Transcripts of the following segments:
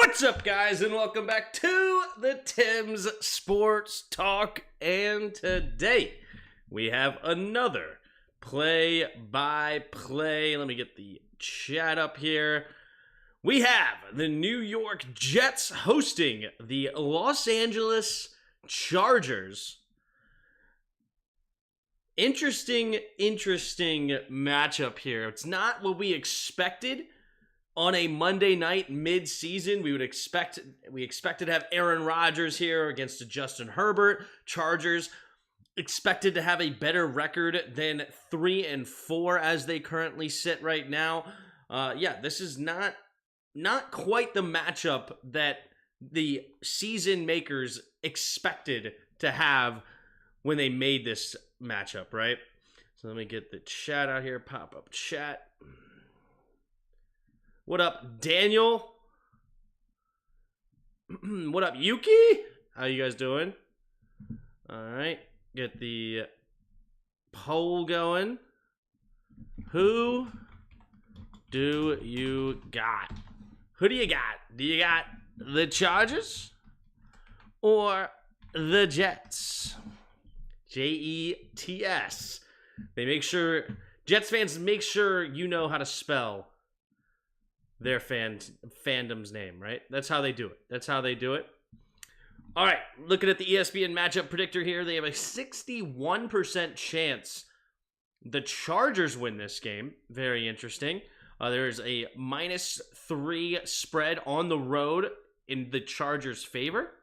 What's up, guys, and welcome back to the Tim's Sports Talk. And today we have another play-by-play. Let me get the chat up here. We have the New York Jets hosting the Los Angeles Chargers. Interesting matchup here. It's not what we expected. On a Monday night mid-season, we expected to have Aaron Rodgers here against a Justin Herbert. Chargers expected to have a better record than 3-4 as they currently sit right now. This is not quite the matchup that the season makers expected to have when they made this matchup, right? So let me get the chat out here, pop-up chat. What up, Daniel? What up, Yuki? How you guys doing? All right, get the poll going. Who do you got? Who do you got? Do you got the Chargers or the Jets? Jets. Jets fans make sure you know how to spell their fandom's name, right? That's how they do it. All right, looking at the ESPN matchup predictor here, they have a 61% chance the Chargers win this game. Very interesting. There's a -3 spread on the road in the Chargers' favor.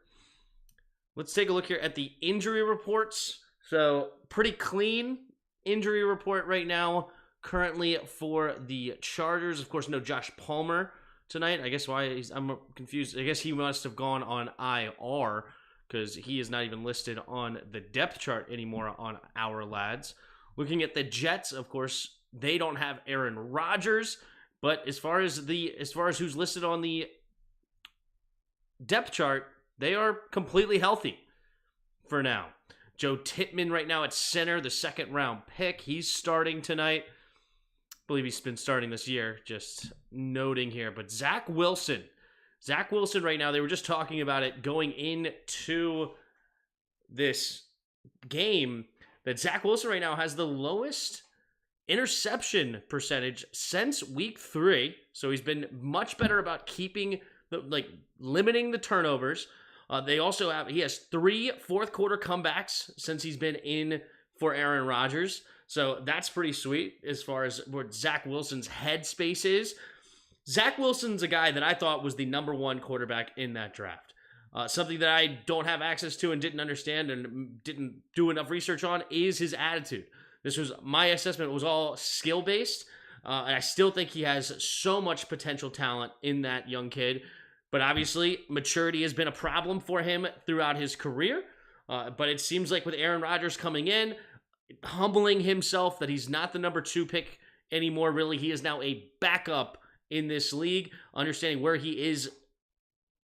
Let's take a look here at the injury reports. So, pretty clean injury report right now. Currently for the Chargers, of course, no Josh Palmer tonight. I guess I'm confused. I guess he must have gone on IR because he is not even listed on the depth chart anymore on our lads. Looking at the Jets, of course, they don't have Aaron Rodgers, but as far as who's listed on the depth chart, they are completely healthy for now. Joe Tippmann right now at center, the second-round pick. He's starting tonight. I believe he's been starting this year, just noting here. But Zach Wilson right now, they were just talking about it going into this game, that Zach Wilson right now has the lowest interception percentage since week 3. So he's been much better about limiting the turnovers. He has 3 fourth-quarter comebacks since he's been in for Aaron Rodgers. So that's pretty sweet as far as what Zach Wilson's headspace is. Zach Wilson's a guy that I thought was the number 1 quarterback in that draft. Something that I don't have access to and didn't understand and didn't do enough research on is his attitude. This was my assessment. It was all skill-based. And I still think he has so much potential talent in that young kid. But obviously, maturity has been a problem for him throughout his career. But it seems like with Aaron Rodgers coming in, humbling himself that he's not the number 2 pick anymore, really. He is now a backup in this league, understanding where he is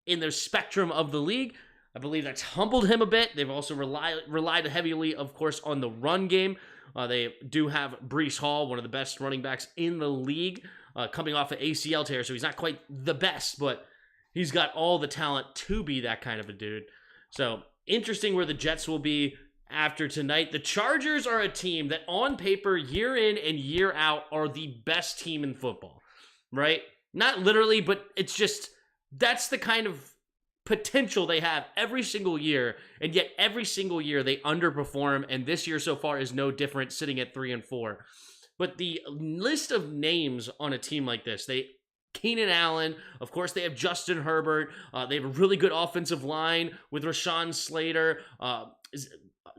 in the spectrum of the league. I believe that's humbled him a bit. They've also relied heavily, of course, on the run game. They do have Breece Hall, one of the best running backs in the league, coming off an ACL tear, so he's not quite the best, but he's got all the talent to be that kind of a dude. So, interesting where the Jets will be after tonight. The Chargers are a team that on paper, year in and year out, are the best team in football, right? Not literally, but it's just, that's the kind of potential they have every single year, and yet every single year they underperform, and this year so far is no different, sitting at 3-4. But the list of names on a team like this, Keenan Allen, of course they have Justin Herbert, they have a really good offensive line with Rashawn Slater,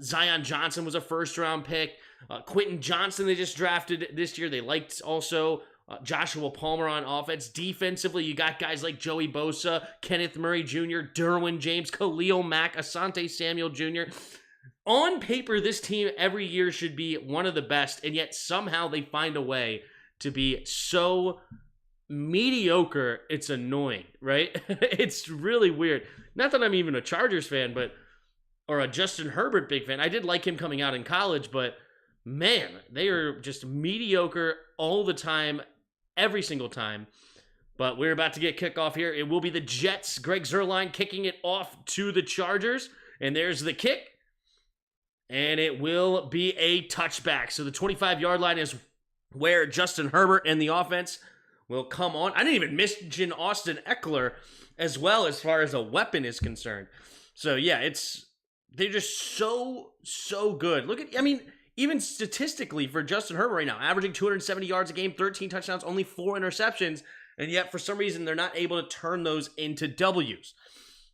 Zion Johnson was a first-round pick. Quentin Johnson they just drafted this year. They liked also Joshua Palmer on offense. Defensively, you got guys like Joey Bosa, Kenneth Murray Jr., Derwin James, Khalil Mack, Asante Samuel Jr. On paper, this team every year should be one of the best, and yet somehow they find a way to be so mediocre, it's annoying, right? It's really weird. Not that I'm even a Chargers fan, or a Justin Herbert big fan. I did like him coming out in college, but man, they are just mediocre all the time, every single time. But we're about to get kickoff here. It will be the Jets. Greg Zuerlein kicking it off to the Chargers. And there's the kick. And it will be a touchback. So the 25-yard line is where Justin Herbert and the offense will come on. I didn't even mention Austin Eckler as well as far as a weapon is concerned. So yeah, they're just so good. Look at, even statistically for Justin Herbert right now, averaging 270 yards a game, 13 touchdowns, only 4 interceptions, and yet for some reason they're not able to turn those into W's.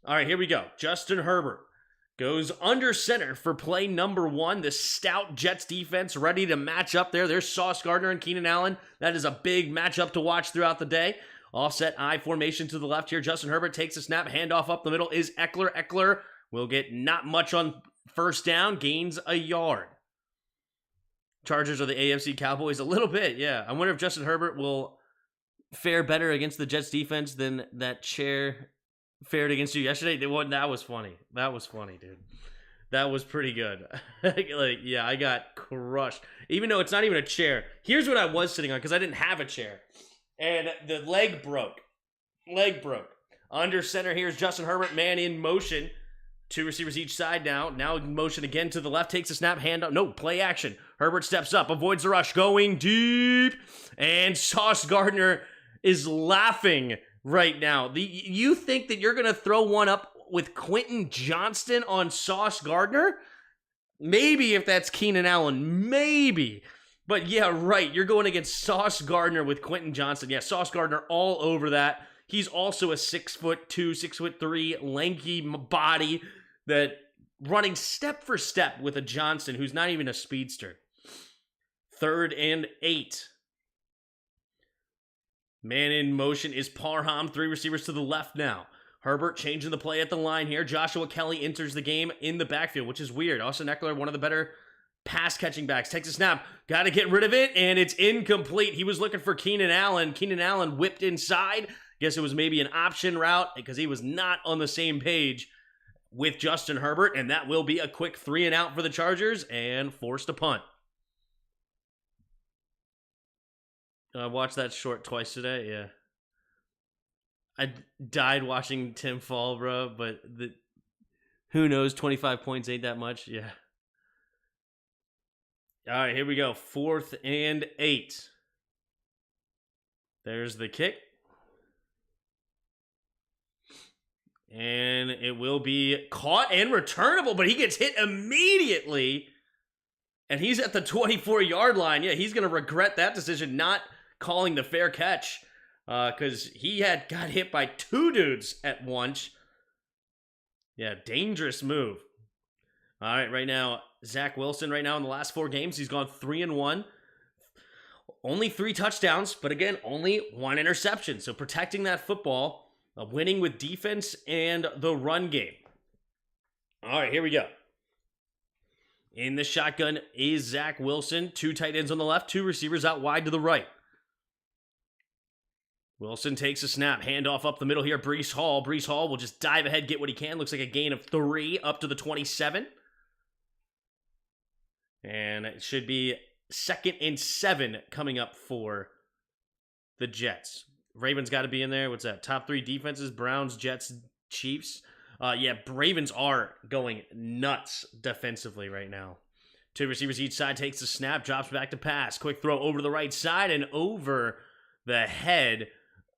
All right, here we go. Justin Herbert goes under center for play number 1. The stout Jets defense ready to match up there. There's Sauce Gardner and Keenan Allen. That is a big matchup to watch throughout the day. Offset I formation to the left here. Justin Herbert takes a snap. Handoff up the middle is Eckler. Eckler will get not much on first down. Gains a yard. Chargers are the AFC Cowboys a little bit, yeah. I wonder if Justin Herbert will fare better against the Jets defense than that chair fared against you yesterday. That was funny. That was funny, dude. That was pretty good. I got crushed. Even though it's not even a chair. Here's what I was sitting on because I didn't have a chair. And the leg broke. Under center, here's Justin Herbert, man in motion. 2 receivers each side now. Now in motion again to the left. Takes a snap, hand up. No, play action. Herbert steps up, avoids the rush, going deep. And Sauce Gardner is laughing right now. You think that you're going to throw one up with Quentin Johnston on Sauce Gardner? Maybe if that's Keenan Allen. Maybe. But yeah, right. You're going against Sauce Gardner with Quentin Johnston. Yeah, Sauce Gardner all over that. He's also a 6'2", 6'3", lanky body that running step for step with a Johnston who's not even a speedster. 3rd and 8. Man in motion is Parham. 3 receivers to the left now. Herbert changing the play at the line here. Joshua Kelly enters the game in the backfield, which is weird. Austin Eckler, one of the better pass-catching backs. Takes a snap. Got to get rid of it, and it's incomplete. He was looking for Keenan Allen. Keenan Allen whipped inside. Guess it was maybe an option route because he was not on the same page with Justin Herbert, and that will be a quick 3 and out for the Chargers and forced a punt. I watched that short twice today, yeah. I died watching Tim fall, bro, but who knows, 25 points ain't that much, yeah. All right, here we go, 4th and 8. There's the kick. And it will be caught and returnable, but he gets hit immediately. And he's at the 24-yard line. Yeah, he's going to regret that decision, not calling the fair catch. Because he got hit by 2 dudes at once. Yeah, dangerous move. All right, right now, Zach Wilson right now in the last 4 games, he's gone 3-1. Only 3 touchdowns, but again, only 1 interception. So protecting that football. Winning with defense and the run game. All right, here we go. In the shotgun is Zach Wilson. 2 tight ends on the left, 2 receivers out wide to the right. Wilson takes a snap. Handoff up the middle here. Breece Hall. Breece Hall will just dive ahead, get what he can. Looks like a gain of 3 up to the 27. And it should be 2nd and 7 coming up for the Jets. Ravens got to be in there. What's that? Top 3 defenses, Browns, Jets, Chiefs. Yeah, Ravens are going nuts defensively right now. 2 receivers each side, takes the snap, drops back to pass. Quick throw over to the right side and over the head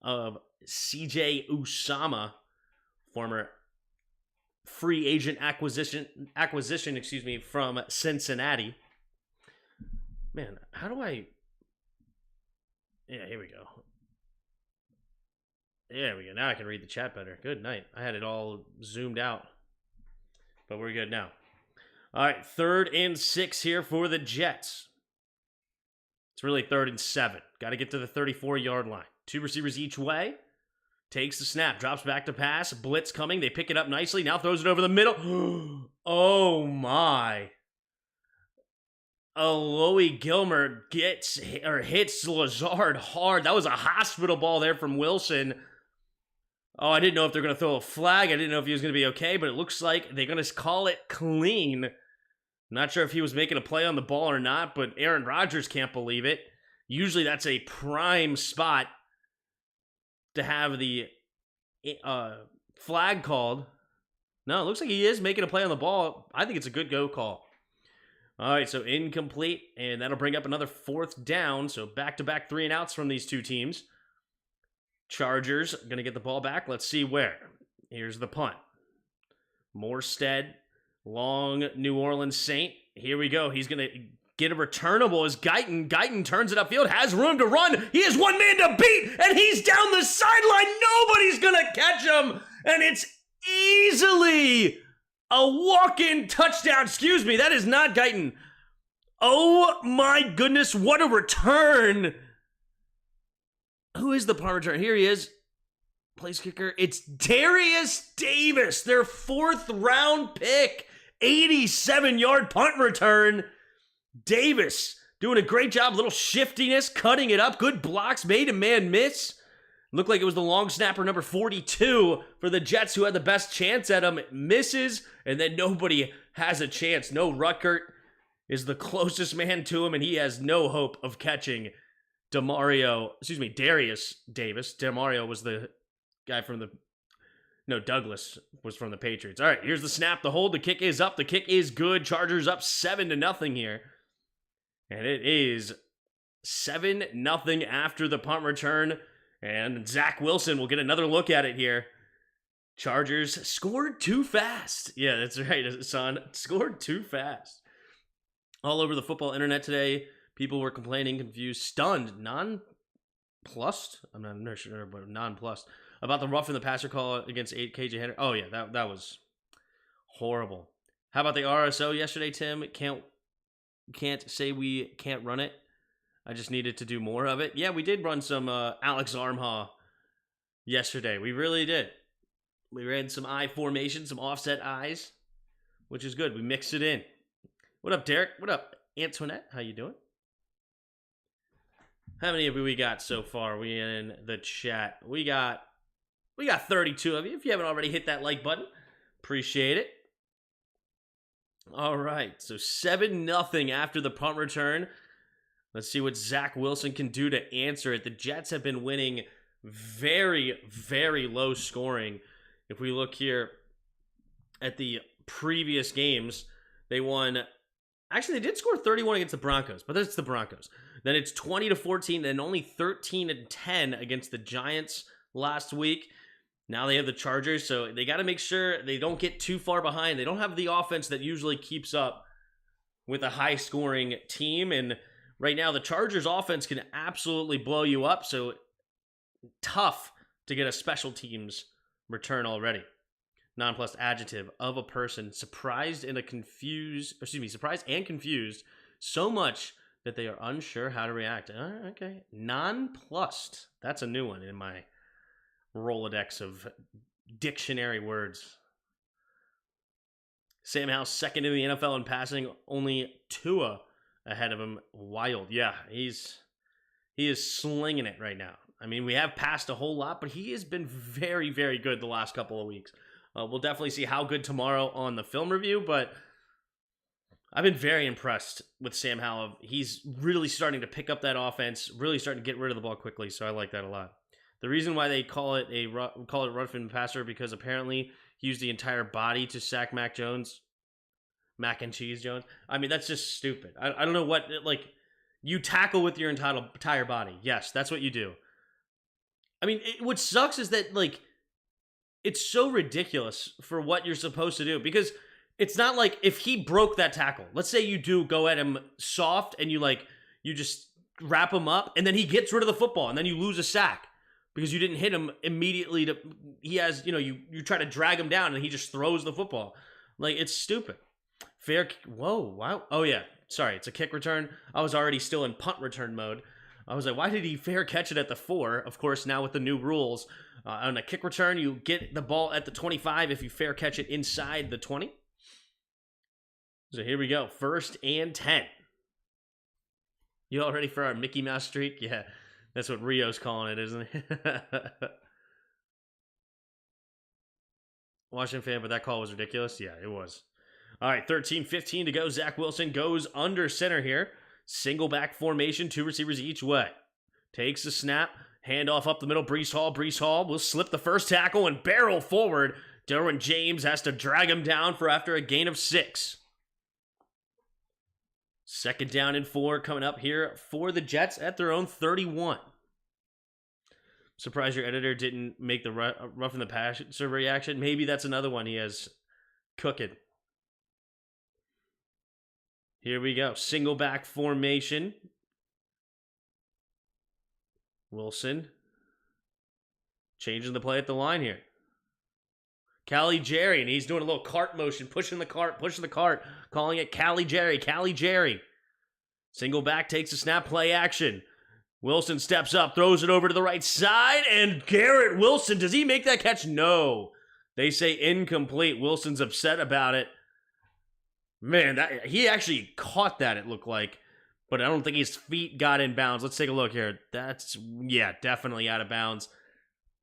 of CJ Usama, former free agent acquisition, from Cincinnati. Man, how do I... Yeah, here we go. There we go. Now I can read the chat better. Good night. I had it all zoomed out. But we're good now. All right, 3rd and 6 here for the Jets. It's really 3rd and 7. Got to get to the 34-yard line. 2 receivers each way. Takes the snap. Drops back to pass. Blitz coming. They pick it up nicely. Now throws it over the middle. Oh, my. Aloy Gilmer hits Lazard hard. That was a hospital ball there from Wilson. Oh, I didn't know if they're going to throw a flag. I didn't know if he was going to be okay, but it looks like they're going to call it clean. Not sure if he was making a play on the ball or not, but Aaron Rodgers can't believe it. Usually that's a prime spot to have the flag called. No, it looks like he is making a play on the ball. I think it's a good go call. All right, so incomplete, and that'll bring up another 4th down. So back-to-back 3 and outs from these two teams. Chargers going to get the ball back. Let's see where. Here's the punt. Morstead, long New Orleans Saint. Here we go. He's going to get a returnable as Guyton. Guyton turns it upfield, has room to run. He has one man to beat, and he's down the sideline. Nobody's going to catch him, and it's easily a walk-in touchdown. Excuse me, that is not Guyton. Oh my goodness, what a return. Who is the punt return? Here he is. Place kicker. It's Darius Davis, their 4th round pick. 87-yard punt return. Davis doing a great job. Little shiftiness, cutting it up. Good blocks, made a man miss. Looked like it was the long snapper, number 42, for the Jets, who had the best chance at him. It misses, and then nobody has a chance. No, Ruckert is the closest man to him, and he has no hope of catching Darius Davis. DeMario was the guy from the... No, Douglas was from the Patriots. All right, here's the snap, the hold. The kick is up. The kick is good. Chargers up 7-0 here. And it is 7-0 after the punt return. And Zach Wilson will get another look at it here. Chargers scored too fast. Yeah, that's right, son. Scored too fast. All over the football internet today, people were complaining, confused, stunned, nonplussed. I'm not sure, but nonplussed about the roughing the passer call against KJ Henry. Oh, yeah, that was horrible. How about the RSO yesterday, Tim? Can't say we can't run it. I just needed to do more of it. Yeah, we did run some Alex Armhaw yesterday. We really did. We ran some I formation, some offset eyes, which is good. We mixed it in. What up, Derek? What up, Antoinette? How you doing? How many of you we got so far? We in the chat. We got 32 of you. If you haven't already hit that like button, appreciate it. All right, so 7-0 after the punt return. Let's see what Zach Wilson can do to answer it. The Jets have been winning very, very low scoring. If we look here at the previous games, they won. Actually, they did score 31 against the Broncos, but that's the Broncos. Then it's 20-14, and only 13-10 against the Giants last week. Now they have the Chargers, so they got to make sure they don't get too far behind. They don't have the offense that usually keeps up with a high-scoring team, and right now, the Chargers offense can absolutely blow you up, so tough to get a special teams return already. Nonplussed adjective of a person surprised and confused so much that they are unsure how to react. Okay. Nonplussed. That's a new one in my Rolodex of dictionary words. Sam Howell second in the NFL in passing, only Tua ahead of him. Wild. Yeah, he is slinging it right now. I mean, we have passed a whole lot, but he has been very, very good the last couple of weeks. We'll definitely see how good tomorrow on the film review, but I've been very impressed with Sam Howell. He's really starting to pick up that offense, really starting to get rid of the ball quickly, so I like that a lot. The reason why they call it roughing the passer because apparently he used the entire body to sack Mac Jones. Mac and Cheese Jones. I mean, that's just stupid. I don't know what, like, you tackle with your entire body. Yes, that's what you do. I mean, what sucks is that, like, it's so ridiculous for what you're supposed to do because it's not like if he broke that tackle. Let's say you do go at him soft and you just wrap him up and then he gets rid of the football and then you lose a sack because you didn't hit him immediately. You try to drag him down and he just throws the football. Like, it's stupid. Whoa, wow. Oh, yeah. Sorry, it's a kick return. I was already still in punt return mode. I was like, why did he fair catch it at the 4? Of course, now with the new rules, on a kick return, you get the ball at the 25 if you fair catch it inside the 20. So here we go. 1st and 10. You all ready for our Mickey Mouse streak? Yeah, that's what Rio's calling it, isn't it? Washington fan, but that call was ridiculous. Yeah, it was. All right, 13-15 to go. Zach Wilson goes under center here. Single back formation, 2 receivers each way. Takes the snap, Handoff up the middle, Breece Hall. Breece Hall will slip the first tackle and barrel forward. Derwin James has to drag him down for after a gain of 6. 2nd down and 4 coming up here for the Jets at their own 31. Surprised your editor didn't make the roughing the passer reaction. Maybe that's another one he has cooking. Here we go. Single back formation. Wilson changing the play at the line here. Callie Jerry, and he's doing a little cart motion, pushing the cart, calling it Callie Jerry. Single back takes a snap, play action. Wilson steps up, throws it over to the right side, and Garrett Wilson, does he make that catch? No. They say incomplete. Wilson's upset about it. Man, he actually caught that, it looked like. But I don't think his feet got in bounds. Let's take a look here. That's, yeah, definitely out of bounds.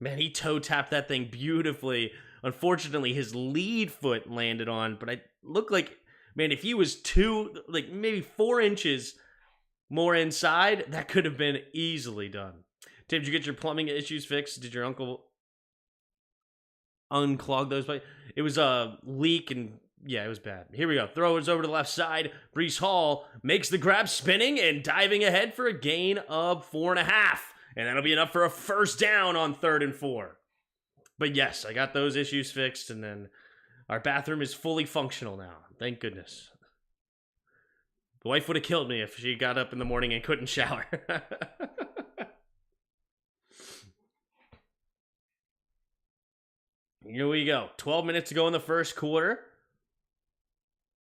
Man, he toe tapped that thing beautifully. Unfortunately, his lead foot landed on, but I look like, man, if he was maybe 4 inches more inside, that could have been easily done. Tim, did you get your plumbing issues fixed? Did your uncle unclog those? It was a leak, and yeah, it was bad. Here we go. Throw it over to the left side. Breece Hall makes the grab, spinning and diving ahead for a gain of 4.5. And that'll be enough for a first down on 3rd and 4. But yes, I got those issues fixed, and then our bathroom is fully functional now. Thank goodness. The wife would have killed me if she got up in the morning and couldn't shower. Here we go. 12 minutes to go in the first quarter.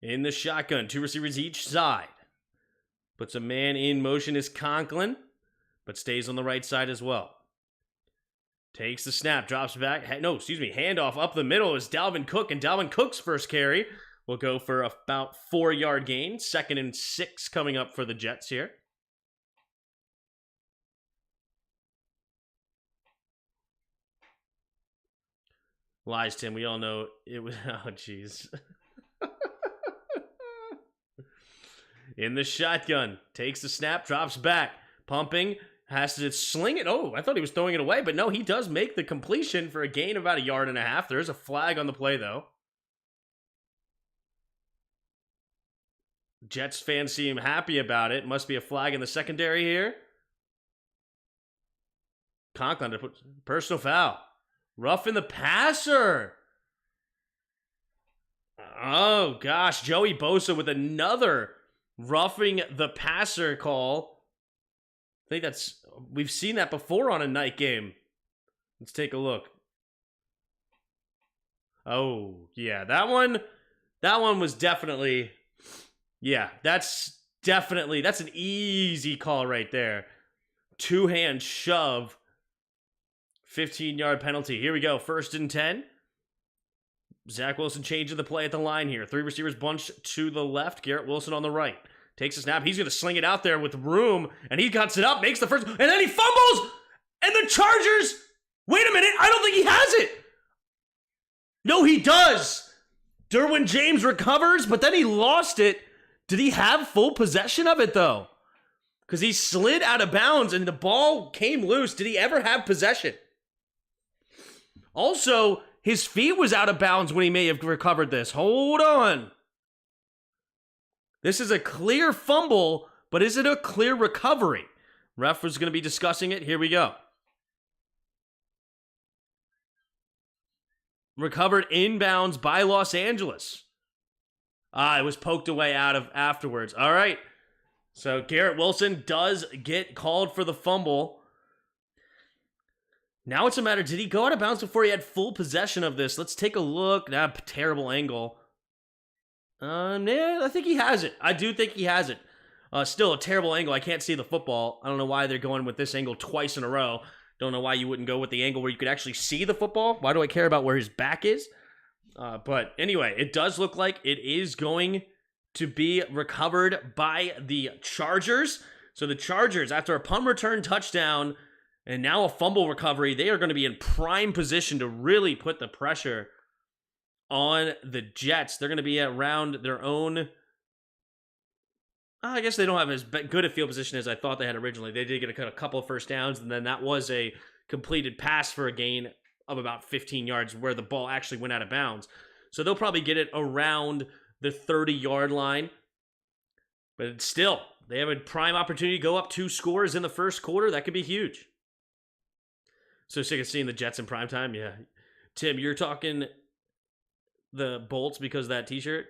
In the shotgun, 2 receivers each side. Puts a man in motion is Conklin, but stays on the right side as well. Takes the snap, drops back. Handoff up the middle is Dalvin Cook, and Dalvin Cook's first carry will go for about 4-yard gain. 2nd and 6 coming up for the Jets here. Lies, Tim. We all know it was... Oh, jeez. In the shotgun. Takes the snap, drops back. Pumping. Has to sling it. Oh, I thought he was throwing it away, but no, he does make the completion for a gain of about 1.5 yards. There is a flag on the play, though. Jets fans seem happy about it. Must be a flag in the secondary here. Conklin to put personal foul. Roughing the passer. Oh, gosh. Joey Bosa with another roughing the passer call. I think we've seen that before on a night game. Let's take a look. Oh, yeah, that one was definitely, yeah, that's an easy call right there. 2-hand shove, 15-yard penalty. Here we go, 1st and 10. Zach Wilson changing the play at the line here. 3 receivers bunched to the left, Garrett Wilson on the right. Takes a snap. He's going to sling it out there with room, and he cuts it up, makes the first, and then he fumbles, and the Chargers, wait a minute, I don't think he has it. No, he does. Derwin James recovers, but then he lost it. Did he have full possession of it, though? Because he slid out of bounds, and the ball came loose. Did he ever have possession? Also, his feet was out of bounds when he may have recovered this. Hold on. This is a clear fumble, but is it a clear recovery? Ref was going to be discussing it. Here we go. Recovered inbounds by Los Angeles. It was poked away out of afterwards. All right. So Garrett Wilson does get called for the fumble. Now it's a matter, did he go out of bounds before he had full possession of this? Let's take a look. Terrible angle. Yeah, I think he has it. I do think he has it. Still a terrible angle. I can't see the football. I don't know why they're going with this angle twice in a row. Don't know why you wouldn't go with the angle where you could actually see the football. Why do I care about where his back is? But anyway, it does look like it is going to be recovered by the Chargers. So the Chargers, after a punt return touchdown and now a fumble recovery, they are going to be in prime position to really put the pressure on the Jets. They're going to be around their own, I guess they don't have as good a field position as I thought they had originally. They did get a couple of first downs, and then that was a completed pass for a gain of about 15 yards where the ball actually went out of bounds. So they'll probably get it around the 30-yard line. But still, they have a prime opportunity to go up 2 scores in the first quarter. That could be huge. So sick of seeing the Jets in primetime? Yeah. Tim, you're talking the Bolts because of that t-shirt?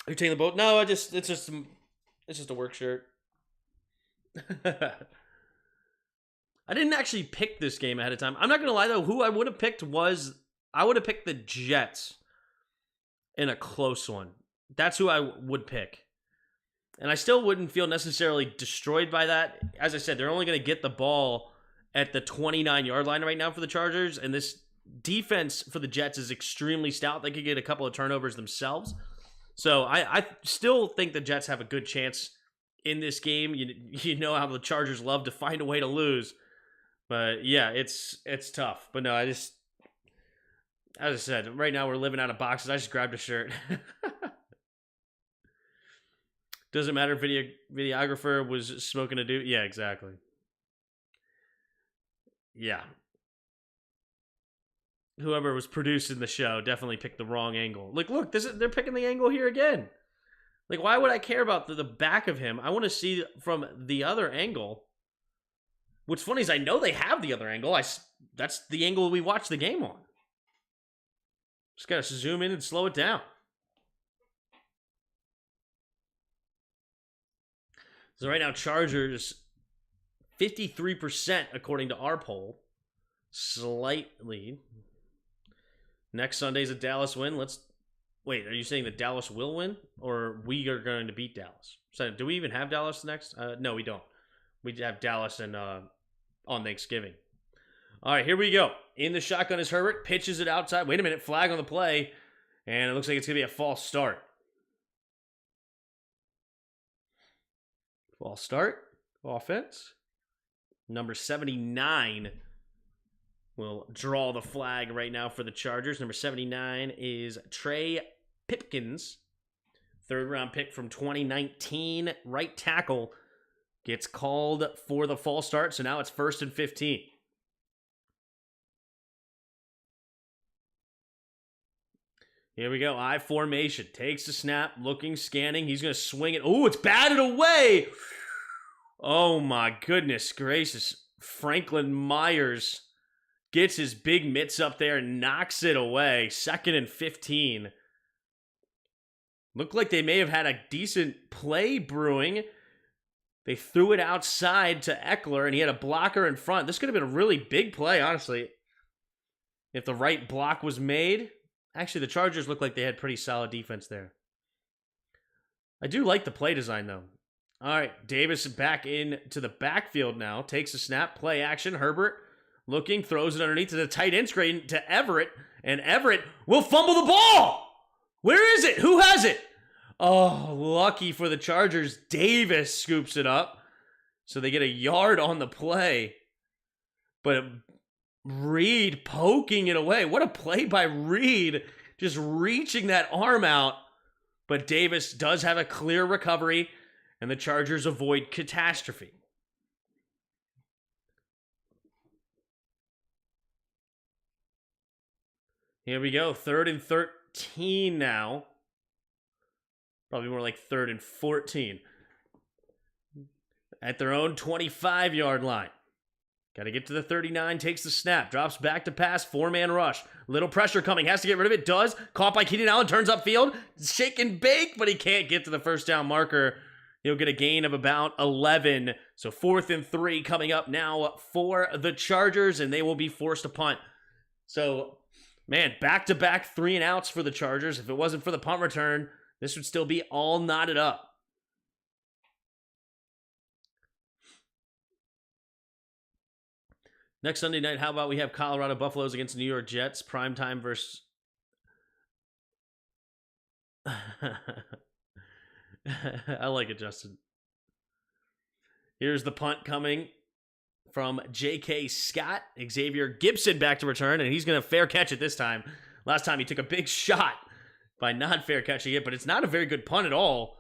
You're taking the Bolt? No, it's just a work shirt. I didn't actually pick this game ahead of time. I'm not going to lie, though. Who I would have picked I would have picked the Jets in a close one. That's who I would pick. And I still wouldn't feel necessarily destroyed by that. As I said, they're only going to get the ball at the 29-yard line right now for the Chargers. And this defense for the Jets is extremely stout. They could get a couple of turnovers themselves. So I still think the Jets have a good chance in this game. You know how the Chargers love to find a way to lose. But yeah, it's tough. But no, as I said, right now we're living out of boxes. I just grabbed a shirt. Doesn't matter if videographer was smoking a dude. Yeah, exactly. Yeah. Whoever was producing the show definitely picked the wrong angle. Like, look, they're picking the angle here again. Like, why would I care about the back of him? I want to see from the other angle. What's funny is I know they have the other angle. That's the angle we watch the game on. Just got to zoom in and slow it down. So right now, Chargers, 53% according to our poll. Slight lead. Next Sunday's a Dallas win. Wait, are you saying that Dallas will win? Or we are going to beat Dallas? So do we even have Dallas next? No, we don't. We have Dallas on Thanksgiving. All right, here we go. In the shotgun is Herbert. Pitches it outside. Wait a minute. Flag on the play. And it looks like it's going to be a false start. False start. Offense. Number 79 will draw the flag right now for the Chargers. Number 79 is Trey Pipkins. 3rd round pick from 2019. Right tackle gets called for the false start. So now it's 1st and 15. Here we go. I formation. Takes the snap. Looking, scanning. He's going to swing it. Oh, it's batted away. Oh, my goodness gracious. Franklin Myers gets his big mitts up there and knocks it away. 2nd and 15. Looked like they may have had a decent play brewing. They threw it outside to Eckler, and he had a blocker in front. This could have been a really big play, honestly, if the right block was made. Actually, the Chargers look like they had pretty solid defense there. I do like the play design, though. All right, Davis back into the backfield now. Takes a snap, play action. Herbert looking, throws it underneath to the tight end screen to Everett. And Everett will fumble the ball. Where is it? Who has it? Oh, lucky for the Chargers. Davis scoops it up. So they get a yard on the play. But Reed poking it away. What a play by Reed. Just reaching that arm out. But Davis does have a clear recovery. And the Chargers avoid catastrophe. Here we go. 3rd and 13 now. Probably more like 3rd and 14. At their own 25-yard line. Got to get to the 39, takes the snap, drops back to pass, 4-man rush. Little pressure coming, has to get rid of it, does. Caught by Keenan Allen, turns upfield, shake and bake, but he can't get to the first down marker. He'll get a gain of about 11. So 4th and 3 coming up now for the Chargers, and they will be forced to punt. So, man, back-to-back 3-and-outs for the Chargers. If it wasn't for the punt return, this would still be all knotted up. Next Sunday night, how about we have Colorado Buffaloes against New York Jets? Primetime versus... I like it, Justin. Here's the punt coming from J.K. Scott. Xavier Gibson back to return, and he's going to fair catch it this time. Last time he took a big shot by not fair catching it, but it's not a very good punt at all.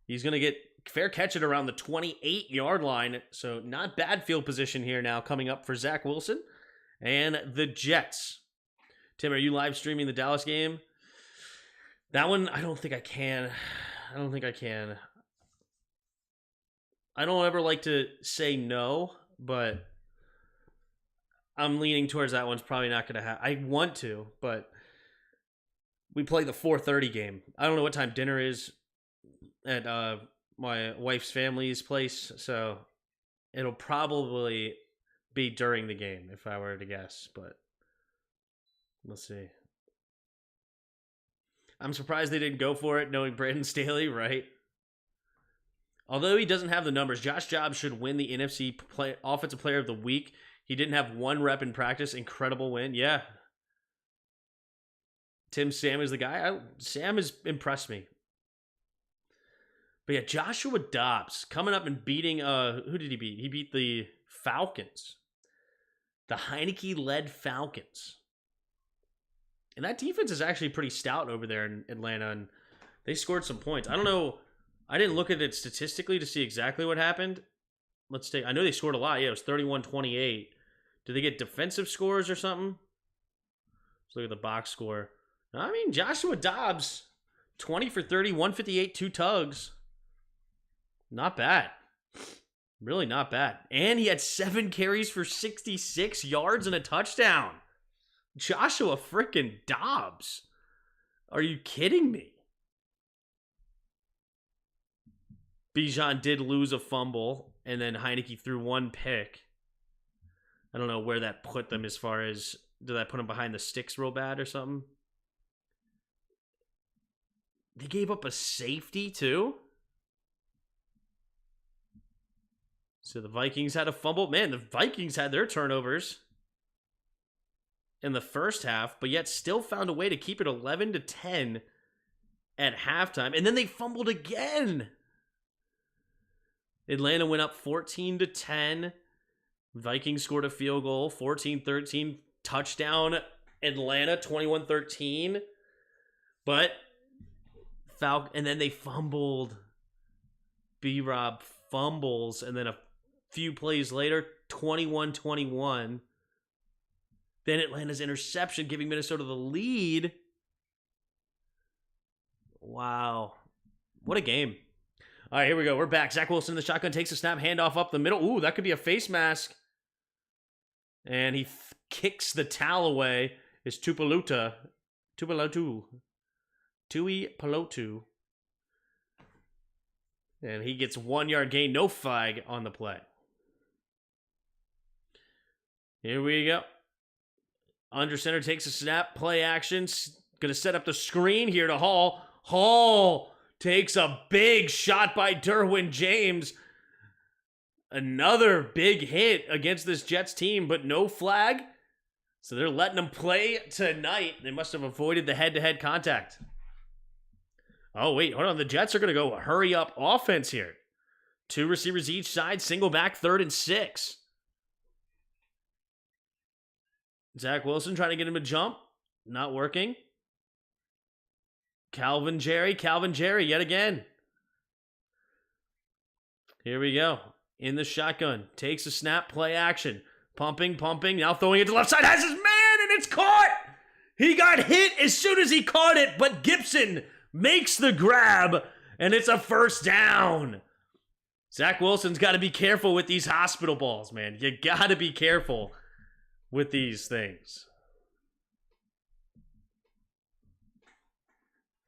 He's going to get fair catch it around the 28-yard line. So not bad field position here now coming up for Zach Wilson and the Jets. Tim, are you live streaming the Dallas game? That one, I don't think I can. I don't ever like to say no, but I'm leaning towards that one's probably not going to happen. I want to, but we play the 4:30 game. I don't know what time dinner is at my wife's family's place, so it'll probably be during the game if I were to guess, but we'll see. I'm surprised they didn't go for it, knowing Brandon Staley, right? Although he doesn't have the numbers, Josh Jacobs should win the NFC Offensive Player of the Week. He didn't have one rep in practice. Incredible win. Yeah. Sam is the guy. Sam has impressed me. But yeah, Joshua Dobbs coming up and beating, who did he beat? He beat the Falcons. The Heineke-led Falcons. And that defense is actually pretty stout over there in Atlanta, and they scored some points. I don't know. I didn't look at it statistically to see exactly what happened. Let's take. I know they scored a lot. Yeah, it was 31-28. Did they get defensive scores or something? Let's look at the box score. I mean, Joshua Dobbs, 20 for 30, 158, 2 tugs. Not bad. Really not bad. And he had 7 carries for 66 yards and a touchdown. Joshua frickin' Dobbs. Are you kidding me? Bijan did lose a fumble, and then Heineke threw 1 pick. I don't know where that put them as far as, did that put them behind the sticks real bad or something? They gave up a safety too? So the Vikings had a fumble. Man, the Vikings had their turnovers in the first half, but yet still found a way to keep it 11-10 at halftime. And then they fumbled again. Atlanta went up 14-10. Vikings scored a field goal, 14-13. Touchdown, Atlanta, 21-13. But and then they fumbled. B-Rob fumbles, and then a few plays later, 21-21. Then Atlanta's interception, giving Minnesota the lead. Wow. What a game. All right, here we go. We're back. Zach Wilson in the shotgun takes a snap, handoff up the middle. Ooh, that could be a face mask. And he kicks the towel away. It's Tuipulotu. And he gets 1 yard gain. No flag on the play. Here we go. Under center takes a snap. Play action. Going to set up the screen here to Hall. Hall takes a big shot by Derwin James. Another big hit against this Jets team, but no flag. So they're letting them play tonight. They must have avoided the head-to-head contact. Oh, wait, hold on. The Jets are going to go hurry up offense here. 2 receivers each side, single back, 3rd and 6. Zach Wilson trying to get him a jump. Not working. Calvin Jerry yet again. Here we go. In the shotgun. Takes a snap, play action. Pumping. Now throwing it to the left side. Has his man, and it's caught! He got hit as soon as he caught it, but Gibson makes the grab, and it's a first down. Zach Wilson's got to be careful with these hospital balls, man. You got to be careful with these things.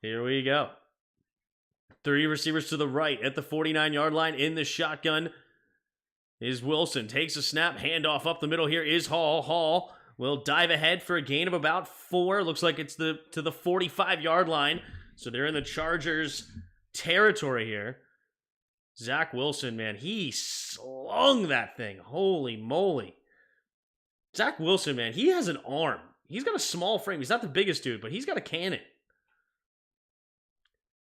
Here we go. 3 receivers to the right at the 49-yard line in the shotgun is Wilson. Takes a snap, handoff up the middle here is Hall. Hall will dive ahead for a gain of about 4. Looks like it's to the 45-yard line. So they're in the Chargers territory here. Zach Wilson, man, he slung that thing. Holy moly. Zach Wilson, man, he has an arm. He's got a small frame. He's not the biggest dude, but he's got a cannon.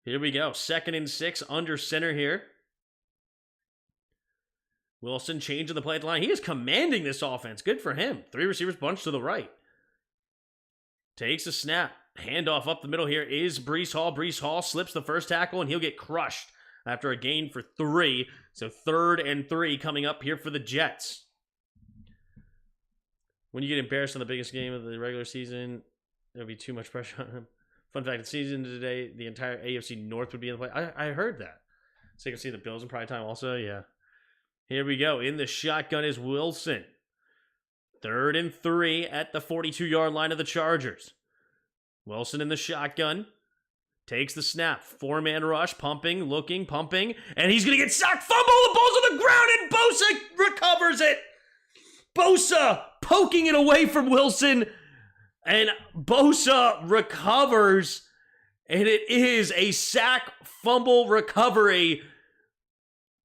Here we go. 2nd and 6 under center here. Wilson changing the play at the line. He is commanding this offense. Good for him. 3 receivers bunched to the right. Takes a snap. Handoff up the middle here is Breece Hall. Breece Hall slips the first tackle, and he'll get crushed after a gain for 3. So 3rd and 3 coming up here for the Jets. When you get embarrassed on the biggest game of the regular season, there'll be too much pressure on him. Fun fact, the season today, the entire AFC North would be in the play. I heard that. So you can see the Bills in prime time also, yeah. Here we go. In the shotgun is Wilson. 3rd and 3 at the 42-yard line of the Chargers. Wilson in the shotgun. Takes the snap. 4-man rush. Pumping, looking, pumping. And he's going to get sacked. Fumble. The ball's on the ground and Bosa recovers it. Bosa poking it away from Wilson. And Bosa recovers. And it is a sack fumble recovery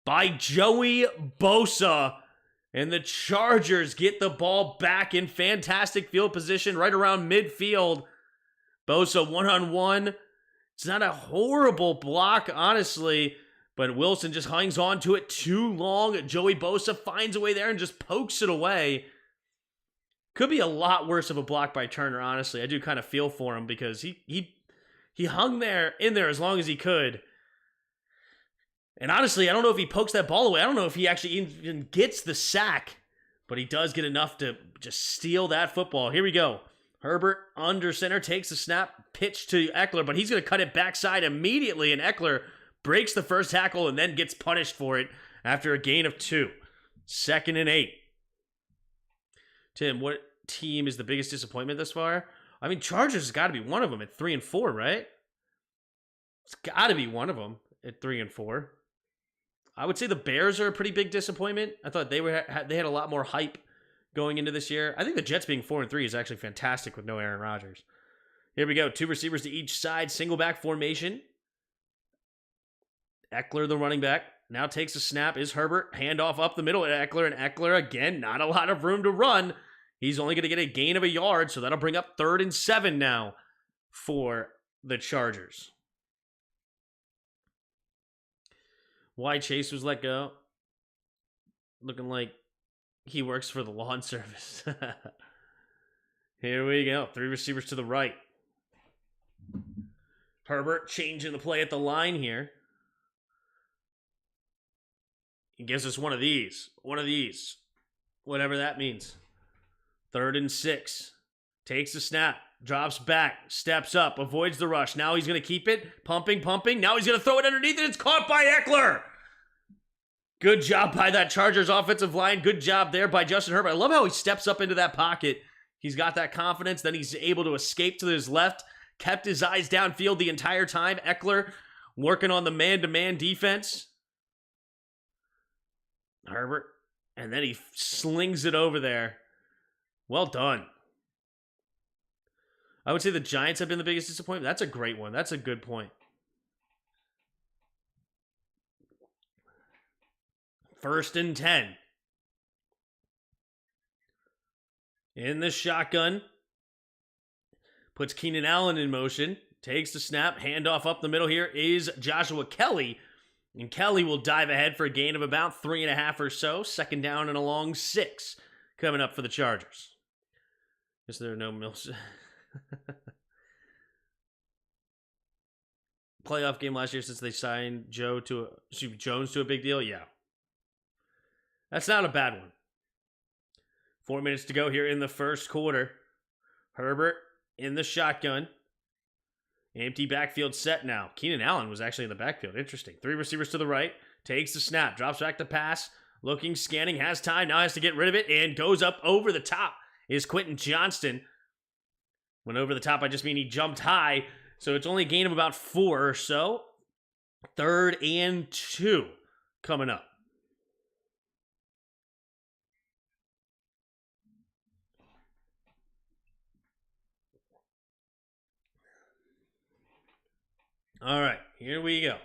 by Joey Bosa. And the Chargers get the ball back in fantastic field position right around midfield. Bosa one-on-one. It's not a horrible block, honestly, but Wilson just hangs on to it too long. Joey Bosa finds a way there and just pokes it away. Could be a lot worse of a block by Turner, honestly. I do kind of feel for him because he hung in there as long as he could. And honestly, I don't know if he pokes that ball away. I don't know if he actually even gets the sack, but he does get enough to just steal that football. Here we go. Herbert under center takes the snap, pitch to Eckler, but he's going to cut it backside immediately, and Eckler breaks the first tackle and then gets punished for it after a gain of 2. 2nd and 8. Tim, what team is the biggest disappointment thus far? I mean, Chargers has got to be one of them at 3 and 4, right? It's got to be one of them at 3 and 4. I would say the Bears are a pretty big disappointment. I thought they had a lot more hype going into this year. I think the Jets being 4 and 3 is actually fantastic with no Aaron Rodgers. Here we go. 2 receivers to each side. Single back formation. Eckler, the running back, now takes a snap. Is Herbert. Handoff up the middle at Eckler. And Eckler, again, not a lot of room to run. He's only going to get a gain of a yard, so that'll bring up 3rd and 7 now for the Chargers. Why Chase was let go? Looking like he works for the lawn service. Here we go. 3 receivers to the right. Herbert changing the play at the line here. He gives us one of these. One of these. Whatever that means. 3rd and 6. Takes the snap. Drops back. Steps up. Avoids the rush. Now he's going to keep it. Pumping. Now he's going to throw it underneath and it's caught by Eckler. Good job by that Chargers offensive line. Good job there by Justin Herbert. I love how he steps up into that pocket. He's got that confidence. Then he's able to escape to his left. Kept his eyes downfield the entire time. Eckler working on the man-to-man defense. Herbert. And then he slings it over there. Well done. I would say the Giants have been the biggest disappointment. That's a great one. That's a good point. 1st and 10. In the shotgun. Puts Keenan Allen in motion. Takes the snap. Handoff up the middle here is Joshua Kelly. And Kelly will dive ahead for a gain of about 3.5 or so. 2nd down and a long 6 coming up for the Chargers. Guess there are no Mills. Playoff game last year since they signed Jones to a big deal? Yeah. That's not a bad one. 4 minutes to go here in the first quarter. Herbert in the shotgun. Empty backfield set now. Keenan Allen was actually in the backfield. Interesting. 3 receivers to the right. Takes the snap. Drops back to pass. Looking, scanning. Has time. Now has to get rid of it. And goes up over the top is Quentin Johnston. When over the top, I just mean he jumped high. So it's only a gain of about 4 or so. 3rd and 2 coming up. All right, here we go.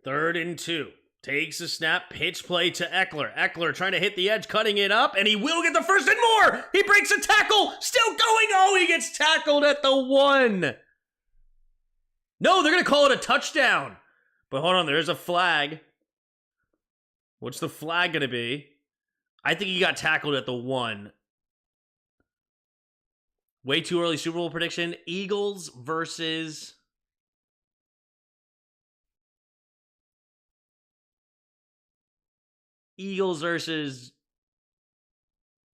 Third and 2. Takes a snap, pitch play to Eckler. Eckler trying to hit the edge, cutting it up, and he will get the first and more! He breaks a tackle! Still going! Oh, he gets tackled at the 1! No, they're going to call it a touchdown! But hold on, there's a flag. What's the flag going to be? I think he got tackled at the 1. Way too early Super Bowl prediction. Eagles versus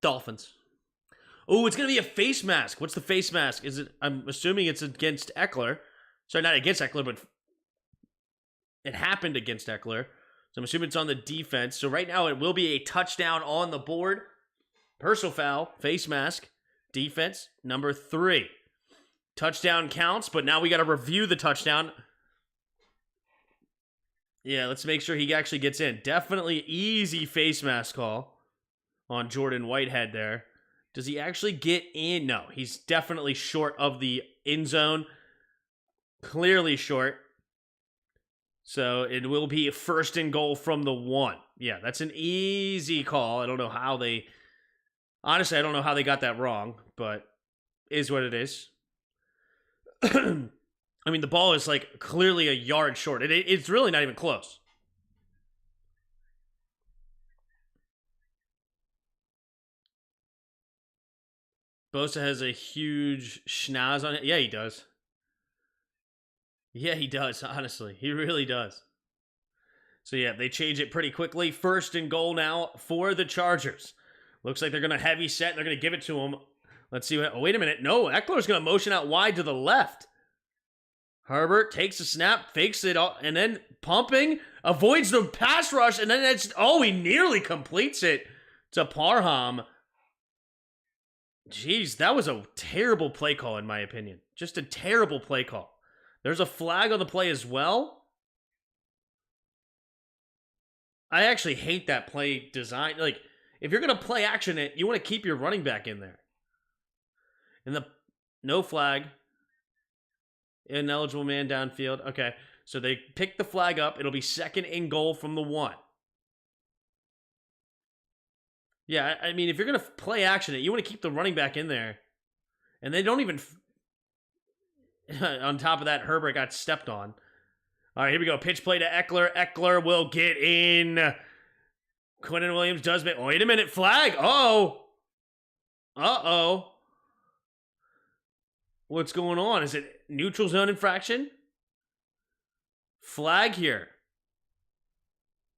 Dolphins. Oh, it's going to be a face mask. What's the face mask? Is it? I'm assuming it's against Eckler. Sorry, not against Eckler, but it happened against Eckler. So I'm assuming it's on the defense. So right now it will be a touchdown on the board. Personal foul, face mask, defense, number 3. Touchdown counts, but now we got to review the touchdown. Yeah, let's make sure he actually gets in. Definitely easy face mask call on Jordan Whitehead there. Does he actually get in? No, he's definitely short of the end zone. Clearly short. So it will be a 1st and goal from the 1. Yeah, that's an easy call. I don't know how they... Honestly, I don't know how they got that wrong, but is what it is. I mean, the ball is like clearly a yard short. It's really not even close. Bosa has a huge schnoz on it. Yeah, he does. Yeah, he does, honestly. He really does. So, yeah, they change it pretty quickly. 1st and goal now for the Chargers. Looks like they're going to heavy set. They're going to give it to him. Let's see what... Oh, wait a minute. No, Eckler's going to motion out wide to the left. Herbert takes a snap, fakes it, all, and then pumping, avoids the pass rush, and then it's... Oh, he nearly completes it to Parham. Jeez, that was a terrible play call, in my opinion. Just a terrible play call. There's a flag on the play as well. I actually hate that play design. Like, if you're going to play action it, you want to keep your running back in there. And the no flag. Ineligible man downfield. Okay, so they pick the flag up. It'll be 2nd and goal from the 1. Yeah, I mean, if you're going to play action it, you want to keep the running back in there. And they don't even... On top of that, Herbert got stepped on. All right, here we go. Pitch play to Eckler. Eckler will get in. Quinnen Williams does make... Oh, wait a minute. Flag. Uh-oh. Uh-oh. What's going on? Is it neutral zone infraction? Flag here.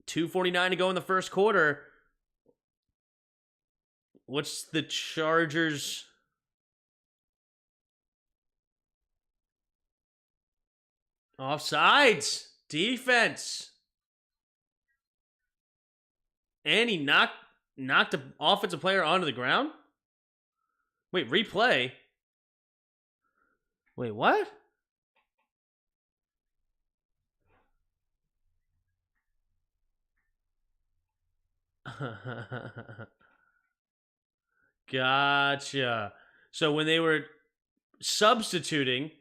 2:49 to go in the first quarter. What's the Chargers... Offsides. Defense. And he knocked the offensive player onto the ground? Wait, replay? Wait, what? Gotcha. So when they were substituting,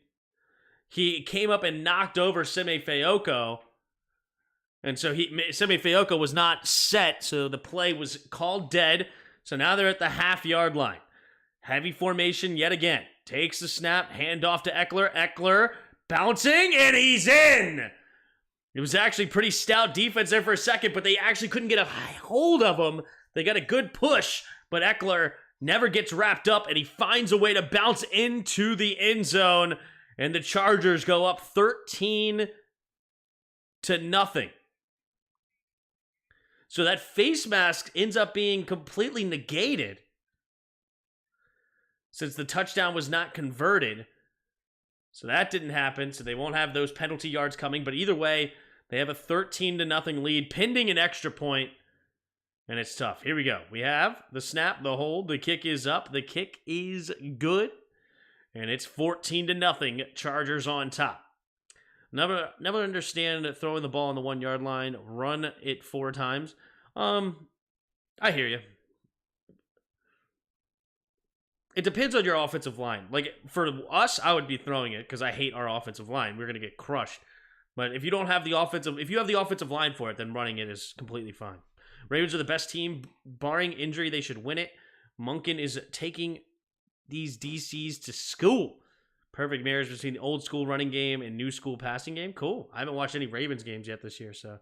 he came up and knocked over Sime Fehoko. And so Sime Fehoko was not set, so the play was called dead. So now they're at the half-yard line. Heavy formation yet again. Takes the snap, handoff to Eckler. Eckler bouncing, and he's in! It was actually pretty stout defense there for a second, but they actually couldn't get a hold of him. They got a good push, but Eckler never gets wrapped up, and he finds a way to bounce into the end zone. And the Chargers go up 13-0. So that face mask ends up being completely negated since the touchdown was not converted. So that didn't happen. So they won't have those penalty yards coming. But either way, they have a 13-0 lead pending an extra point. And it's tough. Here we go. We have the snap, the hold. The kick is up. The kick is good. And it's 14-0. Chargers on top. Never understand throwing the ball on the 1-yard line. Run it 4 times. I hear you. It depends on your offensive line. Like, for us, I would be throwing it because I hate our offensive line. We're going to get crushed. But if you don't have the offensive line for it, then running it is completely fine. Ravens are the best team. Barring injury, they should win it. Monken is taking these DCs to school. Perfect marriage between the old school running game and new school passing game. Cool. I haven't watched any Ravens games yet this year, so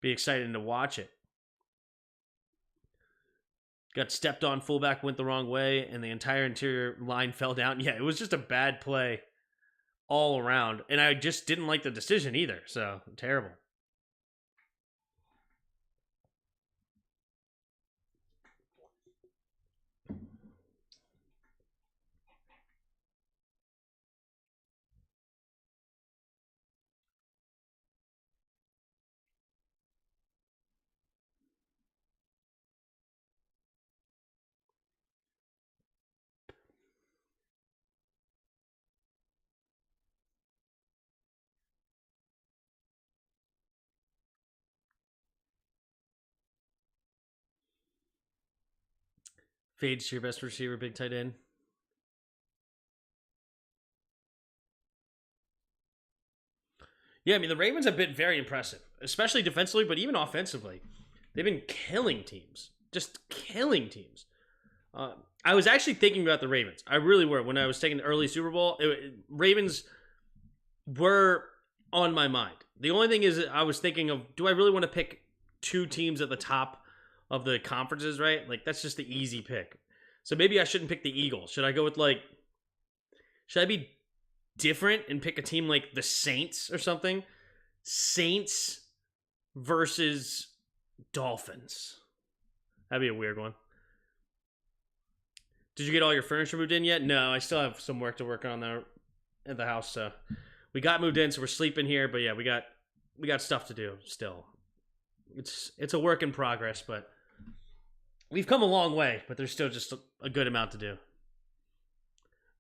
be excited to watch it. Got stepped on, fullback went the wrong way, and the entire interior line fell down. Yeah, it was just a bad play all around. And I just didn't like the decision either. So, terrible. Fades to your best receiver, big tight end. Yeah, I mean, the Ravens have been very impressive, especially defensively, but even offensively. They've been killing teams. Just killing teams. I was actually thinking about the Ravens. I really were. When I was taking the early Super Bowl, Ravens were on my mind. The only thing is I was thinking of, do I really want to pick two teams at the top of the conferences, right? Like, that's just the easy pick. So maybe I shouldn't pick the Eagles. Should I go with, like, should I be different and pick a team like the Saints or something? Saints versus Dolphins. That'd be a weird one. Did you get all your furniture moved in yet? No, I still have some work to work on there at the house. So we got moved in, so we're sleeping here. But yeah, we got stuff to do still. It's a work in progress, but we've come a long way. But there's still just a good amount to do.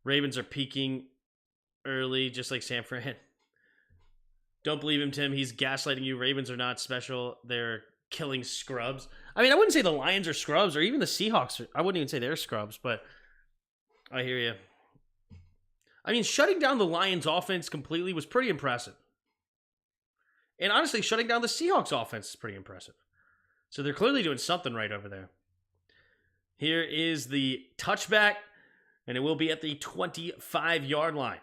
Ravens are peaking early, just like San Fran. Don't believe him, Tim. He's gaslighting you. Ravens are not special. They're killing scrubs. I mean, I wouldn't say the Lions are scrubs, or even the Seahawks. I wouldn't even say they're scrubs, but I hear you. I mean, shutting down the Lions' offense completely was pretty impressive. And honestly, shutting down the Seahawks' offense is pretty impressive. So they're clearly doing something right over there. Here is the touchback, and it will be at the 25-yard line.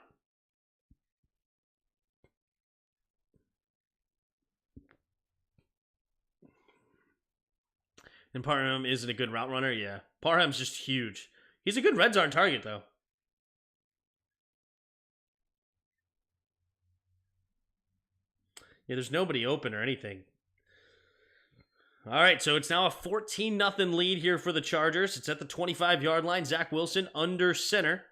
And Parham isn't a good route runner? Yeah. Parham's just huge. He's a good red zone target, though. Yeah, there's nobody open or anything. All right, so it's now a 14-0 lead here for the Chargers. It's at the 25-yard line. Zach Wilson under center.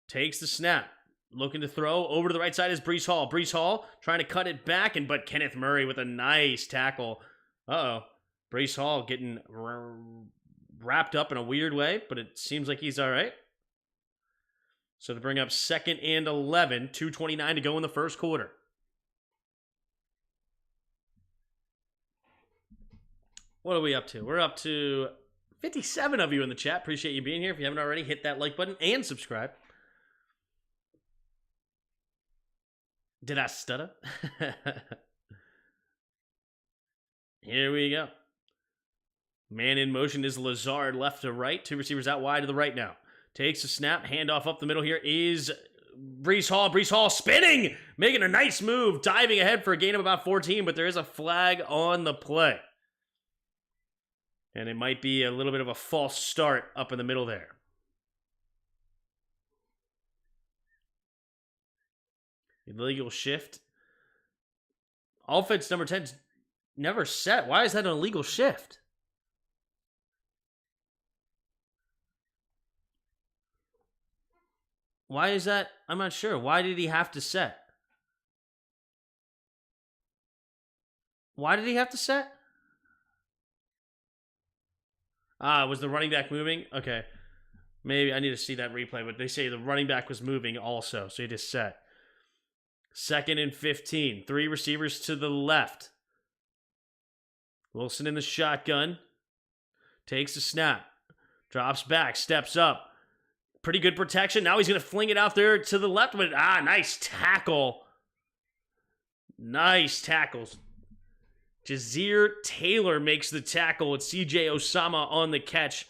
Takes the snap. Looking to throw. Over to the right side is Breece Hall. Breece Hall trying to cut it back, but Kenneth Murray with a nice tackle. Uh-oh. Breece Hall getting wrapped up in a weird way, but it seems like he's all right. So to bring up 2nd and 11, 2:29 to go in the first quarter. What are we up to? We're up to 57 of you in the chat. Appreciate you being here. If you haven't already, hit that like button and subscribe. Did I stutter? Here we go. Man in motion is Lazard left to right. Two receivers out wide to the right now. Takes a snap. Handoff up the middle here is Breece Hall. Breece Hall spinning. Making a nice move. Diving ahead for a gain of about 14, but there is a flag on the play. And it might be a little bit of a false start up in the middle there. Illegal shift. Offense number 10's never set. Why is that an illegal shift? Why is that? I'm not sure. Why did he have to set? Why did he have to set? Was the running back moving? Okay. Maybe I need to see that replay, but they say the running back was moving also, so he just set. 2nd and 15. 3 receivers to the left. Wilson in the shotgun. Takes a snap. Drops back. Steps up. Pretty good protection. Now he's going to fling it out there to the left. But nice tackle. Nice tackles. Jazir Taylor makes the tackle. It's CJ Osama on the catch.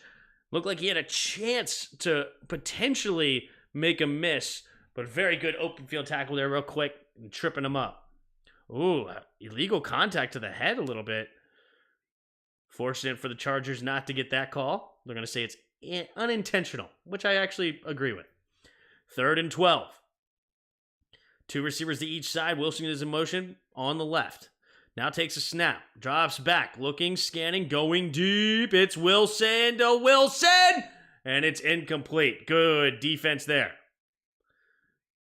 Looked like he had a chance to potentially make a miss, but very good open field tackle there real quick and tripping him up. Ooh, illegal contact to the head a little bit. Fortunate for the Chargers not to get that call. They're going to say it's unintentional, which I actually agree with. 3rd and 12. 2 receivers to each side. Wilson is in motion on the left. Now takes a snap. Drops back. Looking, scanning, going deep. It's Wilson to Wilson. And it's incomplete. Good defense there.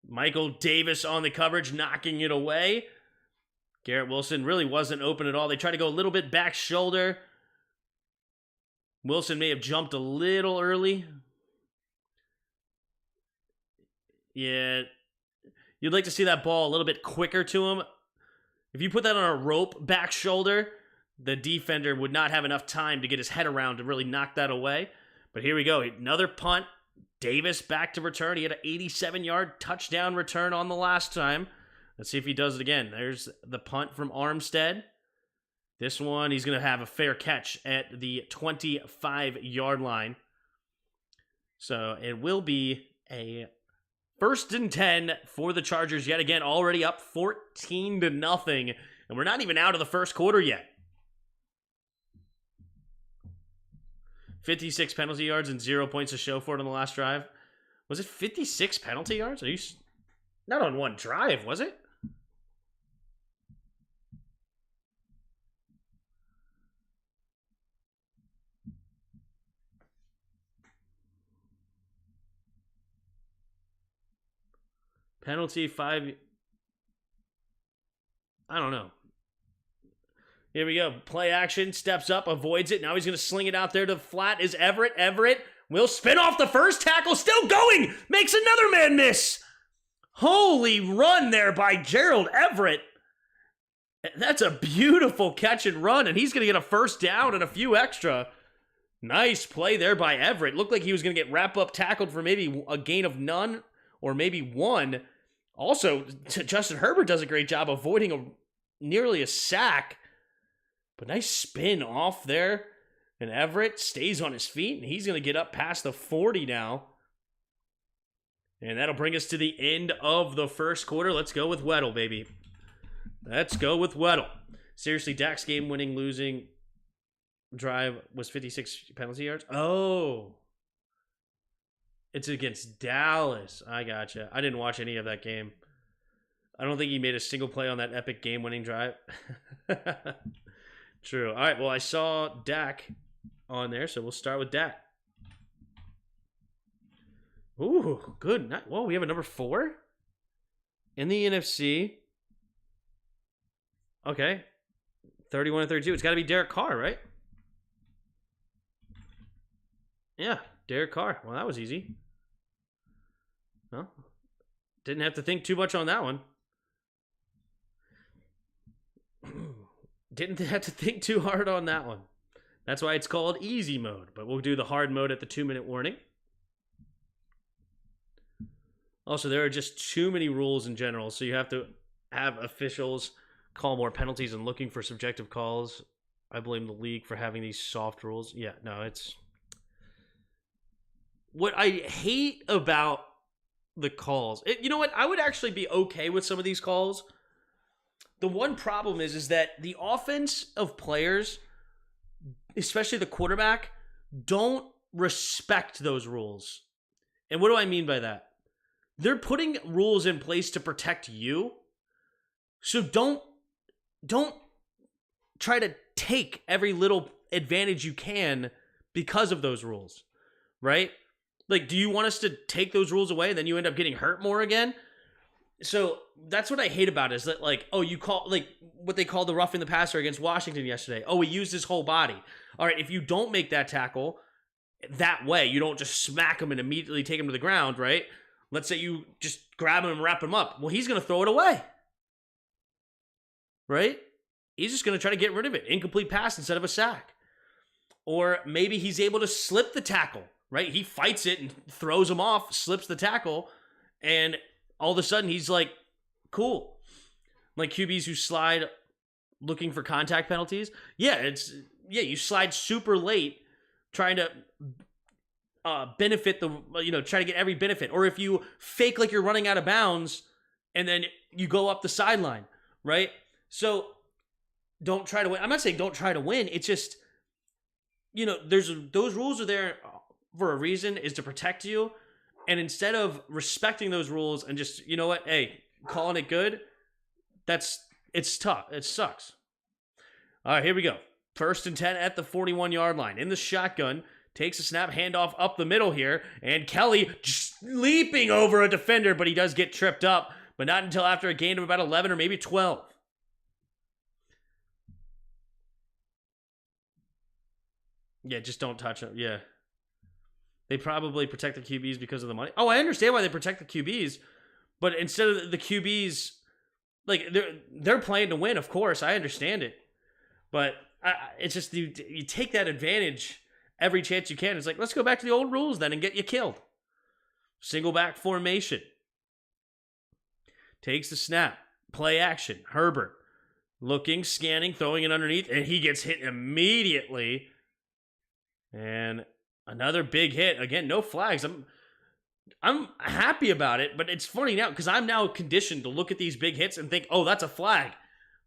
Michael Davis on the coverage, knocking it away. Garrett Wilson really wasn't open at all. They tried to go a little bit back shoulder. Wilson may have jumped a little early. Yeah. You'd like to see that ball a little bit quicker to him. If you put that on a rope back shoulder, the defender would not have enough time to get his head around to really knock that away. But here we go. Another punt. Davis back to return. He had an 87-yard touchdown return on the last time. Let's see if he does it again. There's the punt from Armstead. This one, he's going to have a fair catch at the 25-yard line. So it will be a 1st and 10 for the Chargers yet again, already up 14-0, and we're not even out of the first quarter yet. 56 penalty yards and 0 points to show for it on the last drive. Was it 56 penalty yards? Are you not on one drive, was it? Penalty 5. I don't know. Here we go. Play action. Steps up. Avoids it. Now he's going to sling it out there to the flat. Is Everett. Everett will spin off the first tackle. Still going. Makes another man miss. Holy run there by Gerald Everett. That's a beautiful catch and run. And he's going to get a first down and a few extra. Nice play there by Everett. Looked like he was going to get wrap-up tackled for maybe a gain of none or maybe one. Also, Justin Herbert does a great job avoiding nearly a sack. But nice spin off there. And Everett stays on his feet, and he's going to get up past the 40 now. And that'll bring us to the end of the first quarter. Let's go with Weddle, baby. Let's go with Weddle. Seriously, Dak's game-winning losing drive was 56 penalty yards? Oh. It's against Dallas. I gotcha. I didn't watch any of that game. I don't think he made a single play on that epic game-winning drive. True. All right, well, I saw Dak on there, so we'll start with Dak. Ooh, good. Whoa, we have a number 4 in the NFC. Okay. 31 and 32. It's got to be Derek Carr, right? Yeah, Derek Carr. Well, that was easy. Well, didn't have to think too much on that one. Didn't have to think too hard on that one. That's why it's called easy mode, but we'll do the hard mode at the 2-minute warning. Also, there are just too many rules in general, so you have to have officials call more penalties and looking for subjective calls. I blame the league for having these soft rules. Yeah, no, it's... What I hate about the calls... you know what? I would actually be okay with some of these calls. The one problem is that the offense of players, especially the quarterback, don't respect those rules. And what do I mean by that? They're putting rules in place to protect you. So don't try to take every little advantage you can because of those rules, right? Like, do you want us to take those rules away and then you end up getting hurt more again? So that's what I hate about it, is that, like, oh, you call, like, what they called the roughing the passer against Washington yesterday. Oh, he used his whole body. All right, if you don't make that tackle that way, you don't just smack him and immediately take him to the ground, right? Let's say you just grab him and wrap him up. Well, he's going to throw it away, right? He's just going to try to get rid of it. Incomplete pass instead of a sack. Or maybe he's able to slip the tackle, right? He fights it and throws him off, slips the tackle, and all of a sudden he's like, cool. Like QBs who slide looking for contact penalties. Yeah, you slide super late trying to benefit try to get every benefit. Or if you fake like you're running out of bounds and then you go up the sideline, right? So don't try to win. I'm not saying don't try to win. It's just those rules are there for a reason, is to protect you. And instead of respecting those rules and just, you know what, hey, calling it good, it's tough. It sucks. All right, here we go. 1st and 10 at the 41-yard line. In the shotgun, takes a snap, handoff up the middle here, and Kelly just leaping over a defender, but he does get tripped up, but not until after a gain of about 11 or maybe 12. Yeah, just don't touch him. Yeah. They probably protect the QBs because of the money. Oh, I understand why they protect the QBs, but instead of the QBs, like, they're playing to win, of course. I understand it. But it's just you take that advantage every chance you can. It's like, let's go back to the old rules then and get you killed. Single back formation. Takes the snap. Play action. Herbert looking, scanning, throwing it underneath, and he gets hit immediately. And another big hit. Again, no flags. I'm happy about it, but it's funny now because I'm now conditioned to look at these big hits and think, oh, that's a flag.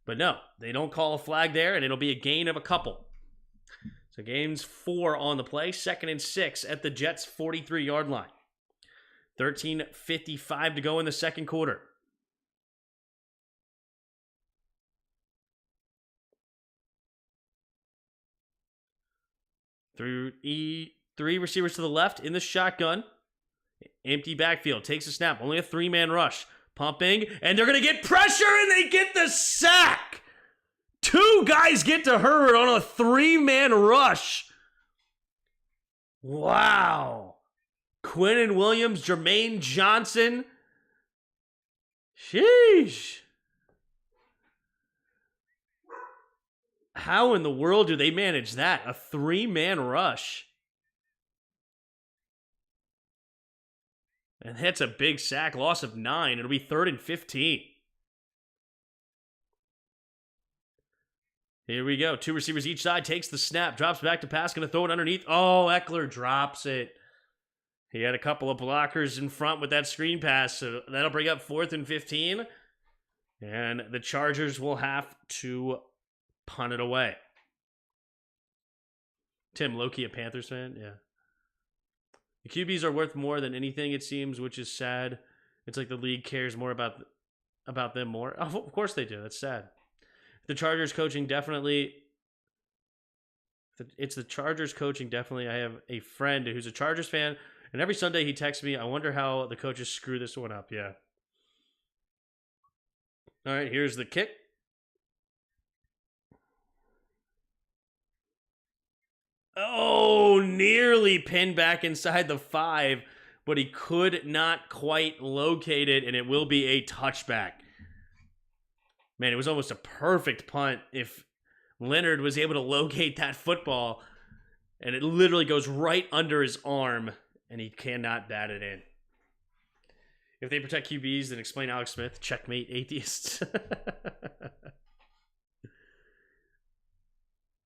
But no, they don't call a flag there, and it'll be a gain of a couple. So gains 4 on the play. 2nd and 6 at the Jets' 43-yard line. 13:55 to go in the second quarter. Three receivers to the left in the shotgun. Empty backfield. Takes a snap. Only a 3-man rush. Pumping. And they're going to get pressure, and they get the sack. 2 guys get to Herbert on a 3-man rush. Wow. Quinnen Williams, Jermaine Johnson. Sheesh. How in the world do they manage that? A 3-man rush. And that's a big sack, loss of 9. It'll be 3rd and 15. Here we go. 2 receivers each side. Takes the snap. Drops back to pass. Going to throw it underneath. Oh, Eckler drops it. He had a couple of blockers in front with that screen pass. So that'll bring up 4th and 15. And the Chargers will have to punt it away. Tim, low-key a Panthers fan? Yeah. The QBs are worth more than anything, it seems, which is sad. It's like the league cares more about them more. Oh, of course they do. That's sad. The Chargers coaching definitely. It's the Chargers coaching definitely. I have a friend who's a Chargers fan, and every Sunday he texts me, I wonder how the coaches screw this one up. Yeah. All right, here's the kick. Oh, nearly pinned back inside the 5, but he could not quite locate it, and it will be a touchback. Man, it was almost a perfect punt if Leonard was able to locate that football, and it literally goes right under his arm, and he cannot bat it in. If they protect QBs, then explain Alex Smith. Checkmate, atheists.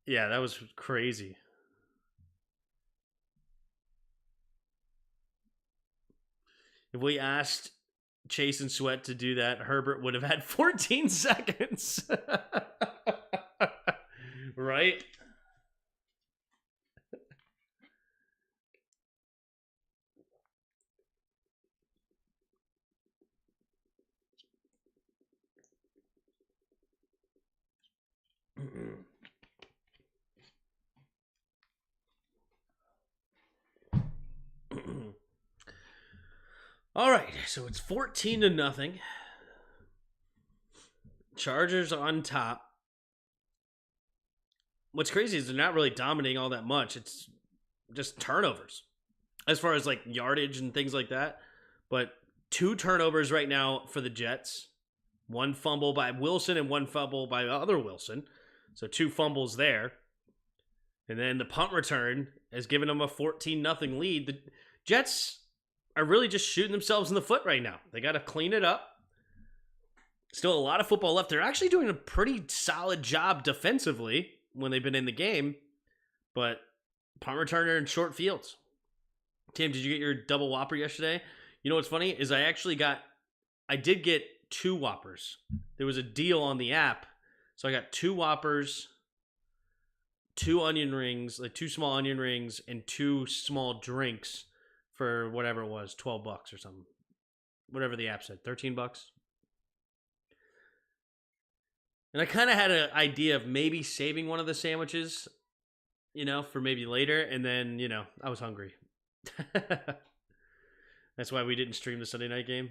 Yeah, that was crazy. If we asked Chase and Sweat to do that, Herbert would have had 14 seconds. Right? All right, so it's 14-0. Chargers on top. What's crazy is they're not really dominating all that much. It's just turnovers as far as like yardage and things like that. But 2 turnovers right now for the Jets. 1 fumble by Wilson and 1 fumble by other Wilson. So 2 fumbles there. And then the punt return has given them a 14-0 lead. The Jets are really just shooting themselves in the foot right now. They got to clean it up. Still a lot of football left. They're actually doing a pretty solid job defensively when they've been in the game. But punt returner and short fields. Tim, did you get your double whopper yesterday? You know what's funny is I did get 2 Whoppers. There was a deal on the app. So I got 2 Whoppers, 2 onion rings, like 2 small onion rings, and 2 small drinks for whatever it was, $12 or something. Whatever the app said, $13. And I kind of had an idea of maybe saving one of the sandwiches, for maybe later. And then, I was hungry. That's why we didn't stream the Sunday night game.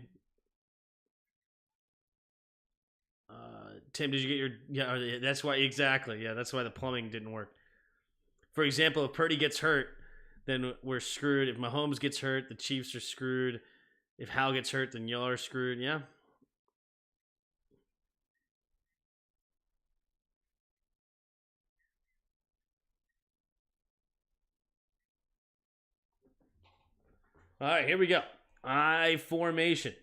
Tim, did you get your... Yeah, that's why... Exactly. Yeah, that's why the plumbing didn't work. For example, if Purdy gets hurt, then we're screwed. If Mahomes gets hurt, the Chiefs are screwed. If Hal gets hurt, then y'all are screwed. Yeah. All right, here we go. I formation.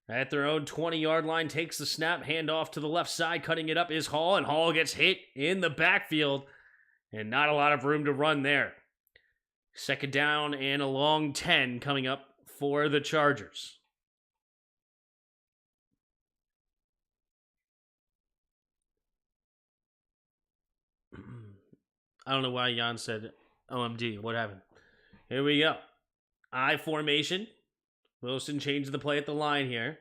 At their own 20-yard line, takes the snap, handoff to the left side, cutting it up is Hall, and Hall gets hit in the backfield, and not a lot of room to run there. Second down and a long 10 coming up for the Chargers. I don't know why Jan said OMG. What happened? Here we go. I formation. Wilson changed the play at the line here.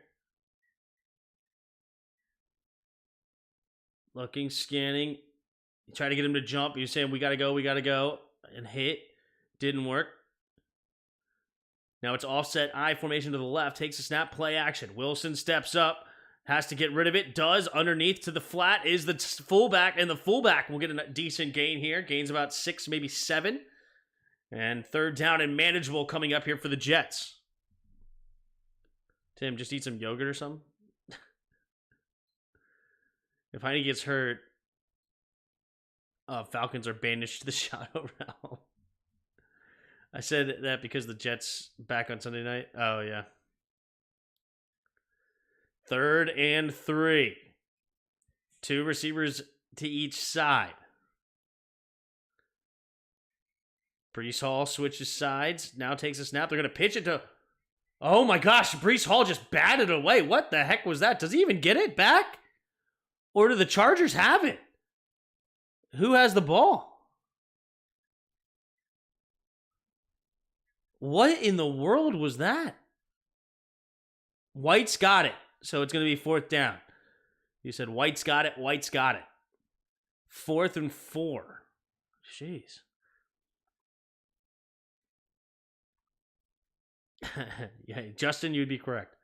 Looking, scanning. Try to get him to jump. You're saying, we got to go. And hit. Didn't work. Now it's offset I formation to the left. Takes a snap, play action. Wilson steps up. Has to get rid of it. Does. Underneath to the flat is the fullback. And the fullback will get a decent gain here. Gains about 6, maybe 7. And third down and manageable coming up here for the Jets. Tim, just eat some yogurt or something? If Heine gets hurt, Falcons are banished to the Shadow Realm. I said that because the Jets back on Sunday night. Oh, yeah. 3rd and 3. 2 receivers to each side. Breece Hall switches sides. Now takes a snap. They're going to pitch it to... Oh my gosh, Breece Hall just batted it away. What the heck was that? Does he even get it back? Or do the Chargers have it? Who has the ball? What in the world was that? White's got it. So it's going to be 4th down. You said White's got it. 4th and 4. Jeez. Yeah, Justin, you'd be correct.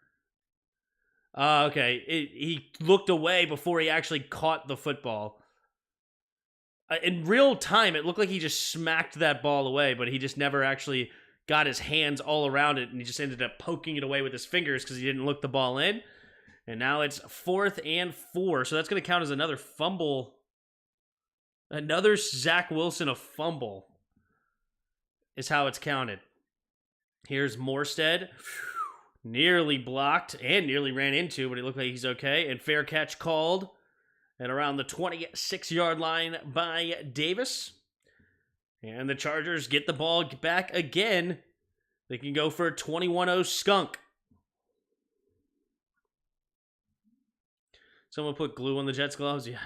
Okay. He looked away before he actually caught the football. In real time, it looked like he just smacked that ball away, but he just never actually got his hands all around it, and he just ended up poking it away with his fingers because he didn't look the ball in. And now it's 4th and 4, so that's going to count as another fumble. Another Zach Wilson, a fumble, is how it's counted. Here's Morstead. Nearly blocked and nearly ran into, but it looked like he's okay. And fair catch called at around the 26-yard line by Davis. And the Chargers get the ball back again. They can go for a 21-0 skunk. Someone put glue on the Jets gloves? Yeah.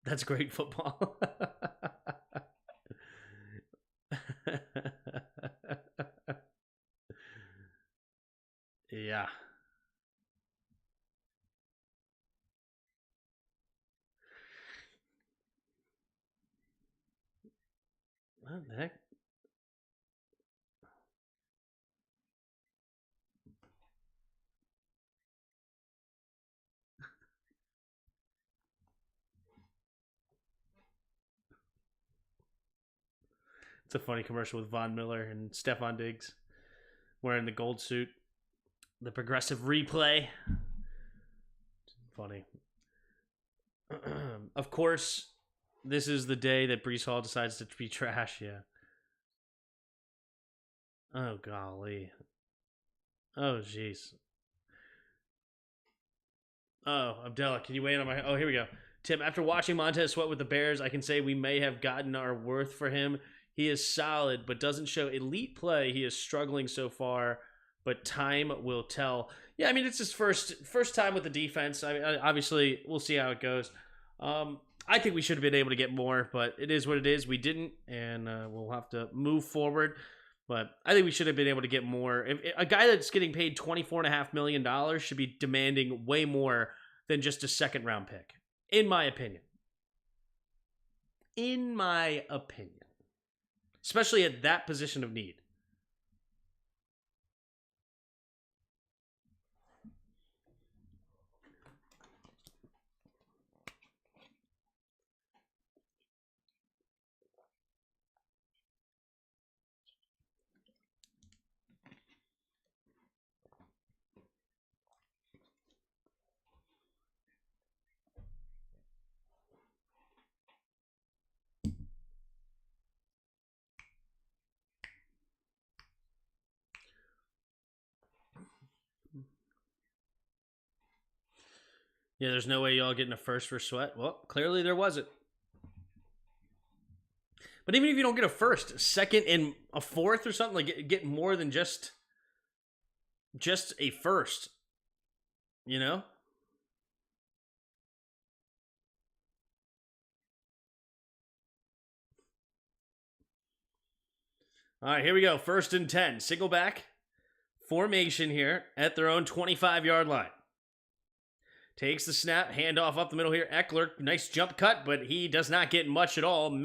That's great football. Yeah. What the heck? It's a funny commercial with Von Miller and Stephon Diggs wearing the gold suit. The progressive replay. Funny. Of course, this is the day that Breece Hall decides to be trash, yeah. Oh, golly. Oh, jeez. Oh, Abdullah, can you weigh in on my... Oh, here we go. Tim, after watching Montez Sweat with the Bears, I can say we may have gotten our worth for him. He is solid, but doesn't show elite play. He is struggling so far, but time will tell. Yeah, I mean, it's his first time with the defense. I mean, obviously, we'll see how it goes. I I think we should have been able to get more, but it is what it is. We didn't, and we'll have to move forward. But I think we should have been able to get more. If a guy that's getting paid $24.5 million should be demanding way more than just a second-round pick, in my opinion. In my opinion. Especially at that position of need. Yeah, there's no way y'all getting a first for Sweat. Well, clearly there wasn't. But even if you don't get a first, second and a fourth or something, like get more than just a first, you know? All right, here we go. 1st and 10. Single back formation here at their own 25-yard line. Takes the snap, handoff up the middle here. Eckler, nice jump cut, but he does not get much at all.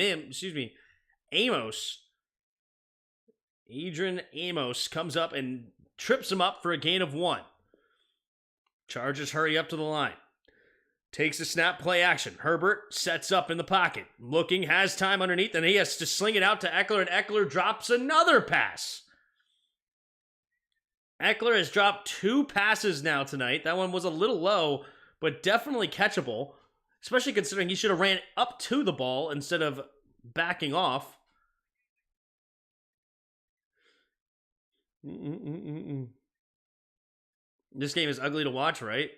Adrian Amos comes up and trips him up for a gain of 1. Chargers hurry up to the line. Takes the snap, play action. Herbert sets up in the pocket. Looking, has time underneath, and he has to sling it out to Eckler, and Eckler drops another pass. Eckler has dropped 2 passes now tonight. That one was a little low, but definitely catchable, especially considering he should have ran up to the ball instead of backing off. This game is ugly to watch, right?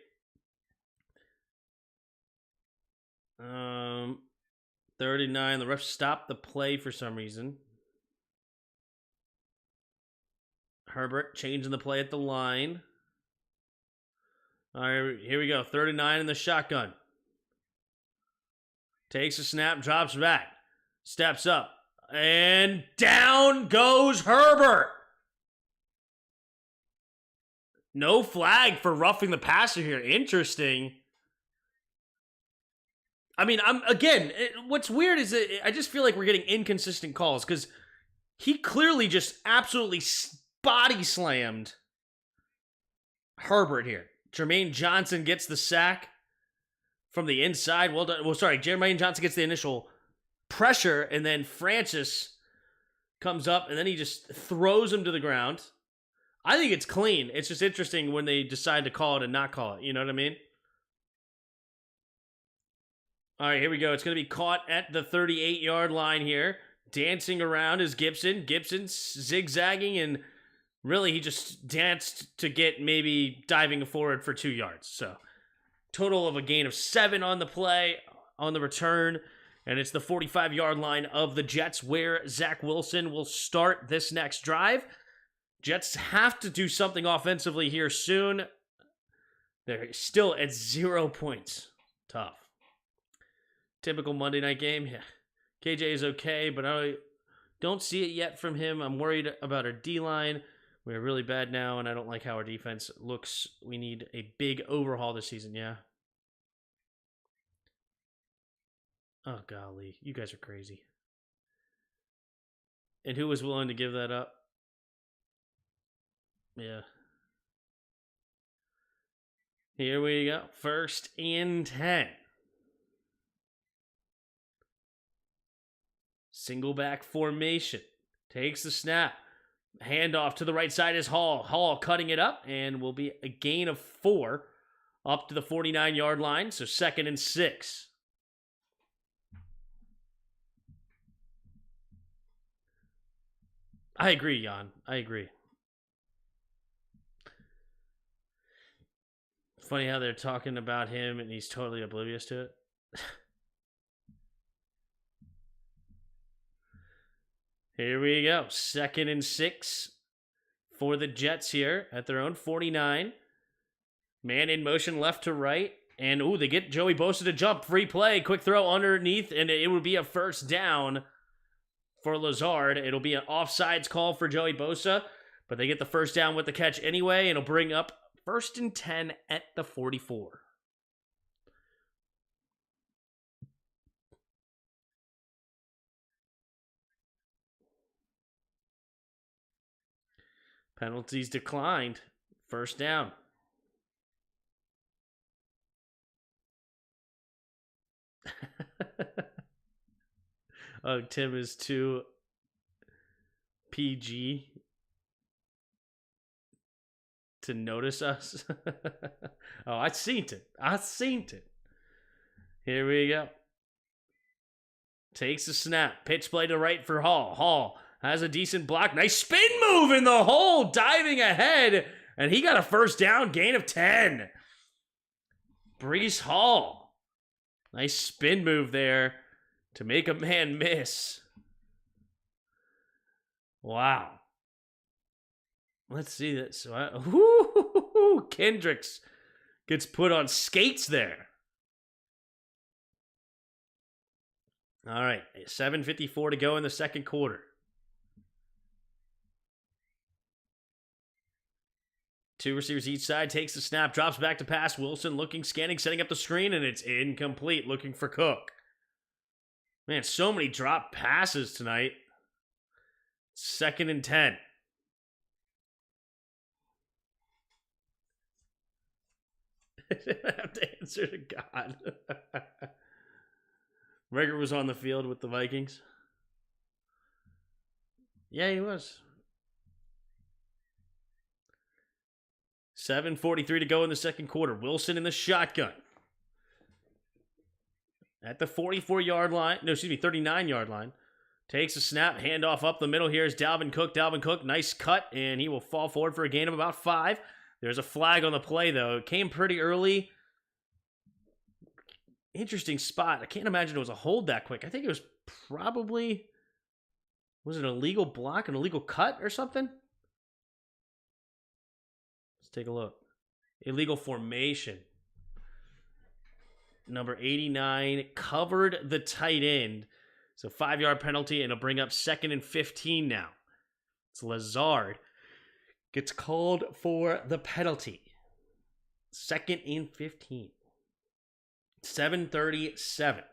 39. The refs stopped the play for some reason. Herbert changing the play at the line. All right, here we go. 39 in the shotgun. Takes a snap, drops back. Steps up. And down goes Herbert. No flag for roughing the passer here. Interesting. I mean, what's weird is that I just feel like we're getting inconsistent calls because he clearly just absolutely body slammed Herbert here. Jermaine Johnson gets the sack from the inside. Well done. Well, sorry, Jermaine Johnson gets the initial pressure, and then Francis comes up, and then he just throws him to the ground. I think it's clean. It's just interesting when they decide to call it and not call it. You know what I mean? All right, here we go. It's going to be caught at the 38-yard line here. Dancing around is Gibson. Gibson's zigzagging, and really he just danced to get maybe diving forward for 2 yards. So total of a gain of 7 on the play, on the return. And it's the 45-yard line of the Jets where Zach Wilson will start this next drive. Jets have to do something offensively here soon. They're still at 0 points. Tough. Typical Monday night game. Yeah. KJ is okay, but I don't see it yet from him. I'm worried about our D-line. We're really bad now, and I don't like how our defense looks. We need a big overhaul this season, yeah. Oh, golly. You guys are crazy. And who was willing to give that up? Yeah. Here we go. 1st and 10. Single back formation. Takes the snap. Handoff to the right side is Hall. Hall cutting it up, and will be a gain of 4 up to the 49-yard line. So 2nd and 6. I agree, Jan. I agree. Funny how they're talking about him, and he's totally oblivious to it. Here we go. 2nd and 6 for the Jets here at their own 49. Man in motion left to right. And, ooh, they get Joey Bosa to jump. Free play. Quick throw underneath, and it would be a first down for Lazard. It'll be an offsides call for Joey Bosa, but they get the first down with the catch anyway, and it'll bring up 1st and 10 at the 44. Penalties declined. First down. Oh, Tim is too PG to notice us. Oh, I seen it. Here we go. Takes the snap. Pitch play to right for Hall. Hall has a decent block. Nice spin move in the hole. Diving ahead. And he got a first down. Gain of 10. Breece Hall. Nice spin move there to make a man miss. Wow. Let's see this. Kendricks gets put on skates there. All right, 7:54 to go in the second quarter. Two receivers each side, takes the snap, drops back to pass. Wilson looking, scanning, setting up the screen, and it's incomplete, looking for Cook. Man, so many drop passes tonight. 2nd and 10. I have to answer to God. Rager was on the field with the Vikings. Yeah, he was. 7:43 to go in the second quarter. Wilson in the shotgun. At the 44-yard line. No, excuse me, 39-yard line. Takes a snap. Handoff up the middle. Here's Dalvin Cook. Dalvin Cook, nice cut, and he will fall forward for a gain of about 5. There's a flag on the play, though. It came pretty early. Interesting spot. I can't imagine it was a hold that quick. I think it was probably... Was it an illegal block, an illegal cut or something? Let's take a look. Illegal formation. Number 89 covered the tight end. So 5-yard penalty, and it'll bring up 2nd and 15 now. It's Lazard. Gets called for the penalty. 2nd and 15. 7:37.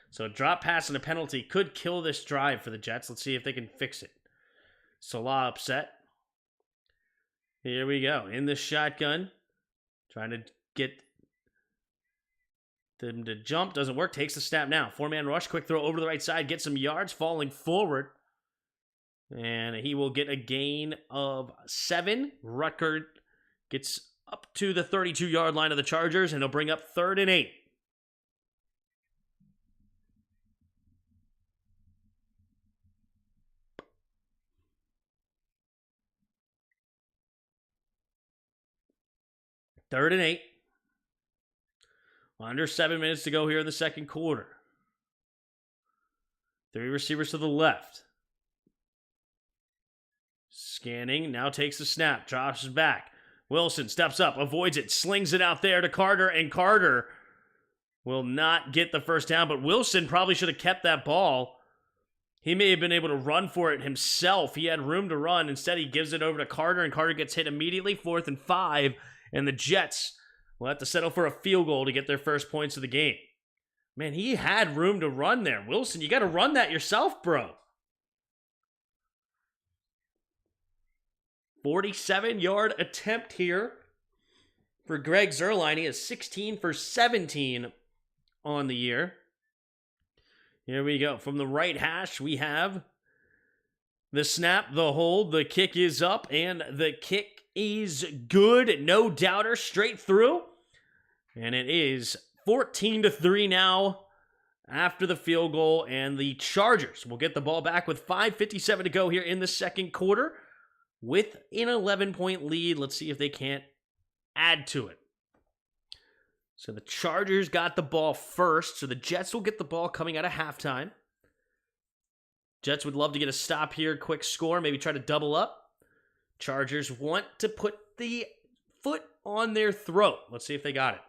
So a drop pass and a penalty could kill this drive for the Jets. Let's see if they can fix it. Salah upset. Here we go. In the shotgun. Trying to get them to jump. Doesn't work. Takes the snap now. 4-man rush. Quick throw over to the right side. Get some yards. Falling forward. And he will get a gain of 7. Ruckert gets up to the 32-yard line of the Chargers, and he'll bring up 3rd and 8. Third and 8. Under 7 minutes to go here in the second quarter. 3 receivers to the left. Scanning, now takes the snap, drops back. Wilson steps up, avoids it, slings it out there to Carter, and Carter will not get the first down, but Wilson probably should have kept that ball. He may have been able to run for it himself. He had room to run. Instead, he gives it over to Carter, and Carter gets hit immediately. 4th and 5, and the Jets will have to settle for a field goal to get their first points of the game. Man, he had room to run there. Wilson, you got to run that yourself, bro. 47-yard attempt here for Greg Zuerlein. He is 16 for 17 on the year. Here we go. From the right hash, we have the snap, the hold, the kick is up, and the kick is good. No doubter, straight through. And it is 14-3 now after the field goal, and the Chargers will get the ball back with 5:57 to go here in the second quarter with an 11-point lead. Let's see if they can't add to it. So the Chargers got the ball first, so the Jets will get the ball coming out of halftime. Jets would love to get a stop here, quick score, maybe try to double up. Chargers want to put the foot on their throat. Let's see if they got it.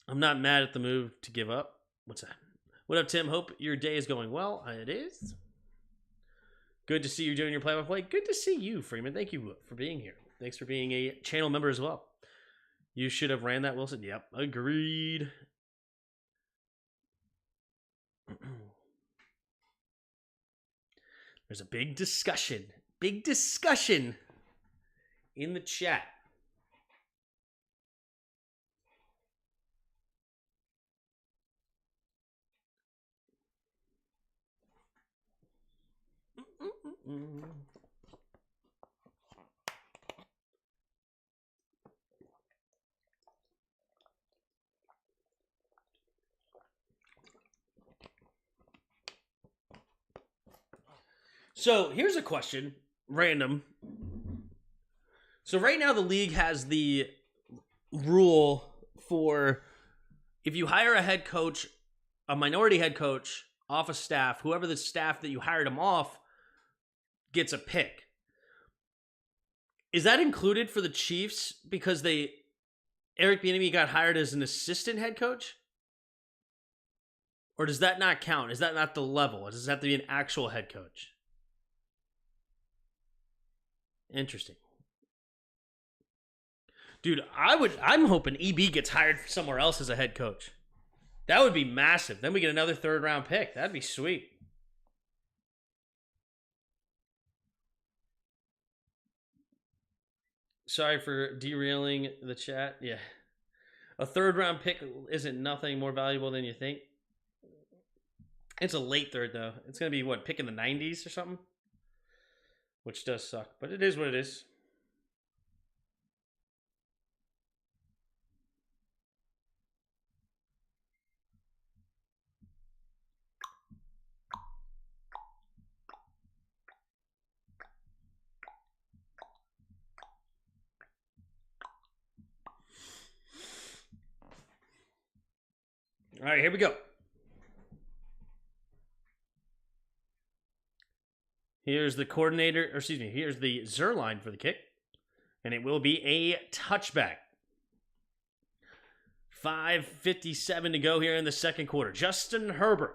I'm not mad at the move to give up. What's that? What up, Tim? Hope your day is going well. It is. Good to see you doing your play-by-play. Good to see you, Freeman. Thank you for being here. Thanks for being a channel member as well. You should have ran that, Wilson. Yep, agreed. There's a big discussion in the chat. So here's a question, random. So right now the league has the rule for if you hire a head coach, a minority head coach off a staff, whoever the staff that you hired him off gets a pick. Is that included for the Chiefs because Eric Bieniemy got hired as an assistant head coach? Or does that not count? Is that not the level? Does it have to be an actual head coach? Interesting. Dude, I'm hoping EB gets hired somewhere else as a head coach. That would be massive. Then we get another third round pick. That'd be sweet. Sorry for derailing the chat. Yeah. A third round pick isn't nothing more valuable than you think. It's a late third, though. It's going to be, what, pick in the 90s or something? Which does suck, but it is what it is. All right, here we go. Here's the coordinator, or excuse me, here's the Zerline for the kick. And it will be a touchback. 5:57 to go here in the second quarter. Justin Herbert.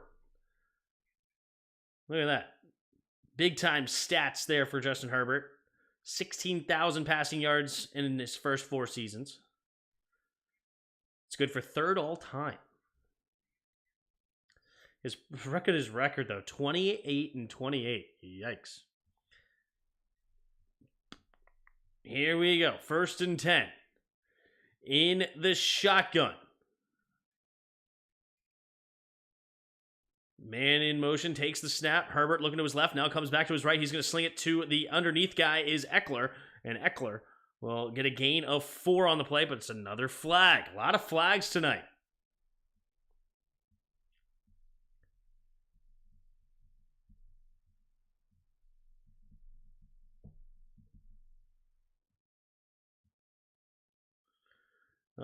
Look at that. Big time stats there for Justin Herbert. 16,000 passing yards in his first 4 seasons. It's good for third all time. His record, though, 28-28. Yikes. Here we go. 1st and 10. In the shotgun. Man in motion, takes the snap. Herbert looking to his left, now comes back to his right. He's going to sling it to the underneath guy is Eckler. And Eckler will get a gain of 4 on the play, but it's another flag. A lot of flags tonight.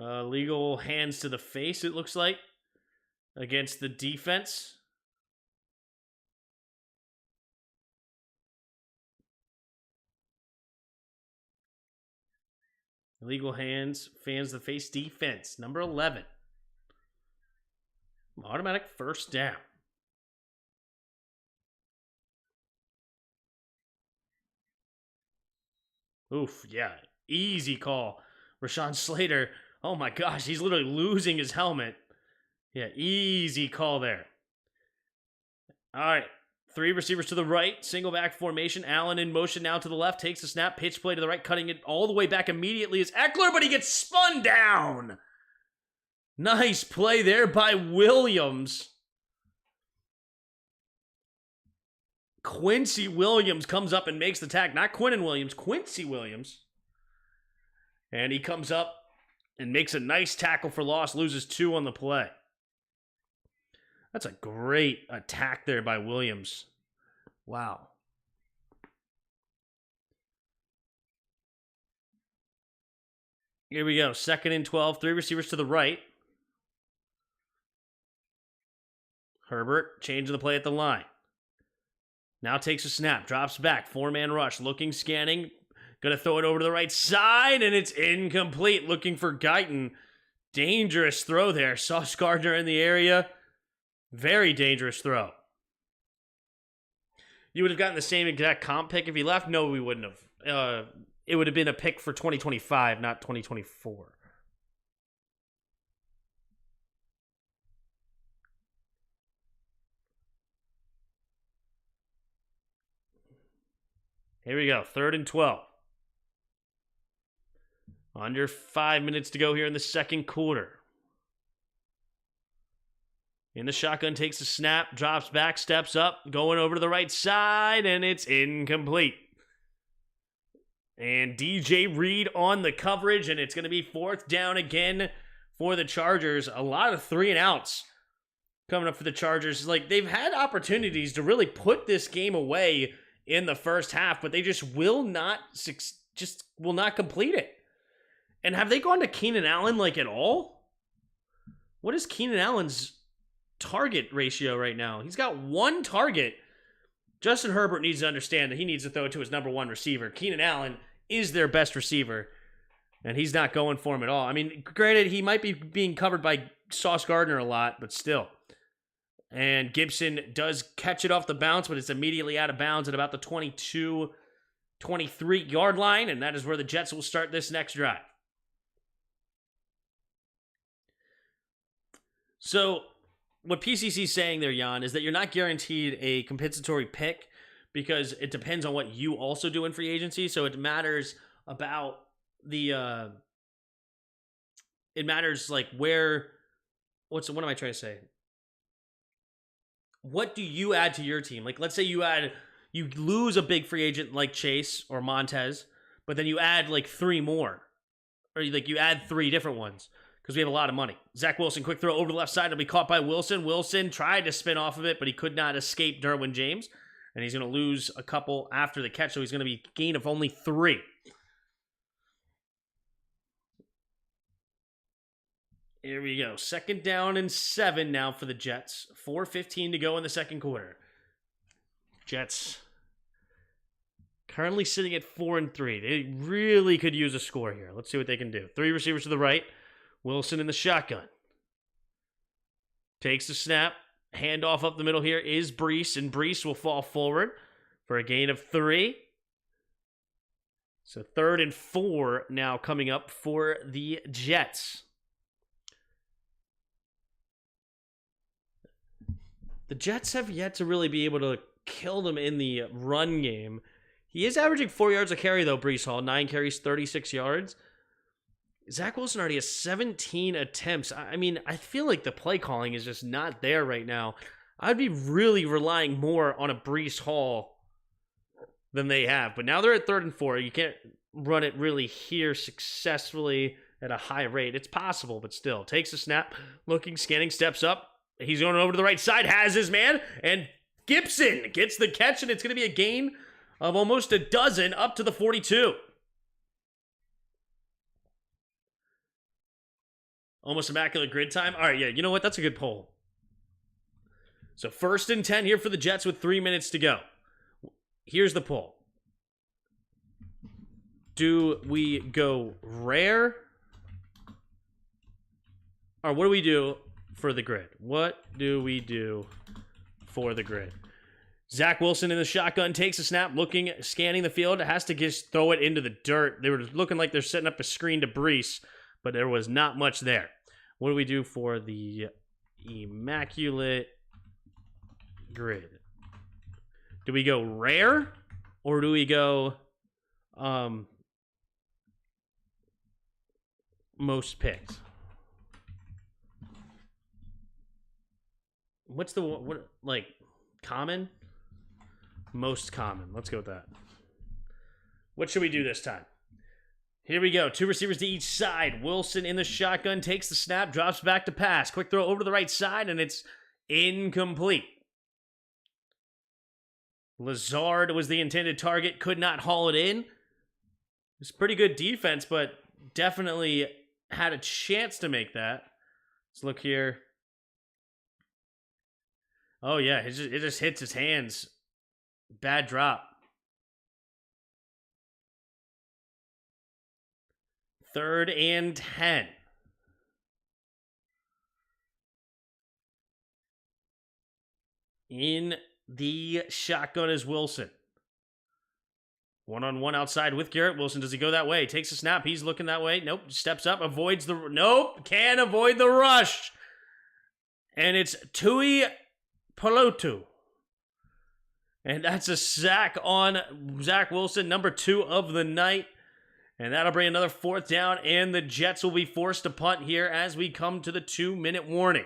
Legal hands to the face, it looks like, against the defense. Illegal hands, fans the face defense. Number 11. Automatic first down. Oof, yeah. Easy call. Rashawn Slater. Oh my gosh, he's literally losing his helmet. Yeah, easy call there. All right. 3 receivers to the right. Single back formation. Allen in motion now to the left. Takes the snap. Pitch play to the right. Cutting it all the way back immediately is Eckler, but he gets spun down. Nice play there by Williams. Quincy Williams comes up and makes the tag. Not Quinnen Williams. Quincy Williams. And he comes up and makes a nice tackle for loss. Loses 2 on the play. That's a great attack there by Williams. Wow. Here we go. 2nd and 12. 3 receivers to the right. Herbert changing the play at the line. Now takes a snap. Drops back. 4-man rush. Looking, scanning. Going to throw it over to the right side, and it's incomplete. Looking for Guyton. Dangerous throw there. Sauce Gardner in the area. Very dangerous throw. You would have gotten the same exact comp pick if he left? No, we wouldn't have. It would have been a pick for 2025, not 2024. Here we go. 3rd and 12. Under 5 minutes to go here in the second quarter. In the shotgun, takes a snap, drops back, steps up, going over to the right side, and it's incomplete. And DJ Reed on the coverage, and it's going to be 4th down again for the Chargers. A lot of 3 and outs coming up for the Chargers. Like, they've had opportunities to really put this game away in the first half, but they just will not complete it. And have they gone to Keenan Allen like at all? What is Keenan Allen's target ratio right now? He's got 1 target. Justin Herbert needs to understand that he needs to throw it to his number 1 receiver. Keenan Allen is their best receiver, and he's not going for him at all. I mean, granted, he might be being covered by Sauce Gardner a lot, but still. And Gibson does catch it off the bounce, but it's immediately out of bounds at about the 22, 23-yard line, and that is where the Jets will start this next drive. So, what PCC is saying there, Jan, is that you're not guaranteed a compensatory pick because it depends on what you also do in free agency. So it matters about it matters like what am I trying to say? What do you add to your team? Like, let's say you lose a big free agent like Chase or Montez, but then you add like 3 more, or like you add 3 different ones. Because we have a lot of money. Zach Wilson, quick throw over the left side. It'll be caught by Wilson. Wilson tried to spin off of it, but he could not escape Derwin James. And he's going to lose a couple after the catch, so he's going to be a gain of only 3. Here we go. 2nd down and 7 now for the Jets. 4:15 to go in the second quarter. Jets currently sitting at 4-3. They really could use a score here. Let's see what they can do. 3 receivers to the right. Wilson in the shotgun. Takes the snap. Handoff up the middle here is Brees, and Brees will fall forward for a gain of 3. So 3rd and 4 now coming up for the Jets. The Jets have yet to really be able to kill them in the run game. He is averaging 4 yards a carry, though, Brees Hall. 9 carries, 36 yards. Zach Wilson already has 17 attempts. I mean, I feel like the play calling is just not there right now. I'd be really relying more on a Brees Hall than they have. But now they're at 3rd and 4. You can't run it really here successfully at a high rate. It's possible, but still. Takes a snap, looking, scanning, steps up. He's going over to the right side, has his man, and Gibson gets the catch, and it's going to be a gain of almost a dozen up to the 42. Almost immaculate grid time. All right, yeah, you know what? That's a good poll. So 1st and 10 here for the Jets with 3 minutes to go. Here's the poll. Do we go rare? Or what do we do for the grid? What do we do for the grid? Zach Wilson in the shotgun takes a snap, looking, scanning the field. Has to just throw it into the dirt. They were looking like they're setting up a screen to Brees, but there was not much there. What do we do for the immaculate grid? Do we go rare or do we go most picked? What's the what like common? Most common. Let's go with that. What should we do this time? Here we go. 2 receivers to each side. Wilson in the shotgun takes the snap, drops back to pass. Quick throw over to the right side, and it's incomplete. Lazard was the intended target, could not haul it in. It's pretty good defense, but definitely had a chance to make that. Let's look here. Oh, yeah, it just hits his hands. Bad drop. 3rd and 10. In the shotgun is Wilson. One-on-one outside with Garrett Wilson. Does he go that way? Takes a snap. He's looking that way. Nope. Steps up. Avoids the... Nope. Can't avoid the rush. And it's Tui Pelotu. And that's a sack on Zach Wilson, number 2 of the night. And that'll bring another 4th down. And the Jets will be forced to punt here as we come to the 2-minute warning.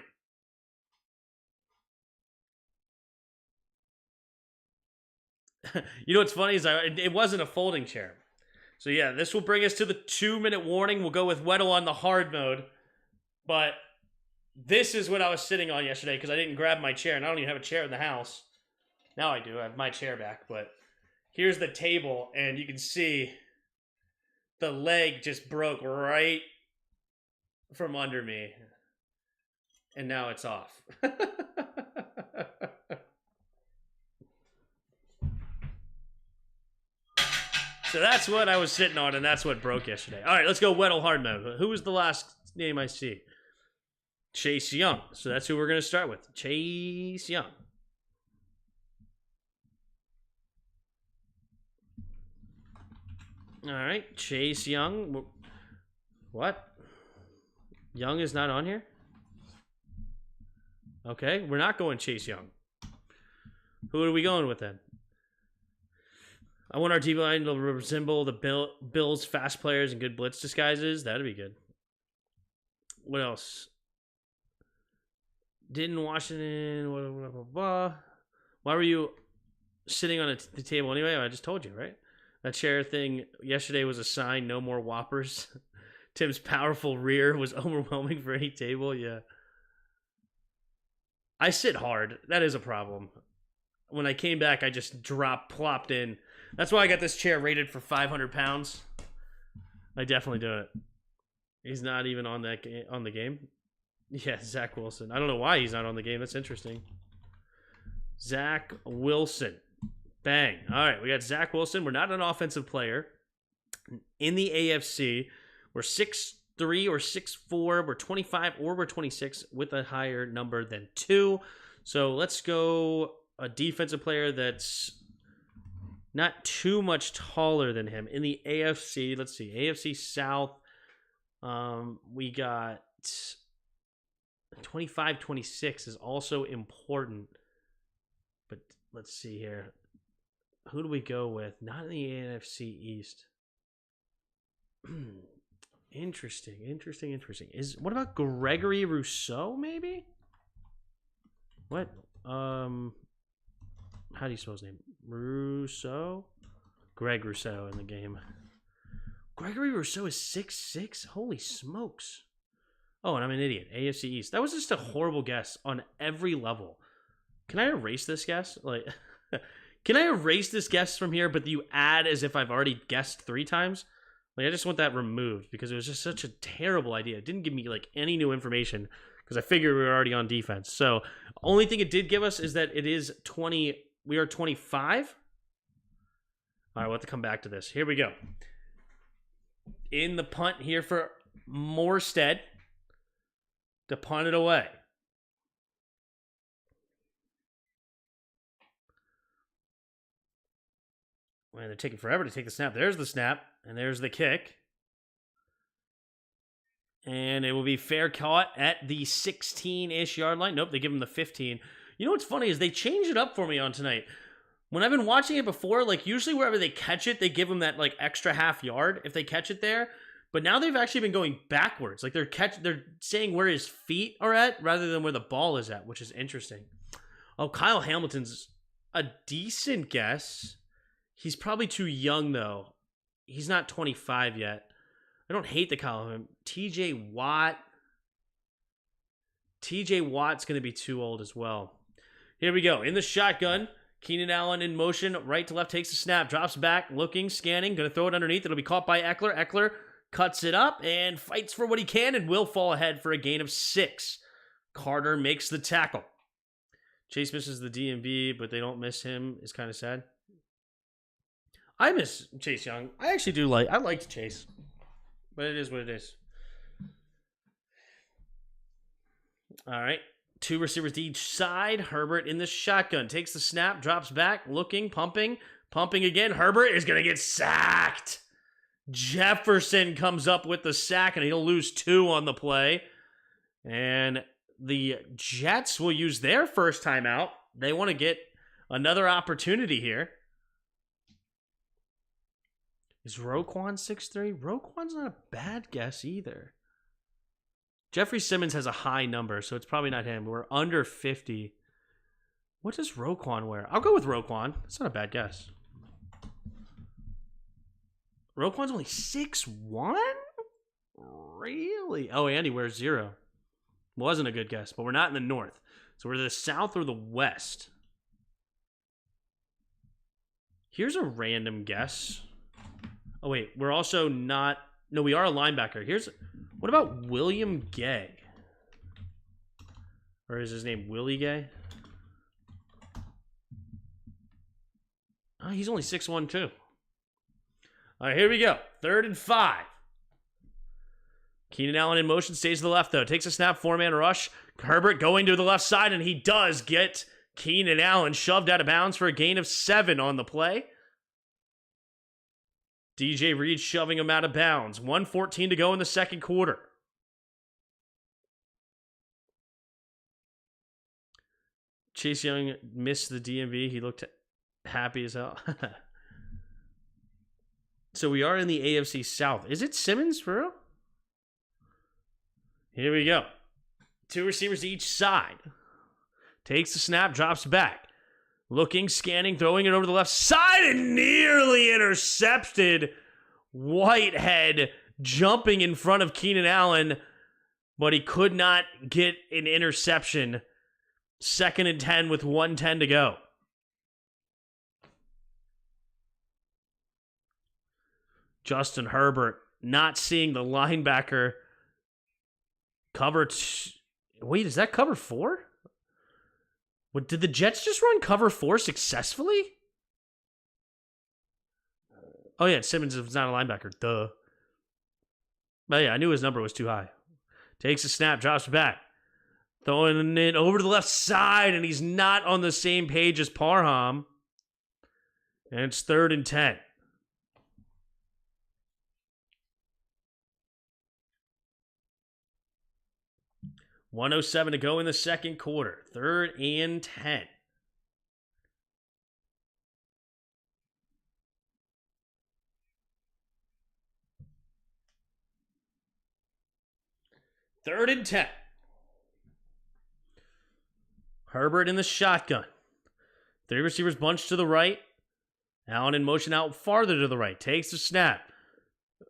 You know what's funny is it wasn't a folding chair. So yeah, this will bring us to the 2-minute warning. We'll go with Weddle on the hard mode. But this is what I was sitting on yesterday because I didn't grab my chair. And I don't even have a chair in the house. Now I do. I have my chair back. But here's the table. And you can see the leg just broke right from under me. And now it's off. So that's what I was sitting on, and that's what broke yesterday. All right, let's go Weddle hard mode. Who was the last name I see? Chase Young. So that's who we're going to start with. Chase Young. All right, Chase Young. What? Young is not on here? Okay, we're not going Chase Young. Who are we going with then? I want our D line to resemble the Bills' fast players and good blitz disguises. That'd be good. What else? Didn't Washington... Blah, blah, blah, blah. Why were you sitting on the table anyway? I just told you, right? That chair thing yesterday was a sign, no more whoppers. Tim's powerful rear was overwhelming for any table. Yeah. I sit hard. That is a problem. When I came back, I just plopped in. That's why I got this chair rated for 500 pounds. I definitely do it. He's not even on the game. Yeah, Zach Wilson. I don't know why he's not on the game. That's interesting. Zach Wilson. Bang. All right, we got Zach Wilson. We're not an offensive player. In the AFC, we're 6'3" or 6'4". We're 25 or we're 26 with a higher number than 2. So let's go a defensive player that's not too much taller than him. In the AFC, let's see. AFC South, we got 25-26 is also important. But let's see here. Who do we go with? Not in the NFC East. Interesting. What about Gregory Rousseau, maybe? What? How do you spell his name? Rousseau? Greg Rousseau in the game. Gregory Rousseau is 6'6"? Holy smokes. Oh, and I'm an idiot. AFC East. That was just a horrible guess on every level. Can I erase this guess? Can I erase this guess from here, but you add as if I've already guessed 3 times? I just want that removed because it was just such a terrible idea. It didn't give me any new information because I figured we were already on defense. So only thing it did give us is that it is 20. We are 25. All right, we'll have to come back to this. Here we go. In the punt here for Morstead to punt it away. Man, they're taking forever to take the snap. There's the snap, and there's the kick. And it will be fair caught at the 16-ish yard line. Nope, they give him the 15. You know what's funny is they changed it up for me on tonight. When I've been watching it before, usually wherever they catch it, they give them that extra half yard if they catch it there. But now they've actually been going backwards. They're saying where his feet are at rather than where the ball is at, which is interesting. Oh, Kyle Hamilton's a decent guess. He's probably too young, though. He's not 25 yet. I don't hate the Kyle Hamilton. TJ Watt. TJ Watt's going to be too old as well. Here we go. In the shotgun. Keenan Allen in motion. Right to left takes the snap. Drops back. Looking. Scanning. Going to throw it underneath. It'll be caught by Eckler. Eckler cuts it up and fights for what he can and will fall ahead for a gain of 6. Carter makes the tackle. Chase misses the DMV, but they don't miss him. It's kind of sad. I miss Chase Young. I actually do I liked Chase. But it is what it is. All right. Two receivers to each side. Herbert in the shotgun. Takes the snap, drops back, looking, pumping again. Herbert is going to get sacked. Jefferson comes up with the sack, and he'll lose 2 on the play. And the Jets will use their first timeout. They want to get another opportunity here. Is Roquan 6'3"? Roquan's not a bad guess either. Jeffrey Simmons has a high number, so it's probably not him. We're under 50. What does Roquan wear? I'll go with Roquan. That's not a bad guess. Roquan's only 6'1"? Really? Oh, and he wears 0. Wasn't a good guess, but we're not in the north. So we're the south or the west. Here's a random guess. Oh, wait. We're also not... No, we are a linebacker. What about William Gay? Or is his name Willie Gay? Oh, he's only 6'1", too. All right, here we go. 3rd and 5. Keenan Allen in motion, stays to the left, though. Takes a snap, 4-man rush. Herbert going to the left side, and he does get Keenan Allen shoved out of bounds for a gain of 7 on the play. DJ Reed shoving him out of bounds. 1:14 to go in the second quarter. Chase Young missed the DMV. He looked happy as hell. So we are in the AFC South. Is it Simmons for real? Here we go. 2 receivers to each side. Takes the snap, drops back. Looking, scanning, throwing it over the left side, and nearly intercepted. Whitehead jumping in front of Keenan Allen, but he could not get an interception. 2nd and 10 with 1:10 to go. Justin Herbert not seeing the linebacker cover. Wait, is that cover 4? What, did the Jets just run cover 4 successfully? Oh, yeah, Simmons is not a linebacker. Duh. But yeah, I knew his number was too high. Takes a snap, drops back. Throwing it over to the left side, and he's not on the same page as Parham. And it's 3rd and 10. $1:07 to go in the second quarter. 3rd and 10. Third and 10. Herbert in the shotgun. 3 receivers bunched to the right. Allen in motion out farther to the right. Takes the snap.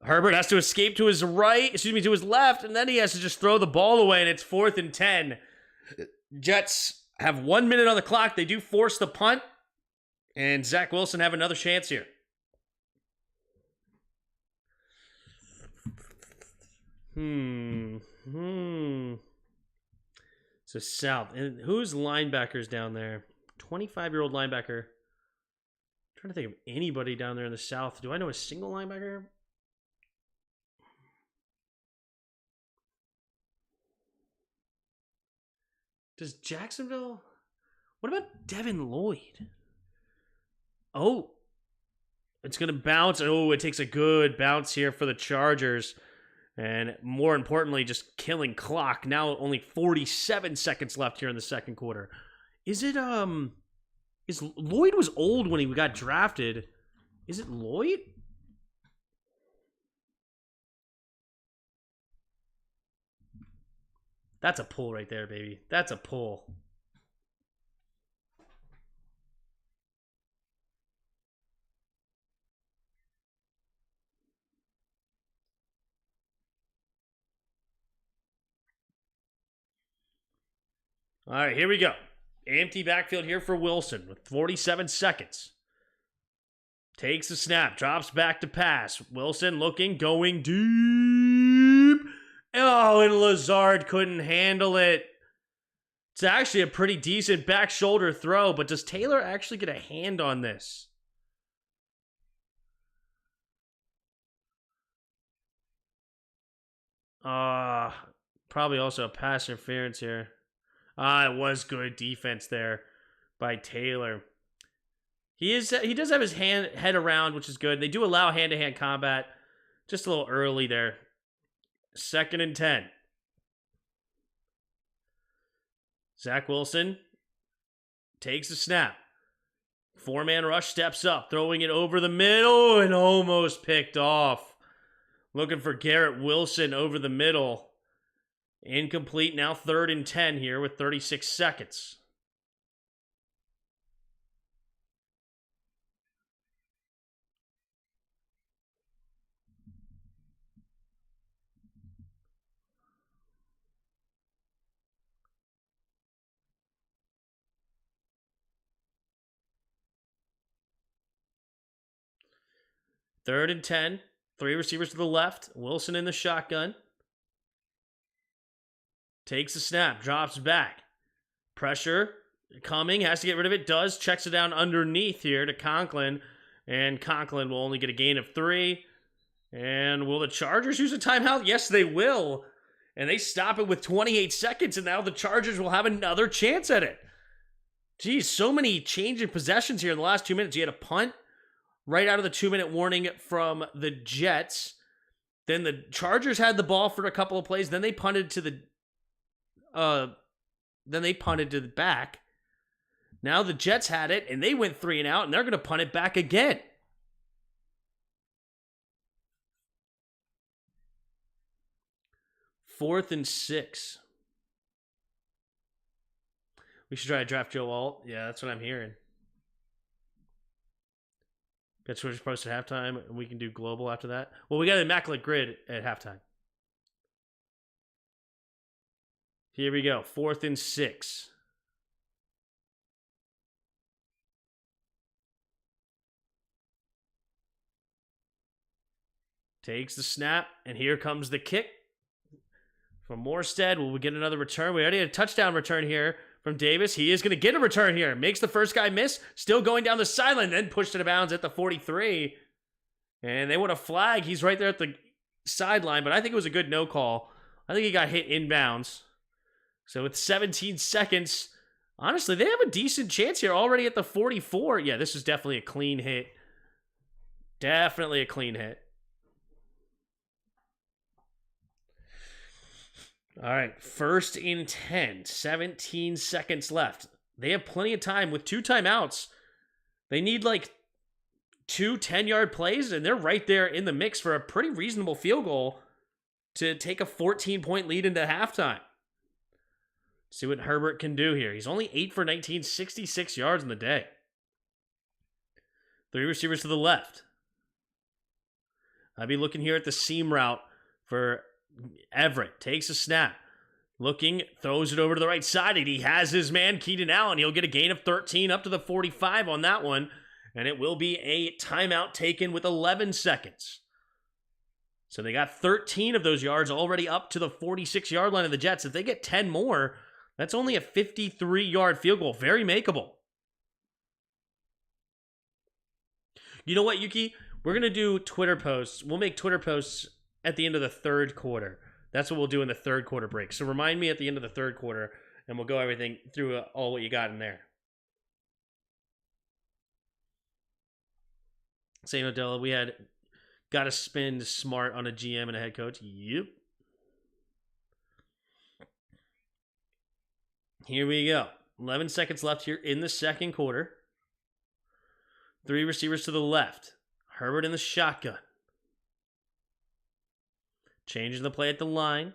Herbert has to escape to his right, to his left, and then he has to just throw the ball away, and it's 4th and 10. Jets have 1 minute on the clock. They do force the punt, and Zach Wilson have another chance here. So South. And who's linebackers down there? 25-year-old linebacker. I'm trying to think of anybody down there in the South. Do I know a single linebacker? Does Jacksonville... What about Devin Lloyd? Oh. It's going to bounce. Oh, it takes a good bounce here for the Chargers. And more importantly, just killing clock. Now only 47 seconds left here in the second quarter. Is Lloyd was old when he got drafted. Is it Lloyd? That's a pull right there, baby. That's a pull. All right, here we go. Empty backfield here for Wilson with 47 seconds. Takes the snap, drops back to pass. Wilson looking, going deep. Oh, and Lazard couldn't handle it. It's actually a pretty decent back shoulder throw, but does Taylor actually get a hand on this? Probably also a pass interference here. It was good defense there by Taylor. He does have his head around, which is good. They do allow hand-to-hand combat just a little early there. 2nd and 10. Zach Wilson takes the snap. 4-man rush, steps up, throwing it over the middle and almost picked off. Looking for Garrett Wilson over the middle. Incomplete, now 3rd and 10 here with 36 seconds. Third and 10. 3 receivers to the left. Wilson in the shotgun. Takes the snap. Drops back. Pressure coming. Has to get rid of it. Does. Checks it down underneath here to Conklin. And Conklin will only get a gain of 3. And will the Chargers use a timeout? Yes, they will. And they stop it with 28 seconds. And now the Chargers will have another chance at it. Geez, so many change in possessions here in the last 2 minutes. You had a punt right out of the 2-minute warning from the Jets. Then the Chargers had the ball for a couple of plays. Then they punted to the back. Now the Jets had it, and they went 3 and out, and they're going to punt it back again. Fourth and 6. We should try to draft Joe Alt. Yeah, that's what I'm hearing. Got Twitter's post at halftime, and we can do global after that. Well, we got an immaculate grid at halftime. Here we go. 4th and 6. Takes the snap, and here comes the kick from Morstead. Will we get another return? We already had a touchdown return here from Davis. He is going to get a return here. Makes the first guy miss. Still going down the sideline. Then pushed it out of bounds at the 43. And they want a flag. He's right there at the sideline. But I think it was a good no call. I think he got hit inbounds. So with 17 seconds, honestly, they have a decent chance here already at the 44. Yeah, this is definitely a clean hit. Definitely a clean hit. All right, 1st and 10, 17 seconds left. They have plenty of time with 2 timeouts. They need like 2 10-yard plays, and they're right there in the mix for a pretty reasonable field goal to take a 14-point lead into halftime. See what Herbert can do here. He's only 8 for 19, 66 yards in the day. 3 receivers to the left. I'll be looking here at the seam route for Everett. Takes a snap. Looking, throws it over to the right side, and he has his man, Keenan Allen. He'll get a gain of 13 up to the 45 on that one, and it will be a timeout taken with 11 seconds. So they got 13 of those yards already up to the 46-yard line of the Jets. If they get 10 more, that's only a 53-yard field goal. Very makeable. You know what, Yuki? We're going to do Twitter posts. We'll make Twitter posts at the end of the 3rd quarter. That's what we'll do in the 3rd quarter break. So remind me at the end of the 3rd quarter, and we'll go everything through all what you got in there. Same Odella, we had got to spend smart on a GM and a head coach. Yep. Here we go. 11 seconds left here in the 2nd quarter. 3 receivers to the left. Herbert in the shotgun. Changing the play at the line.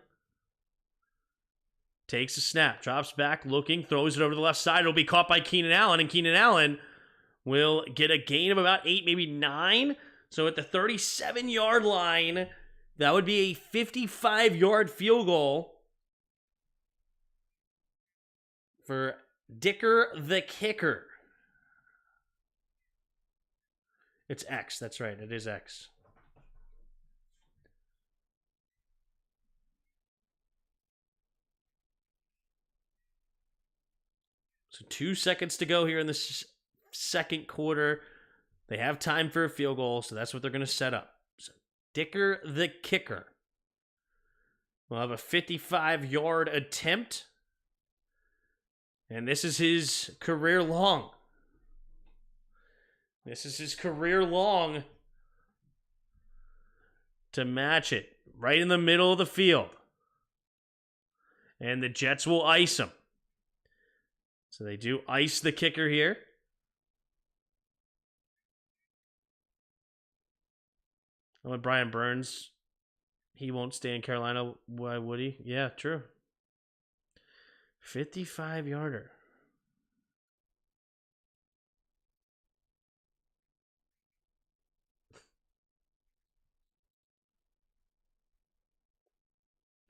Takes a snap. Drops back, looking. Throws it over to the left side. It'll be caught by Keenan Allen. And Keenan Allen will get a gain of about 8, maybe 9. So at the 37-yard line, that would be a 55-yard field goal for Dicker the kicker. It's X. That's right. It is X. So 2 seconds to go here in the 2nd quarter. They have time for a field goal, so that's what they're going to set up. So Dicker the kicker will have a 55-yard attempt. And this is his career long. This is his career long to match it right in the middle of the field. And the Jets will ice him. So they do ice the kicker here. I went Brian Burns. He won't stay in Carolina. Why would he? Yeah, true. 55-yarder.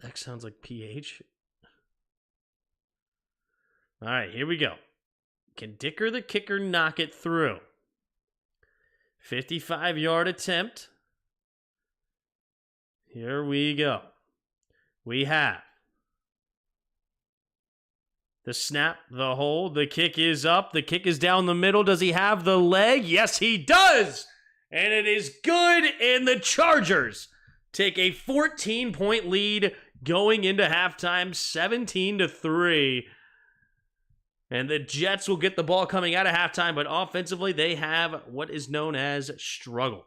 That sounds like PH. All right, here we go. Can Dicker the kicker knock it through? 55-yard attempt. Here we go. We have the snap, the hold, the kick is up, the kick is down the middle. Does he have the leg? Yes, he does! And it is good, and the Chargers take a 14-point lead going into halftime, 17-3. And the Jets will get the ball coming out of halftime, but offensively, they have what is known as struggle.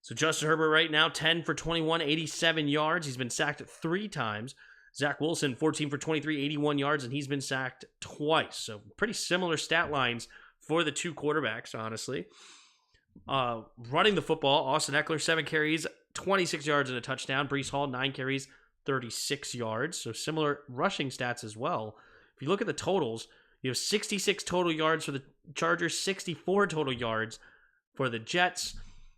So Justin Herbert right now, 10 for 21, 87 yards. He's been sacked 3 times. Zach Wilson, 14 for 23, 81 yards, and he's been sacked twice. So pretty similar stat lines for the two quarterbacks, honestly. Running the football, Austin Eckler, 7 carries, 26 yards and a touchdown. Breece Hall, 9 carries, 36 yards. So similar rushing stats as well. If you look at the totals, you have 66 total yards for the Chargers, 64 total yards for the Jets,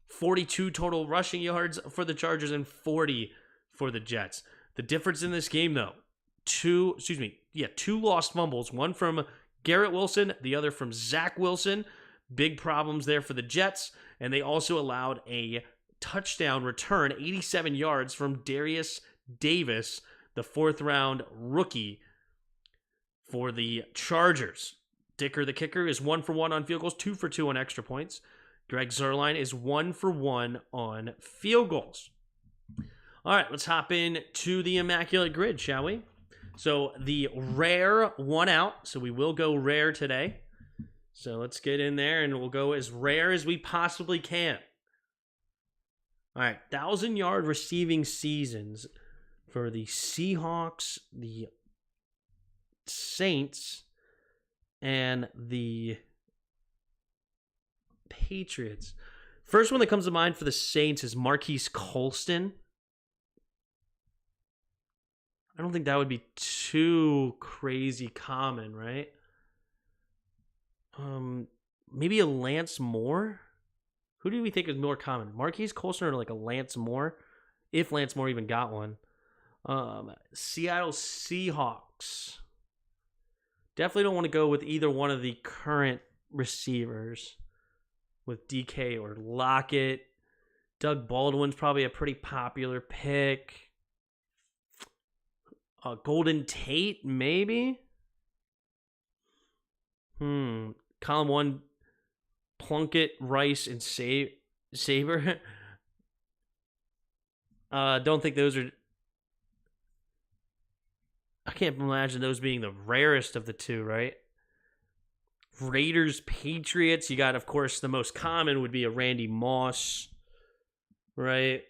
42 total rushing yards for the Chargers, and 40 for the Jets. The difference in this game, though, 2 lost fumbles, one from Garrett Wilson, the other from Zach Wilson. Big problems there for the Jets, and they also allowed a touchdown return, 87 yards from Darius Davis, the 4th-round rookie for the Chargers. Dicker the kicker is 1 for 1 on field goals, 2 for 2 on extra points. Greg Zuerlein is 1 for 1 on field goals. All right, let's hop in to the Immaculate Grid, shall we? So the rare won out, so we will go rare today. So let's get in there, and we'll go as rare as we possibly can. All right, 1,000-yard receiving seasons for the Seahawks, the Saints, and the Patriots. First one that comes to mind for the Saints is Marquise Colston. I don't think that would be too crazy common, right? Maybe a Lance Moore? Who do we think is more common? Marquise Colston or like a Lance Moore? If Lance Moore even got one. Seattle Seahawks. Definitely don't want to go with either one of the current receivers with DK or Lockett. Doug Baldwin's probably a pretty popular pick. Golden Tate, maybe? Column 1, Plunkett, Rice, and Saber. Don't think those are... I can't imagine those being the rarest of the two, right? Raiders, Patriots. You got, of course, the most common would be a Randy Moss, right?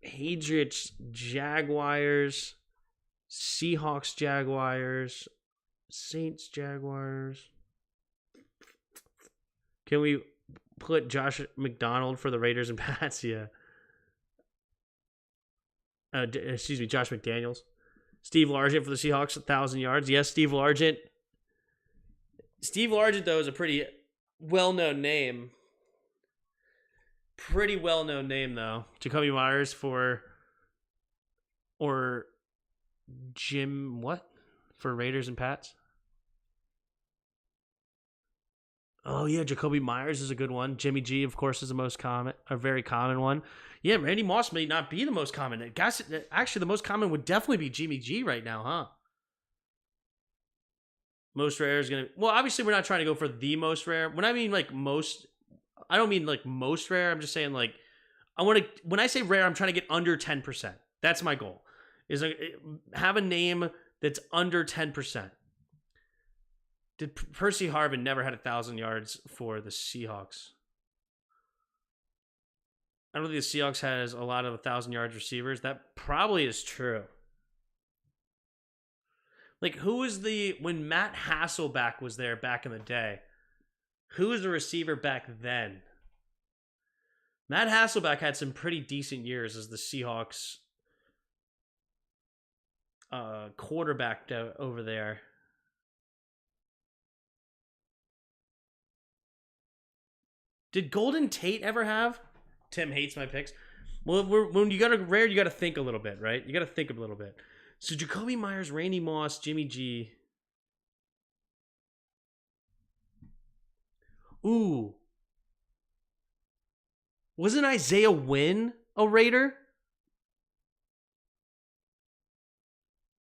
Patriots, Jaguars, Seahawks, Jaguars, Saints, Jaguars. Can we put Josh McDonald for the Raiders and Pats? Yeah. Josh McDaniels. Steve Largent for the Seahawks, 1,000 yards. Yes, Steve Largent. Steve Largent, though, is a pretty well-known name. Pretty well-known name, though. Jacoby Myers or Jim, what? For Raiders and Pats? Oh, yeah, Jacoby Myers is a good one. Jimmy G, of course, is the most common, a very common one. Yeah, Randy Moss may not be the most common. Guys, actually, the most common would definitely be Jimmy G right now, huh? Most rare is going to... Well, obviously, we're not trying to go for the most rare. When I mean, like, most... I don't mean, like, most rare. I'm just saying, like... I want to... When I say rare, I'm trying to get under 10%. That's my goal. Is have a name that's under 10%. Did Percy Harvin never had 1,000 yards for the Seahawks? I don't think the Seahawks has a lot of 1,000 yards receivers. That probably is true. Like, who was when Matt Hasselbeck was there back in the day, who was the receiver back then? Matt Hasselbeck had some pretty decent years as the Seahawks quarterback over there. Did Golden Tate ever have? Tim hates my picks. Well, when you got a rare, you got to think a little bit, right? You got to think a little bit. So Jacoby Myers, Randy Moss, Jimmy G. Ooh. Wasn't Isaiah Wynn a Raider?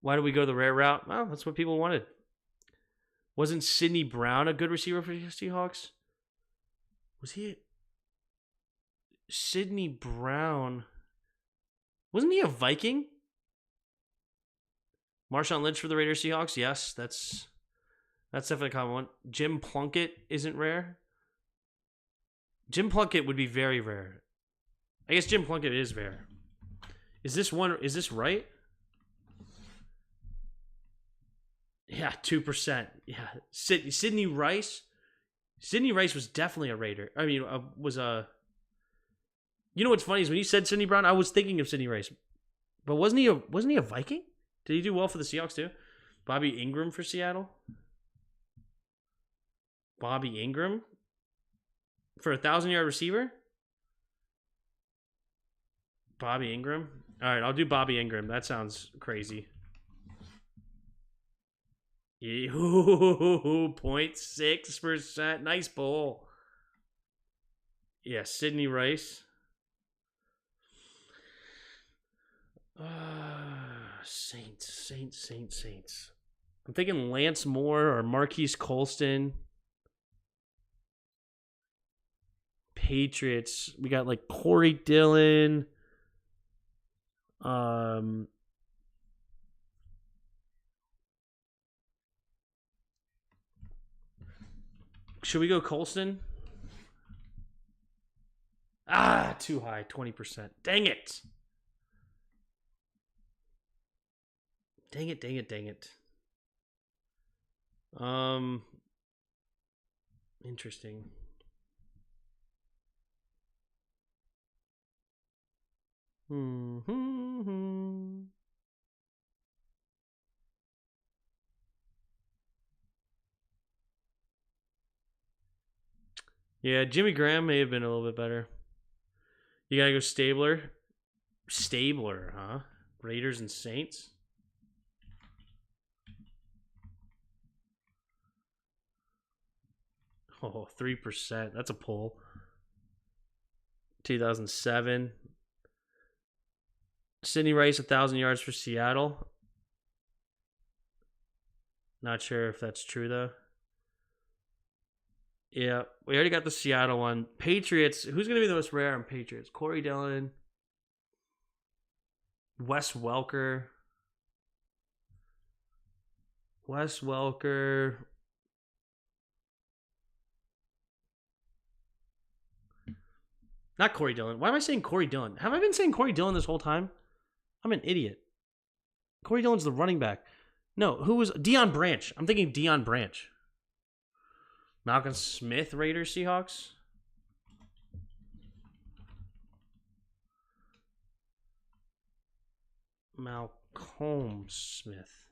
Why did we go the rare route? Well, that's what people wanted. Wasn't Sidney Brown a good receiver for the Seahawks? Was he? Sidney Brown. Wasn't he a Viking? Marshawn Lynch for the Raiders Seahawks? Yes, that's definitely a common one. Jim Plunkett isn't rare. Jim Plunkett would be very rare. I guess Jim Plunkett is rare. Is this right? Yeah, 2%. Yeah. Sidney Rice. Sidney Rice was definitely a Raider. I mean, was a... You know what's funny is when you said Sidney Brown, I was thinking of Sidney Rice. But wasn't he a Viking? Did he do well for the Seahawks too? Bobby Ingram for Seattle? Bobby Ingram? For a 1,000-yard receiver? Bobby Ingram? All right, I'll do Bobby Ingram. That sounds crazy. 0.6%. Nice bowl. Yeah, Sidney Rice. Saints. I'm thinking Lance Moore or Marquise Colston. Patriots. We got like Corey Dillon. Should we go Colston? Too high. 20%. Dang it. Dang it. Interesting. Yeah, Jimmy Graham may have been a little bit better. You gotta go Stabler. Stabler, huh? Raiders and Saints. Oh, 3%. That's a pull. 2007. Sidney Rice, 1,000 yards for Seattle. Not sure if that's true, though. Yeah, we already got the Seattle one. Patriots. Who's going to be the most rare on Patriots? Corey Dillon. Wes Welker. Not Corey Dillon. Why am I saying Corey Dillon? Have I been saying Corey Dillon this whole time? I'm an idiot. Corey Dillon's the running back. No, who was Deion Branch? I'm thinking Deion Branch. Malcolm Smith, Raiders, Seahawks. Malcolm Smith.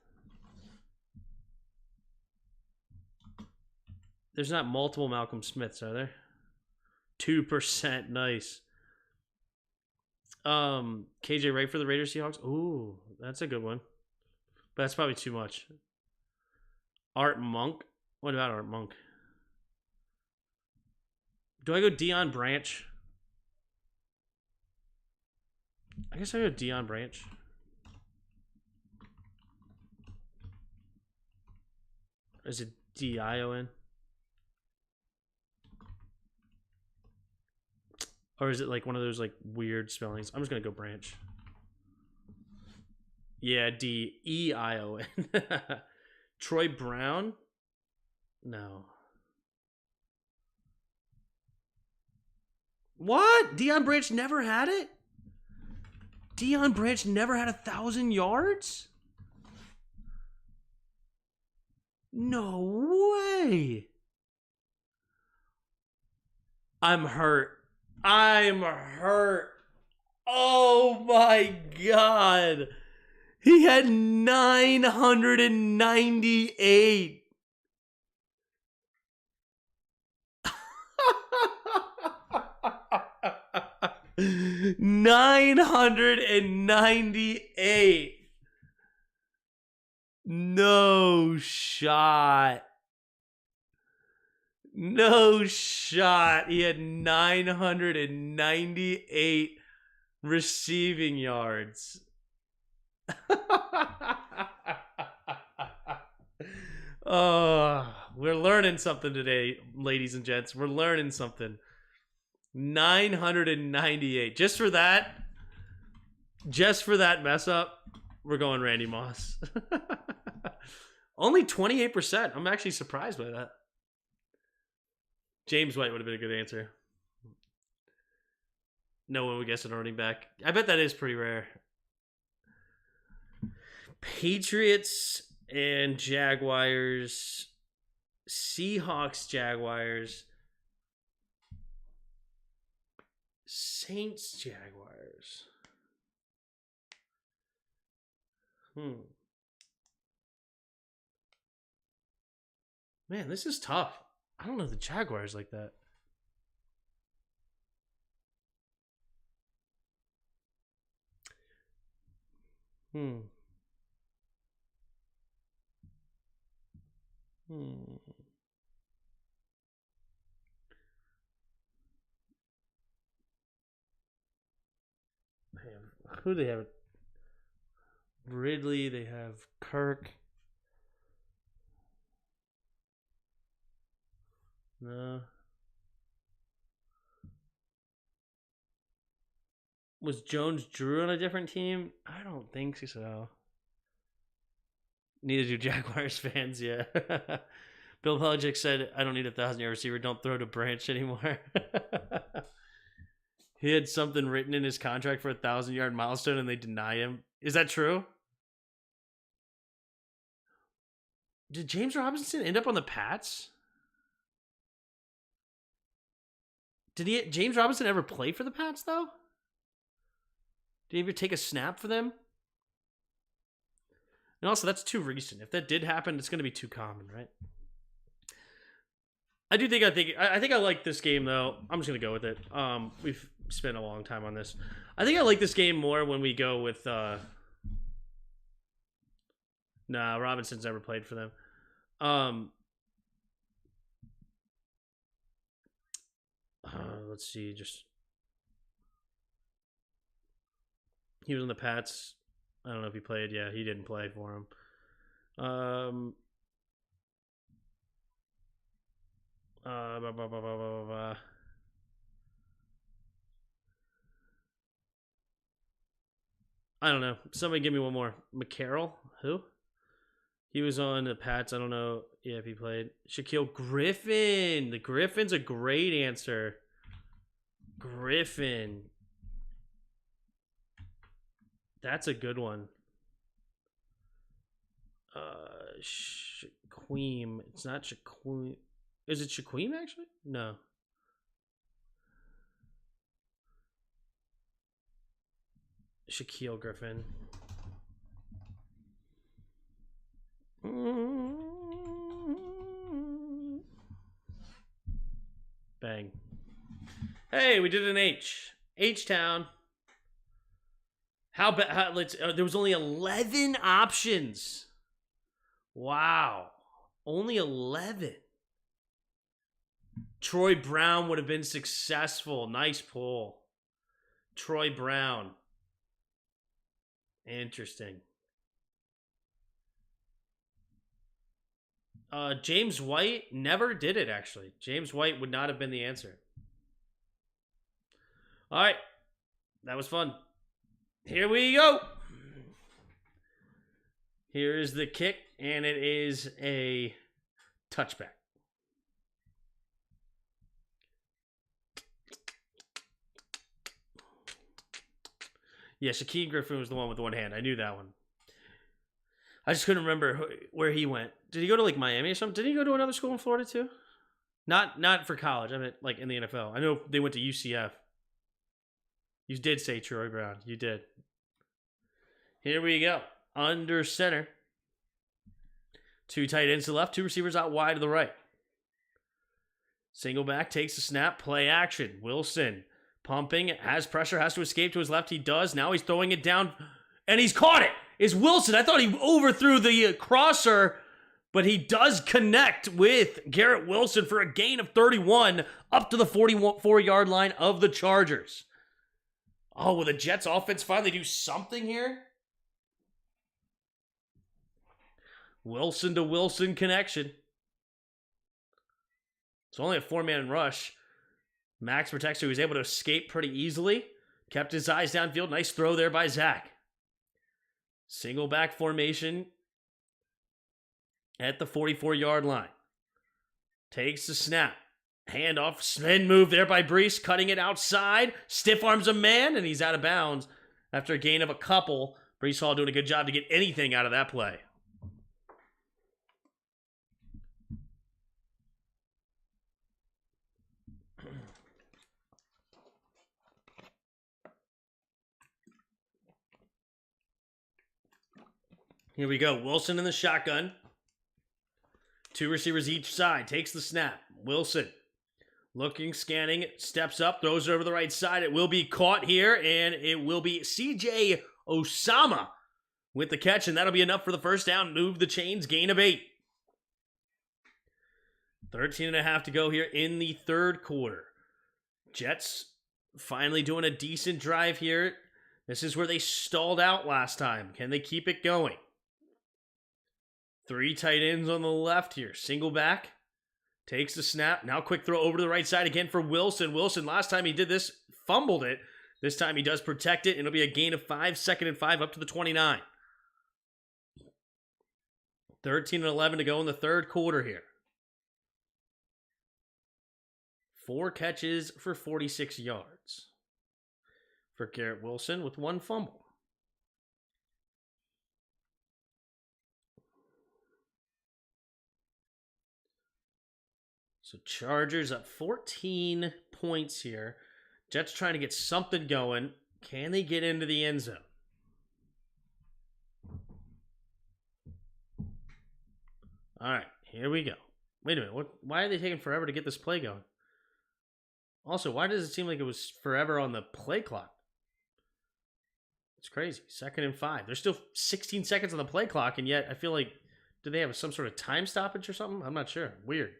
There's not multiple Malcolm Smiths, are there? 2%. Nice. KJ Wright for the Raiders Seahawks. Ooh, that's a good one. But that's probably too much. Art Monk. What about Art Monk? Do I go Deion Branch? I guess I go Deion Branch. Is it D-I-O-N? Or is it like one of those like weird spellings? I'm just going to go Branch. Yeah, D-E-I-O-N. Troy Brown. No. What? Deion Branch never had it? Deion Branch never had 1,000 yards? No way. I'm hurt. I'm hurt. Oh my God. He had 998. 998. No shot. No shot. He had 998 receiving yards. Oh, we're learning something today, ladies and gents. We're learning something. 998. Just for that mess up, we're going Randy Moss. Only 28%. I'm actually surprised by that. James White would have been a good answer. No one would guess a running back. I bet that is pretty rare. Patriots and Jaguars. Seahawks, Jaguars. Saints, Jaguars. Man, this is tough. I don't know the Jaguars like that. Who do they have? Ridley, they have Kirk. No. Was Jones-Drew on a different team? I don't think so. Neither do Jaguars fans, yeah. Bill Belichick said, I don't need a 1,000-yard receiver. Don't throw to Branch anymore. He had something written in his contract for a 1,000-yard milestone and they deny him. Is that true? Did James Robinson end up on the Pats? Did James Robinson ever play for the Pats, though? Did he ever take a snap for them? And also, that's too recent. If that did happen, it's going to be too common, right? I think I like this game, though. I'm just going to go with it. We've spent a long time on this. I think I like this game more when we go with... Nah, Robinson's never played for them. Let's see, he was on the Pats. I don't know if he played. Yeah, he didn't play for him. I don't know. Somebody give me one more. McCarroll? Who? He was on the Pats. I don't know if he played. Shaquille Griffin. The Griffin's a great answer. Griffin. That's a good one. Shaquem. It's not Shaquem. Is it Shaquem, actually? No. Shaquille Griffin. Bang. Hey, we did an H. H-Town. How bad? There was only 11 options. Wow. Only 11. Troy Brown would have been successful. Nice pull. Troy Brown. Interesting. James White never did it, actually. James White would not have been the answer. All right. That was fun. Here we go. Here is the kick, and it is a touchback. Yeah, Shaquille Griffin was the one with one hand. I knew that one. I just couldn't remember where he went. Did he go to like Miami or something? Did he go to another school in Florida too? Not for college. I meant like in the NFL. I know they went to UCF. You did say Troy Brown. You did. Here we go. Under center. 2 tight ends to the left. 2 receivers out wide to the right. Single back, takes the snap, play action. Wilson pumping, has pressure, has to escape to his left. He does. Now he's throwing it down, and he's caught it. It's Wilson. I thought he overthrew the crosser, but he does connect with Garrett Wilson for a gain of 31 up to the 44-yard line of the Chargers. Oh, will the Jets offense finally do something here? Wilson to Wilson connection. It's only a 4-man rush. Max protects, so he was able to escape pretty easily. Kept his eyes downfield. Nice throw there by Zach. Single back formation at the 44-yard line. Takes the snap. Handoff, spin move there by Brees, cutting it outside. Stiff arms a man, and he's out of bounds after a gain of a couple. Brees Hall doing a good job to get anything out of that play. Here we go. Wilson in the shotgun. 2 receivers each side. Takes the snap. Wilson looking, scanning, steps up, throws it over the right side. It will be caught here, and it will be C.J. Osama with the catch, and that'll be enough for the first down. Move the chains, gain of 8. 13.5 to go here in the third quarter. Jets finally doing a decent drive here. This is where they stalled out last time. Can they keep it going? 3 tight ends on the left here. Single back. Takes the snap. Now quick throw over to the right side again for Wilson. Wilson, last time he did this, fumbled it. This time he does protect it. It'll be a gain of 5, 2nd and 5 up to the 29. 13-11 to go in the third quarter here. 4 catches for 46 yards for Garrett Wilson with 1 fumble. So Chargers up 14 points here. Jets trying to get something going. Can they get into the end zone? All right, here we go. Wait a minute. Why are they taking forever to get this play going? Also, why does it seem like it was forever on the play clock? It's crazy. 2nd and 5. There's still 16 seconds on the play clock, and yet I feel like, do they have some sort of time stoppage or something? I'm not sure. Weird.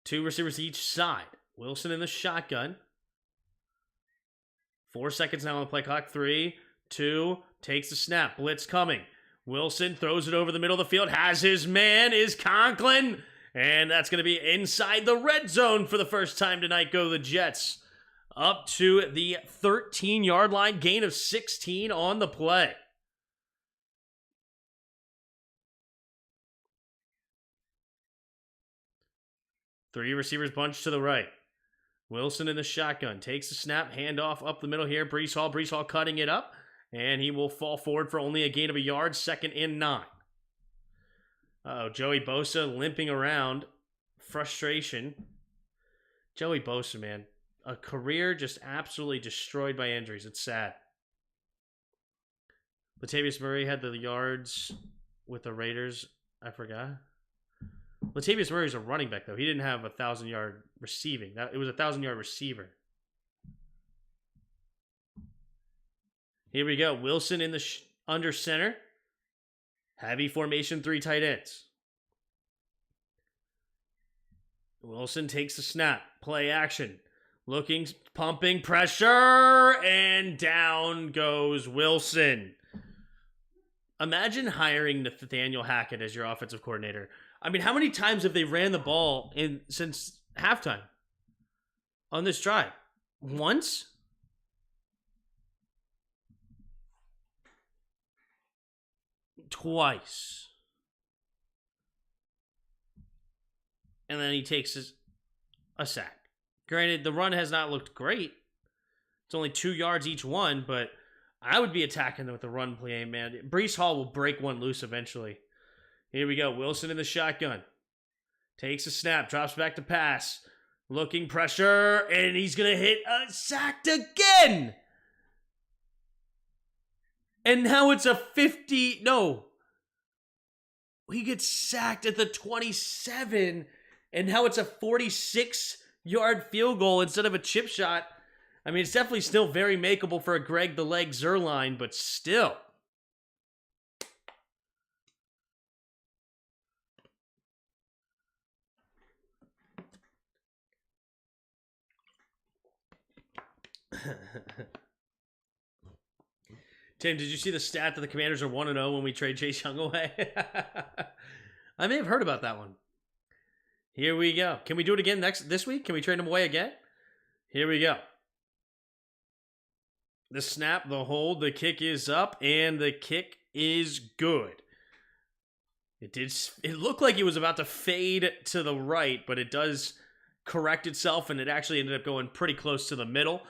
2 receivers each side. Wilson in the shotgun. 4 seconds now on the play clock. 3, 2, takes the snap. Blitz coming. Wilson throws it over the middle of the field. Has his man, is Conklin. And that's going to be inside the red zone for the first time tonight. Go the Jets. Up to the 13-yard line. Gain of 16 on the play. Three receivers bunched to the right. Wilson in the shotgun. Takes the snap. Handoff up the middle here. Brees Hall. Brees Hall cutting it up. And he will fall forward for only a gain of a yard. 2nd and 9. Joey Bosa limping around. Frustration. Joey Bosa, man. A career just absolutely destroyed by injuries. It's sad. Latavius Murray had the yards with the Raiders. I forgot. Latavius Murray's a running back, though. He didn't have 1,000-yard receiving. It was a 1,000-yard receiver. Here we go. Wilson in the under center. Heavy formation, 3 tight ends. Wilson takes the snap. Play action. Looking, pumping, pressure, and down goes Wilson. Imagine hiring Nathaniel Hackett as your offensive coordinator. I mean, how many times have they ran the ball since halftime on this drive? Once? Twice. And then he takes a sack. Granted, the run has not looked great. It's only 2 yards each one, but I would be attacking them with the run play, man. Breece Hall will break one loose eventually. Here we go. Wilson in the shotgun. Takes a snap, drops back to pass. Looking pressure, and he's going to hit sacked again. And now it's a 50. No. He gets sacked at the 27. And now it's a 46-yard field goal instead of a chip shot. I mean, it's definitely still very makeable for a Greg the Leg Zuerlein, but still. Tim, did you see the stat that the Commanders are 1-0 when we trade Chase Young away? I may have heard about that one. Here we go. Can we do it again this week? Can we trade him away again? Here we go. The snap, the hold, the kick is up, and the kick is good. It looked like it was about to fade to the right, but it does correct itself, and it actually ended up going pretty close to the middle.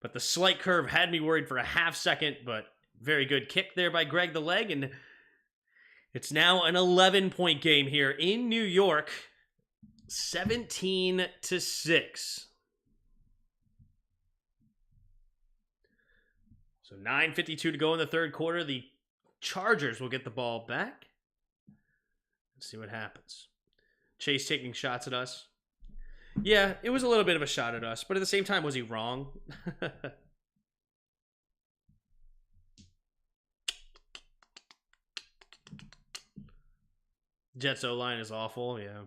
But the slight curve had me worried for a half second, but very good kick there by Greg the Leg, and it's now an 11-point game here in New York, 17-6. So 9:52 to go in the third quarter. The Chargers will get the ball back. Let's see what happens. Chase taking shots at us. Yeah, it was a little bit of a shot at us, but at the same time, was he wrong? Jets O-line is awful, yeah.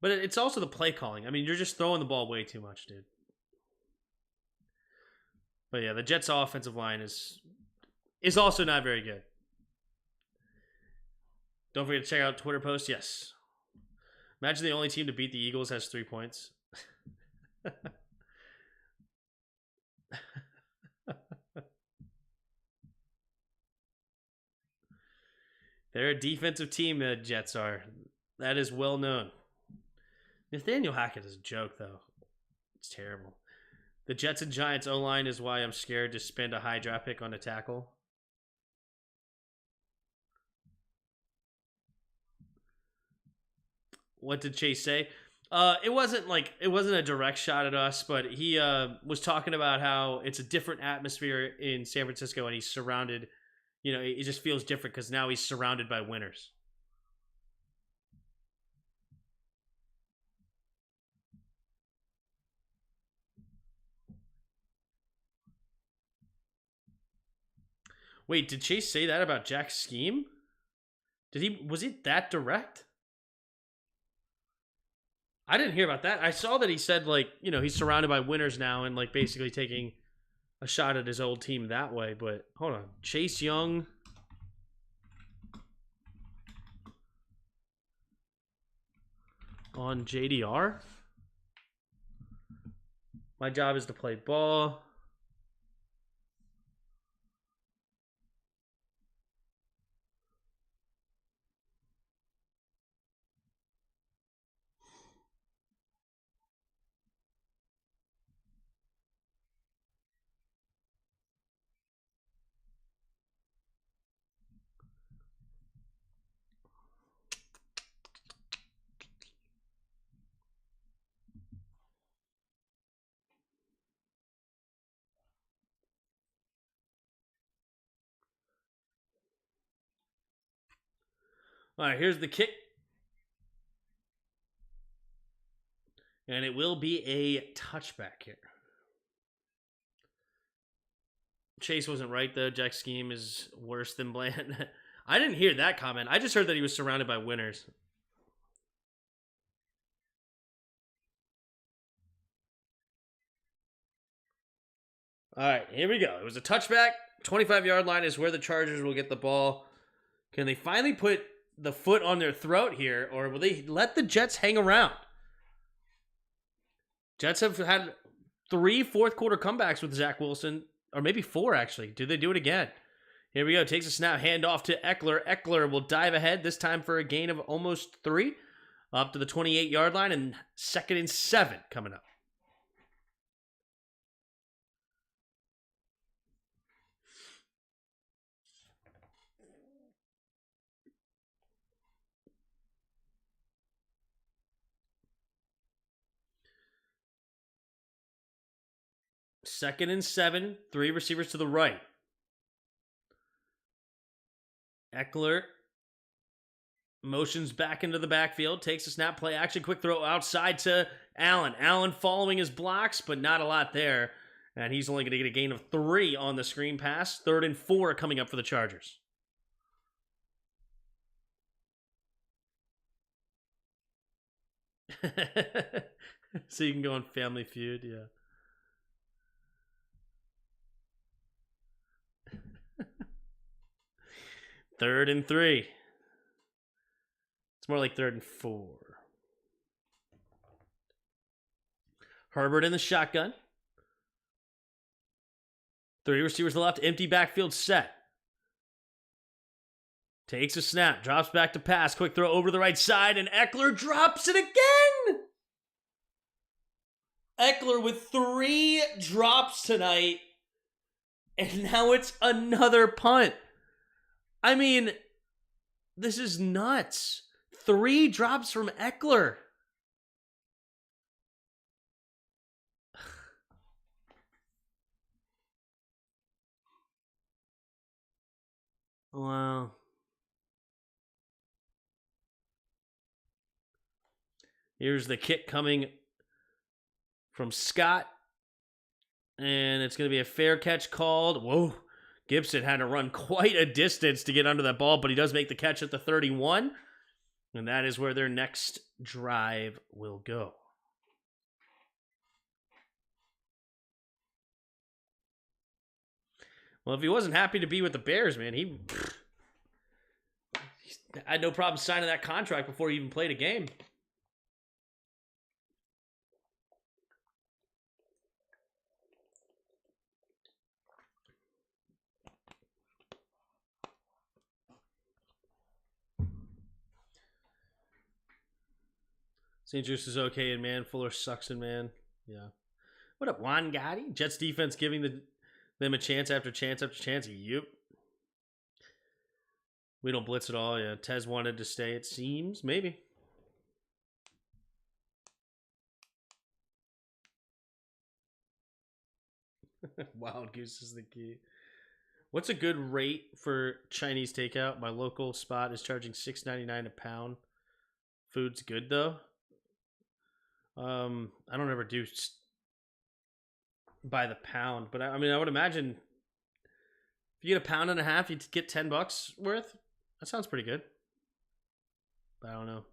But it's also the play calling. I mean, you're just throwing the ball way too much, dude. But yeah, the Jets' offensive line is also not very good. Don't forget to check out Twitter post. Yes. Imagine the only team to beat the Eagles has 3 points. They're a defensive team, the Jets are. That is well known. Nathaniel Hackett is a joke, though. It's terrible. The Jets and Giants O-line is why I'm scared to spend a high draft pick on a tackle. What did Chase say? It wasn't a direct shot at us, but he was talking about how it's a different atmosphere in San Francisco, and he's surrounded. You know, it just feels different because now he's surrounded by winners. Wait, did Chase say that about Jack's scheme? Was it that direct? I didn't hear about that. I saw that he said, like, you know, he's surrounded by winners now and, like, basically taking a shot at his old team that way. But hold on. Chase Young. On JDR. My job is to play ball. All right, here's the kick. And it will be a touchback here. Chase wasn't right, though. Jack's scheme is worse than Bland. I didn't hear that comment. I just heard that he was surrounded by winners. All right, here we go. It was a touchback. 25-yard line is where the Chargers will get the ball. Can they finally put the foot on their throat here, or will they let the Jets hang around? Jets have had 3 fourth-quarter comebacks with Zach Wilson, or maybe 4, actually. Do they do it again? Here we go. Takes a snap, handoff to Eckler. Eckler will dive ahead, this time for a gain of almost 3, up to the 28-yard line, and 2nd and 7 coming up. 2nd and 7. 3 receivers to the right. Eckler motions back into the backfield, takes a snap, play action, quick throw outside to Allen. Allen following his blocks, but not a lot there. And he's only going to get a gain of 3 on the screen pass. 3rd and 4 coming up for the Chargers. So you can go on Family Feud, yeah. Third and 3. It's more like 3rd and 4. Herbert in the shotgun. 3 receivers to the left, empty backfield set. Takes a snap, drops back to pass, quick throw over the right side, and Eckler drops it again! Eckler with 3 drops tonight, and now it's another punt. I mean, this is nuts. 3 drops from Eckler. Wow. Here's the kick coming from Scott. And it's going to be a fair catch called. Whoa. Gibson had to run quite a distance to get under that ball, but he does make the catch at the 31. And that is where their next drive will go. Well, if he wasn't happy to be with the Bears, man, he had no problem signing that contract before he even played a game. St. Juice is okay, and man, Fuller sucks, and man, yeah. What up, Juan Gotti? Jets defense giving them a chance after chance after chance. Yep. We don't blitz at all. Yeah, Tez wanted to stay. It seems maybe. Wild goose is the key. What's a good rate for Chinese takeout? My local spot is charging $6.99 a pound. Food's good though. I don't ever do by the pound, but I mean, I would imagine if you get a pound and a half, you'd get $10 worth. That sounds pretty good. But I don't know.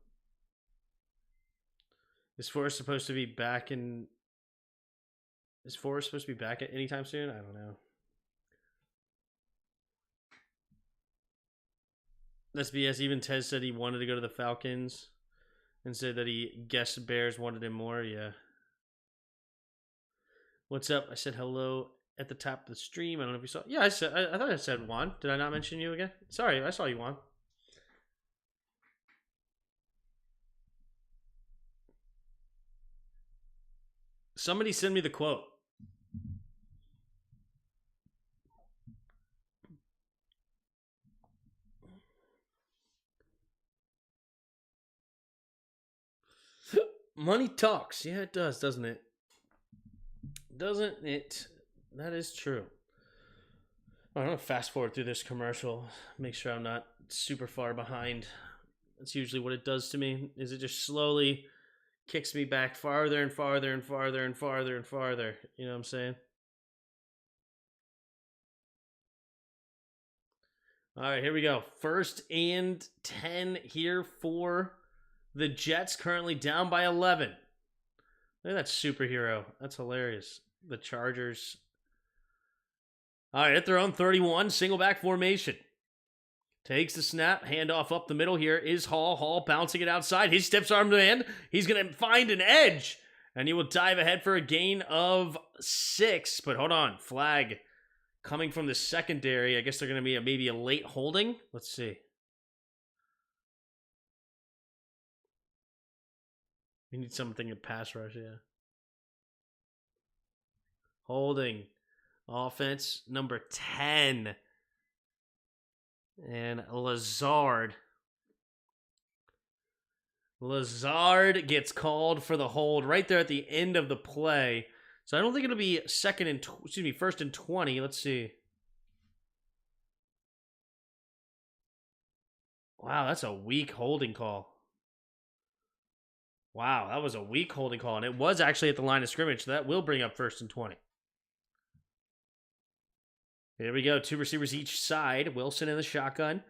Is Forrest supposed to be back in? Is Forrest supposed to be back at anytime soon? I don't know. That's BS. Even Tez said he wanted to go to the Falcons and said that he guessed Bears wanted him more. Yeah. What's up? I said hello at the top of the stream. I don't know if you saw. Yeah, I thought I said Juan. Did I not mention you again? Sorry, I saw you, Juan. Somebody send me the quote. Money talks. Yeah, it does, doesn't it? Doesn't it? That is true. I'm going to fast forward through this commercial. Make sure I'm not super far behind. That's usually what it does to me. Is it just slowly kicks me back farther and farther and farther and farther and farther. You know what I'm saying? All right, here we go. 1st and 10 here for the Jets, currently down by 11. Look at that superhero. That's hilarious. The Chargers. All right, at their own 31, single back formation. Takes the snap, handoff up the middle here is Hall. Hall bouncing it outside. His steps arm man. He's going to find an edge, and he will dive ahead for a gain of 6. But hold on, flag coming from the secondary. I guess they're going to be maybe a late holding. Let's see. We need something to pass rush, yeah. Holding. Offense number 10. And Lazard gets called for the hold right there at the end of the play. So I don't think it'll be first and 20. Let's see. Wow, that's a weak holding call. Wow, that was a weak holding call, and it was actually at the line of scrimmage, so that will bring up first and 20. Here we go, 2 receivers each side. Wilson in the shotgun.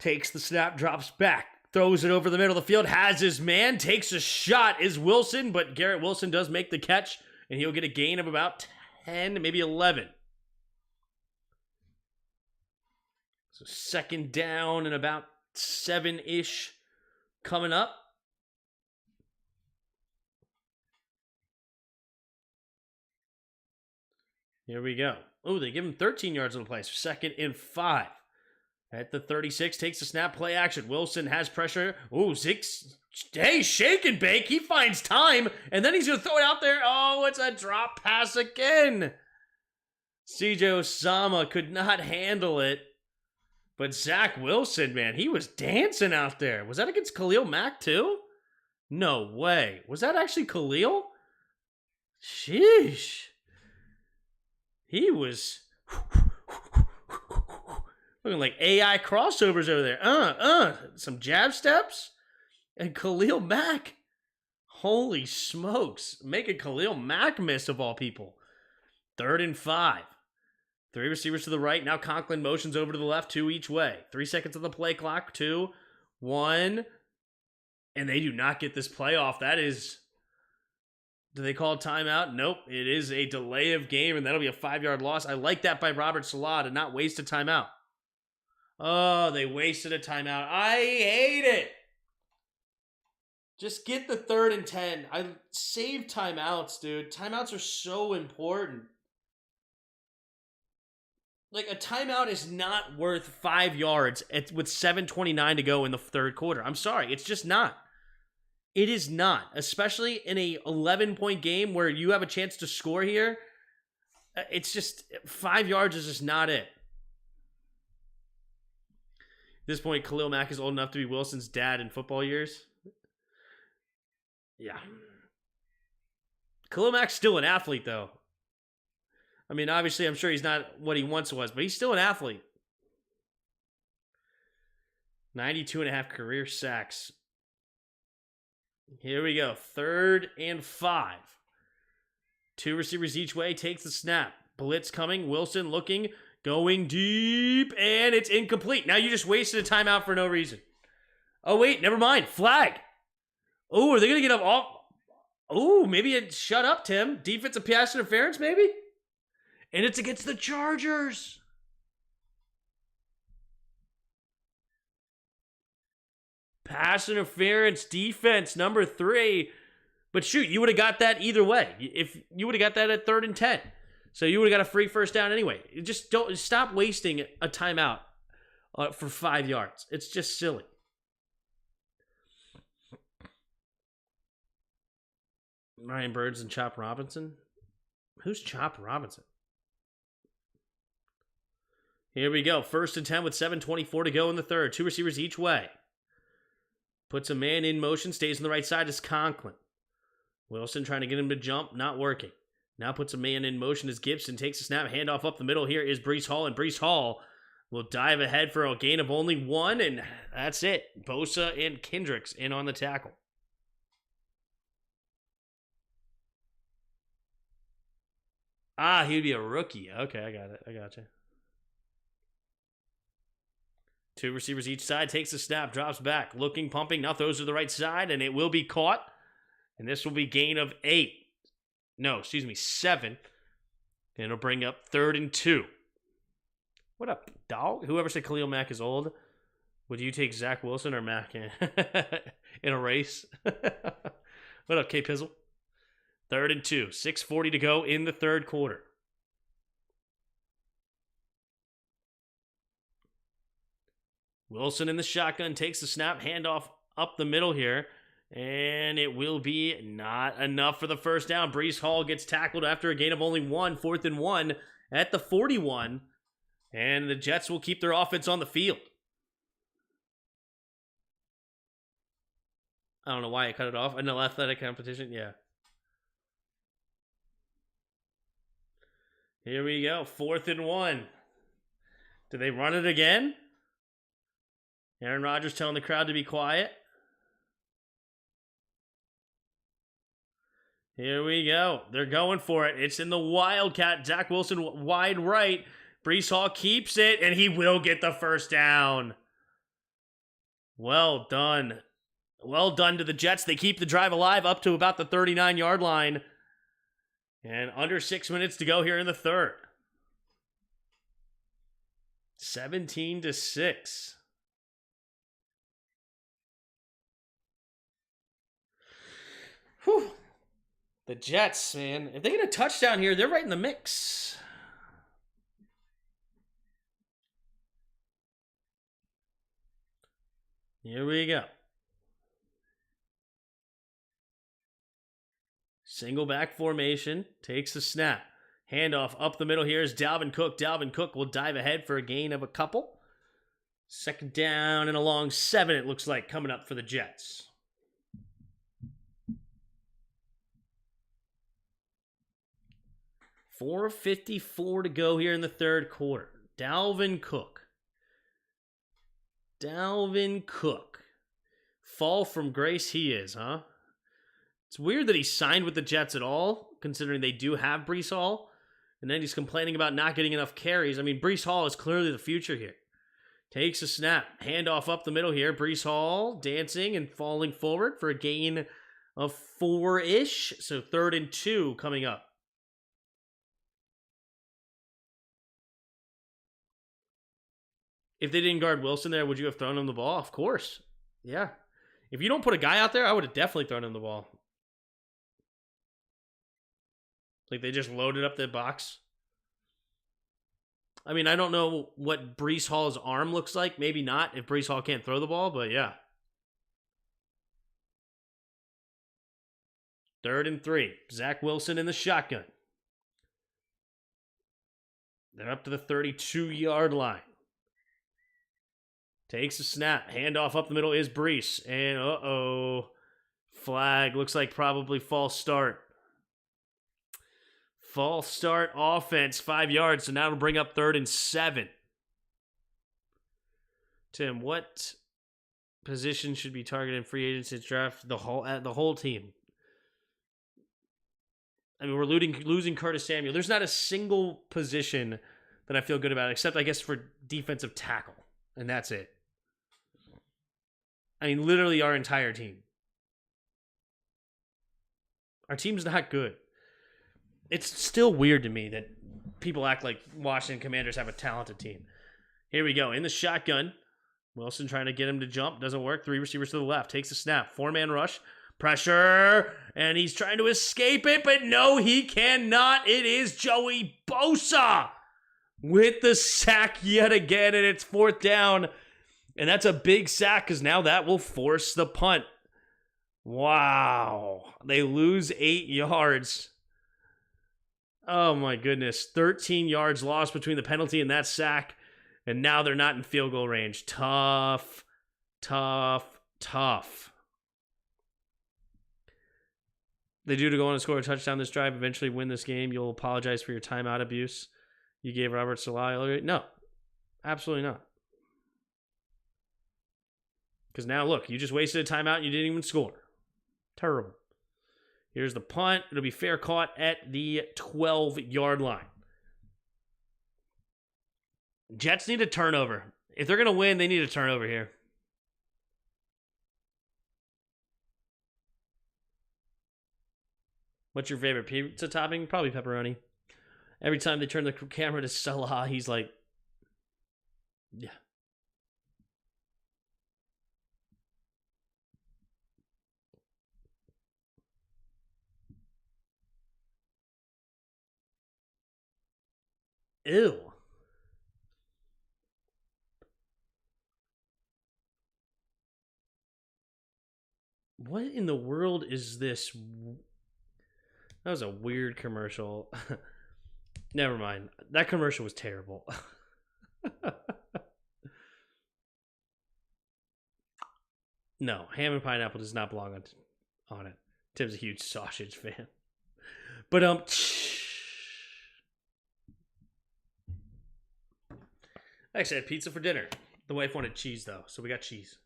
Takes the snap, drops back. Throws it over the middle of the field, has his man, takes a shot, is Wilson, but Garrett Wilson does make the catch, and he'll get a gain of about 10, maybe 11. So second down and about 7-ish coming up. Here we go. Oh, they give him 13 yards on the play. So second and 5. At the 36, takes the snap, play action. Wilson has pressure. Oh, Zix. Hey, shake and bake. He finds time, and then he's going to throw it out there. Oh, it's a drop pass again. CJ Osama could not handle it. But Zach Wilson, man, he was dancing out there. Was that against Khalil Mack, too? No way. Was that actually Khalil? Sheesh. He was looking like AI crossovers over there. Some jab steps. And Khalil Mack. Holy smokes. Making Khalil Mack miss of all people. 3rd and 5. 3 receivers to the right. Now Conklin motions over to the left, 2 each way. 3 seconds on the play clock. 2, 1. And they do not get this play off. That is... Do they call a timeout? Nope. It is a delay of game, and that'll be a 5-yard loss. I like that by Robert Salah to not waste a timeout. Oh, they wasted a timeout. I hate it. Just get the 3rd and 10. I save timeouts, dude. Timeouts are so important. Like, a timeout is not worth 5 yards with 7:29 to go in the 3rd quarter. I'm sorry. It's just not. It is not, especially in a 11-point game where you have a chance to score here. It's just 5 yards is just not it. At this point, Khalil Mack is old enough to be Wilson's dad in football years. Yeah. Khalil Mack's still an athlete, though. I mean, obviously, I'm sure he's not what he once was, but he's still an athlete. 92.5 career sacks. Here we go. 3rd and 5. 2 receivers each way. Takes the snap. Blitz coming. Wilson looking. Going deep. And it's incomplete. Now you just wasted a timeout for no reason. Oh, wait. Never mind. Flag. Oh, are they going to get up off? Oh, maybe it shut up, Tim. Defensive pass interference, maybe? And it's against the Chargers. Pass interference, defense, number 3. But shoot, you would have got that either way. If you would have got that at 3rd and 10. So you would have got a free first down anyway. Just don't stop wasting a timeout for 5 yards. It's just silly. Ryan Burns and Chop Robinson. Who's Chop Robinson? Here we go. 1st and 10 with 7:24 to go in the 3rd. 2 receivers each way. Puts a man in motion, stays on the right side as Conklin. Wilson trying to get him to jump, not working. Now puts a man in motion as Gibson takes a snap, handoff up the middle. Here is Breece Hall, and Breece Hall will dive ahead for a gain of only 1, and that's it. Bosa and Kendricks in on the tackle. He'd be a rookie. Okay, I got it. I got you. 2 receivers each side, takes the snap, drops back, looking, pumping, now throws to the right side, and it will be caught. And this will be gain of 8. No, excuse me, 7. And it'll bring up 3rd and 2. What up, dog? Whoever said Khalil Mack is old, would you take Zach Wilson or Mack in a race? What up, K-Pizzle? 3rd and 2, 6:40 to go in the 3rd quarter. Wilson in the shotgun, takes the snap, handoff up the middle here, and it will be not enough for the first down. Breece Hall gets tackled after a gain of only 1, 4th and 1 at the 41, and the Jets will keep their offense on the field. I don't know why I cut it off. I know athletic competition, yeah. Here we go. 4th and 1. Do they run it again? Aaron Rodgers telling the crowd to be quiet. Here we go. They're going for it. It's in the Wildcat. Zach Wilson wide right. Breece Hall keeps it, and he will get the first down. Well done. Well done to the Jets. They keep the drive alive up to about the 39-yard line. And under 6 minutes to go here in the third. 17-6. Whew. The Jets, man. If they get a touchdown here, they're right in the mix. Here we go. Single back formation. Takes the snap. Handoff up the middle here is Dalvin Cook. Dalvin Cook will dive ahead for a gain of a couple. 2nd down and a long 7, it looks like, coming up for the Jets. $4:54 to go here in the third quarter. Dalvin Cook. Dalvin Cook. Fall from grace he is, huh? It's weird that he signed with the Jets at all, considering they do have Breece Hall. And then he's complaining about not getting enough carries. I mean, Breece Hall is clearly the future here. Takes a snap. Handoff up the middle here. Breece Hall dancing and falling forward for a gain of 4-ish. So 3rd and 2 coming up. If they didn't guard Wilson there, would you have thrown him the ball? Of course. Yeah. If you don't put a guy out there, I would have definitely thrown him the ball. Like, they just loaded up the box. I mean, I don't know what Breece Hall's arm looks like. Maybe not if Breece Hall can't throw the ball, but yeah. 3rd and 3. Zach Wilson in the shotgun. They're up to the 32-yard line. Takes a snap. Handoff up the middle is Breece. And flag. Looks like probably false start. False start offense. 5 yards. So now it'll bring up 3rd and 7. Tim, what position should be targeted in free agency draft? The whole team. I mean, we're losing Curtis Samuel. There's not a single position that I feel good about, except I guess for defensive tackle. And that's it. I mean, literally our entire team. Our team's not good. It's still weird to me that people act like Washington Commanders have a talented team. Here we go. In the shotgun. Wilson trying to get him to jump. Doesn't work. 3 receivers to the left. Takes a snap. 4-man rush. Pressure. And he's trying to escape it, but no, he cannot. It is Joey Bosa with the sack yet again, and it's 4th down. And that's a big sack because now that will force the punt. Wow. They lose 8 yards. Oh my goodness. 13 yards lost between the penalty and that sack. And now they're not in field goal range. Tough. They do to go on and score a touchdown this drive, eventually win this game. You'll apologize for your timeout abuse you gave Robert Saleh. No, absolutely not. Because now, look, you just wasted a timeout and you didn't even score. Terrible. Here's the punt. It'll be fair caught at the 12-yard line. Jets need a turnover. If they're going to win, they need a turnover here. What's your favorite pizza topping? Probably pepperoni. Every time they turn the camera to Salah, he's like, yeah. Ew. What in the world is this? That was a weird commercial. Never mind. That commercial was terrible. No, ham and pineapple does not belong on it. Tim's a huge sausage fan. But Actually, I had pizza for dinner. The wife wanted cheese, though, so we got cheese.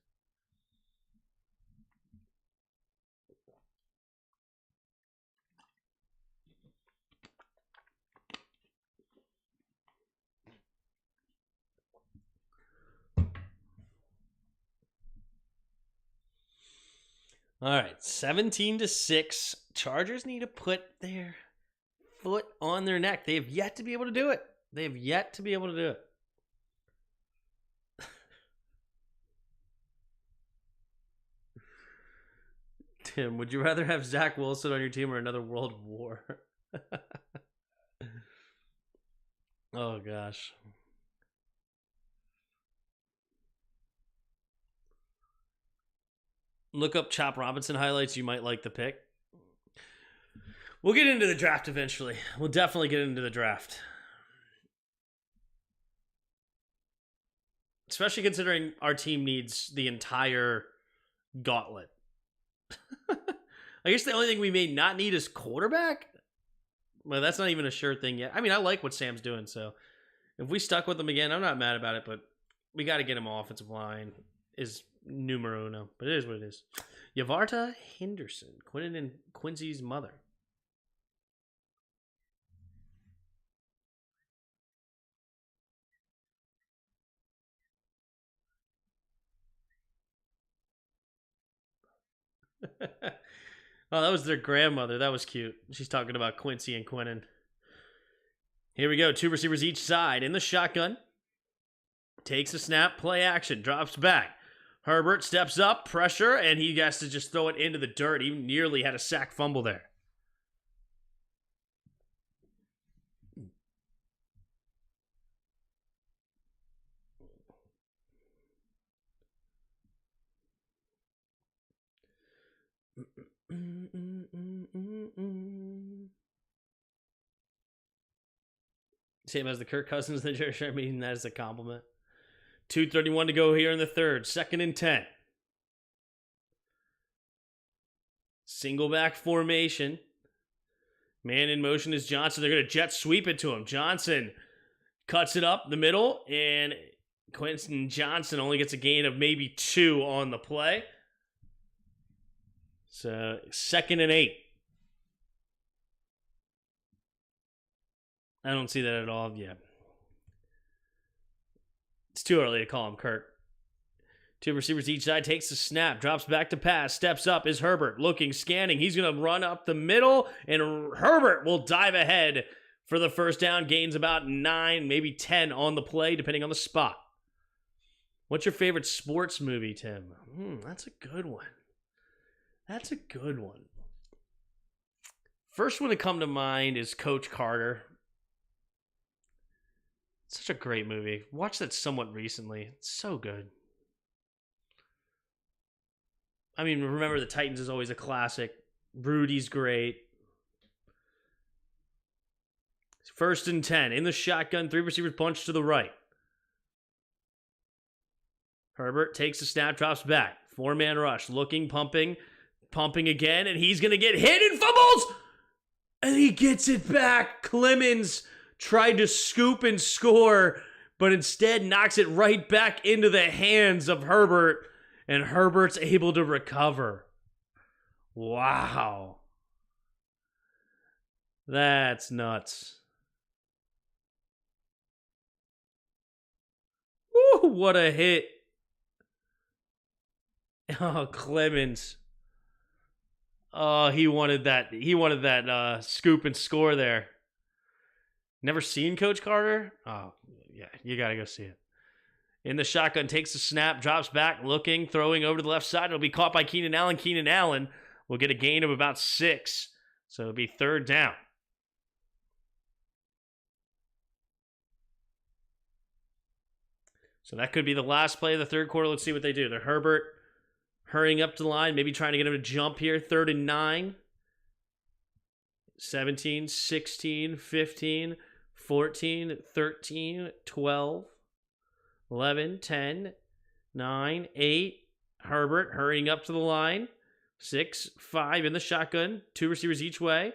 All right, 17-6. Chargers need to put their foot on their neck. They have yet to be able to do it. They have yet to be able to do it. Tim, would you rather have Zach Wilson on your team or another world war? Oh, gosh. Look up Chop Robinson highlights. You might like the pick. We'll get into the draft eventually. We'll definitely get into the draft. Especially considering our team needs the entire gauntlet. I guess the only thing we may not need is quarterback. Well, that's not even a sure thing yet. I mean, I like what Sam's doing, so if we stuck with him again, I'm not mad about it, but we got to get him offensive line is numero uno. But it is what it is. Yavarta Henderson, Quinton and Quincy's mother. Oh, that was their grandmother. That was cute. She's talking about Quincy and Quinton. Here we go. 2 receivers each side in the shotgun. Takes a snap, play action, drops back. Herbert steps up, pressure, and he has to just throw it into the dirt. He nearly had a sack fumble there. Same as the Kirk Cousins in the jersey. I mean, that is a compliment. 2:31 to go here in the third. 2nd and 10. Single back formation. Man in motion is Johnson. They're going to jet sweep it to him. Johnson cuts it up the middle, and Quentin Johnson only gets a gain of maybe 2 on the play. So 2nd and 8. I don't see that at all yet. It's too early to call him Kirk. 2 receivers each side, takes the snap, drops back to pass, steps up, is Herbert, looking, scanning. He's going to run up the middle, and Herbert will dive ahead for the first down. Gains about 9, maybe 10 on the play, depending on the spot. What's your favorite sports movie, Tim? That's a good one. That's a good one. First one to come to mind is Coach Carter. Such a great movie. Watched that somewhat recently. It's so good. I mean, remember the Titans is always a classic. Rudy's great. 1st and 10. In the shotgun, 3 receivers bunch to the right. Herbert takes the snap, drops back. 4-man rush. Looking, pumping again, and he's going to get hit and fumbles! And he gets it back. Clemens tried to scoop and score, but instead knocks it right back into the hands of Herbert, and Herbert's able to recover. Wow. That's nuts. Woo, what a hit. Oh, Clemens. Oh, he wanted that. He wanted that scoop and score there. Never seen Coach Carter? Oh, yeah, you got to go see it. In the shotgun, takes the snap, drops back, looking, throwing over to the left side. It'll be caught by Keenan Allen. Keenan Allen will get a gain of about 6. So it'll be 3rd down. So that could be the last play of the third quarter. Let's see what they do. They're Herbert hurrying up to the line, maybe trying to get him to jump here. 3rd and 9. 17, 16, 15, 14, 13, 12, 11, 10, 9, 8. Herbert hurrying up to the line. 6, 5 in the shotgun. 2 receivers each way.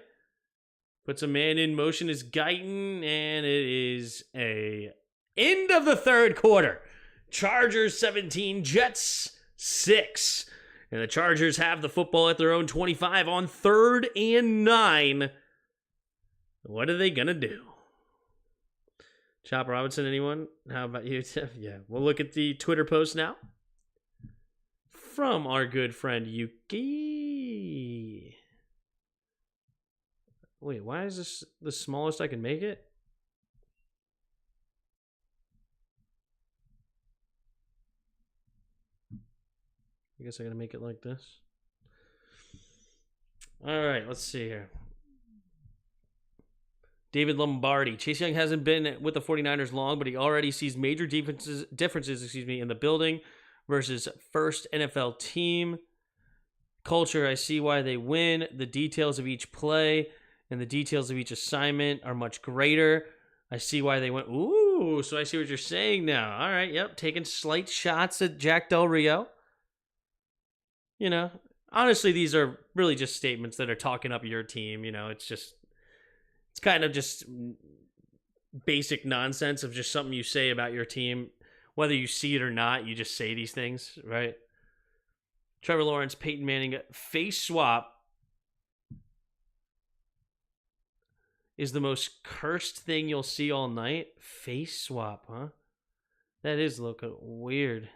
Puts a man in motion is Guyton, and it is a End of the third quarter. Chargers 17, Jets 6. And the Chargers have the football at their own 25 on 3rd and 9. What are they going to do? Chop Robinson, anyone? How about you, Tiff? Yeah, we'll look at the Twitter post now. From our good friend Yuki. Wait, why is this the smallest I can make it? I guess I gotta make it like this. All right, let's see here. David Lombardi. Chase Young hasn't been with the 49ers long, but he already sees major differences in the building versus first NFL team. Culture, I see why they win. The details of each play and the details of each assignment are much greater. I see why they went. Ooh, so I see what you're saying now. All right, yep, taking slight shots at Jack Del Rio. You know, honestly, these are really just statements that are talking up your team. You know, it's kind of just basic nonsense of just something you say about your team. Whether you see it or not, you just say these things, right? Trevor Lawrence, Peyton Manning, face swap is the most cursed thing you'll see all night. Face swap, huh? That is looking weird.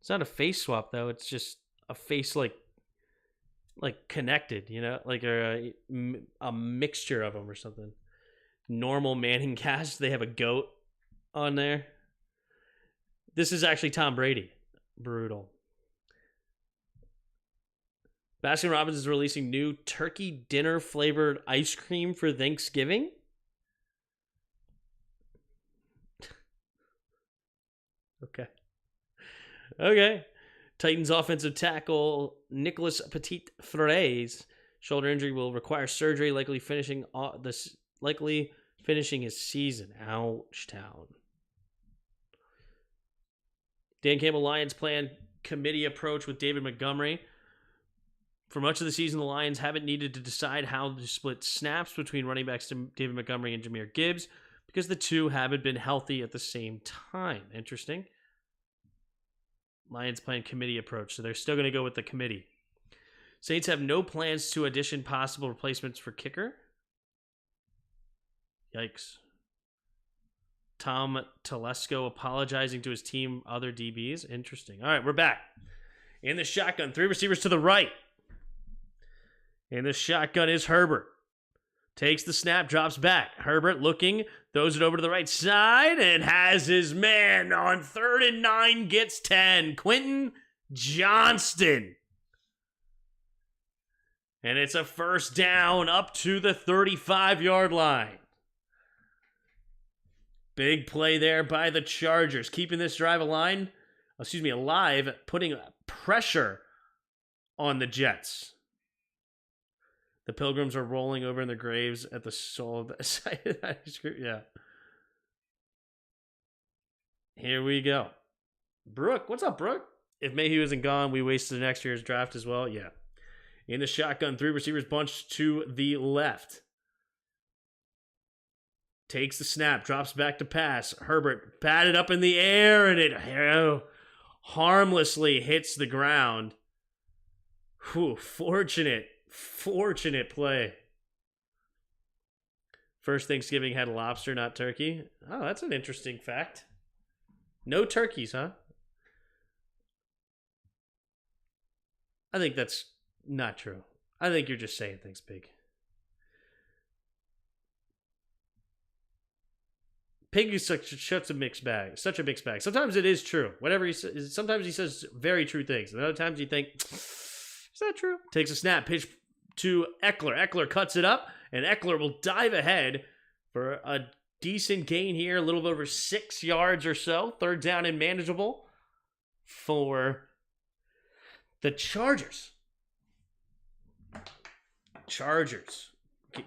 It's not a face swap, though. It's just a face, like connected, you know? Like a mixture of them or something. Normal Manning cast, they have a goat on there. This is actually Tom Brady. Brutal. Baskin Robbins is releasing new turkey dinner flavored ice cream for Thanksgiving. Okay. Titans offensive tackle Nicholas Petit-Frères shoulder injury will require surgery, likely finishing his season. Ouch town. Dan Campbell Lions plan committee approach with David Montgomery. For much of the season, the Lions haven't needed to decide how to split snaps between running backs David Montgomery and Jahmyr Gibbs because the two haven't been healthy at the same time. Interesting. Lions plan committee approach, so they're still going to go with the committee. Saints have no plans to audition possible replacements for kicker. Yikes. Tom Telesco apologizing to his team, other DBs. Interesting. All right, we're back. In the shotgun, 3 receivers to the right. In the shotgun is Herbert. Takes the snap, drops back. Herbert looking, throws it over to the right side, and has his man on 3rd and 9, gets 10. Quentin Johnston. And it's a first down up to the 35-yard line. Big play there by the Chargers, keeping this drive alive, putting pressure on the Jets. The Pilgrims are rolling over in their graves at the soul of the side of that script. Yeah. Here we go. Brooke. What's up, Brooke? If Mayhew isn't gone, we wasted next year's draft as well. Yeah. In the shotgun, 3 receivers bunched to the left. Takes the snap, drops back to pass. Herbert batted up in the air, and it harmlessly hits the ground. Whew, fortunate play. First Thanksgiving had lobster, not turkey. Oh, that's an interesting fact. No turkeys, huh? I think that's not true. I think you're just saying things big. Pig is such a mixed bag. Such a mixed bag. Sometimes it is true. Whatever he says, sometimes he says very true things. And other times you think, is that true? Takes a snap, pitch to Eckler. Eckler cuts it up, and Eckler will dive ahead for a decent gain here, a little over 6 yards or so. 3rd down and manageable for the Chargers.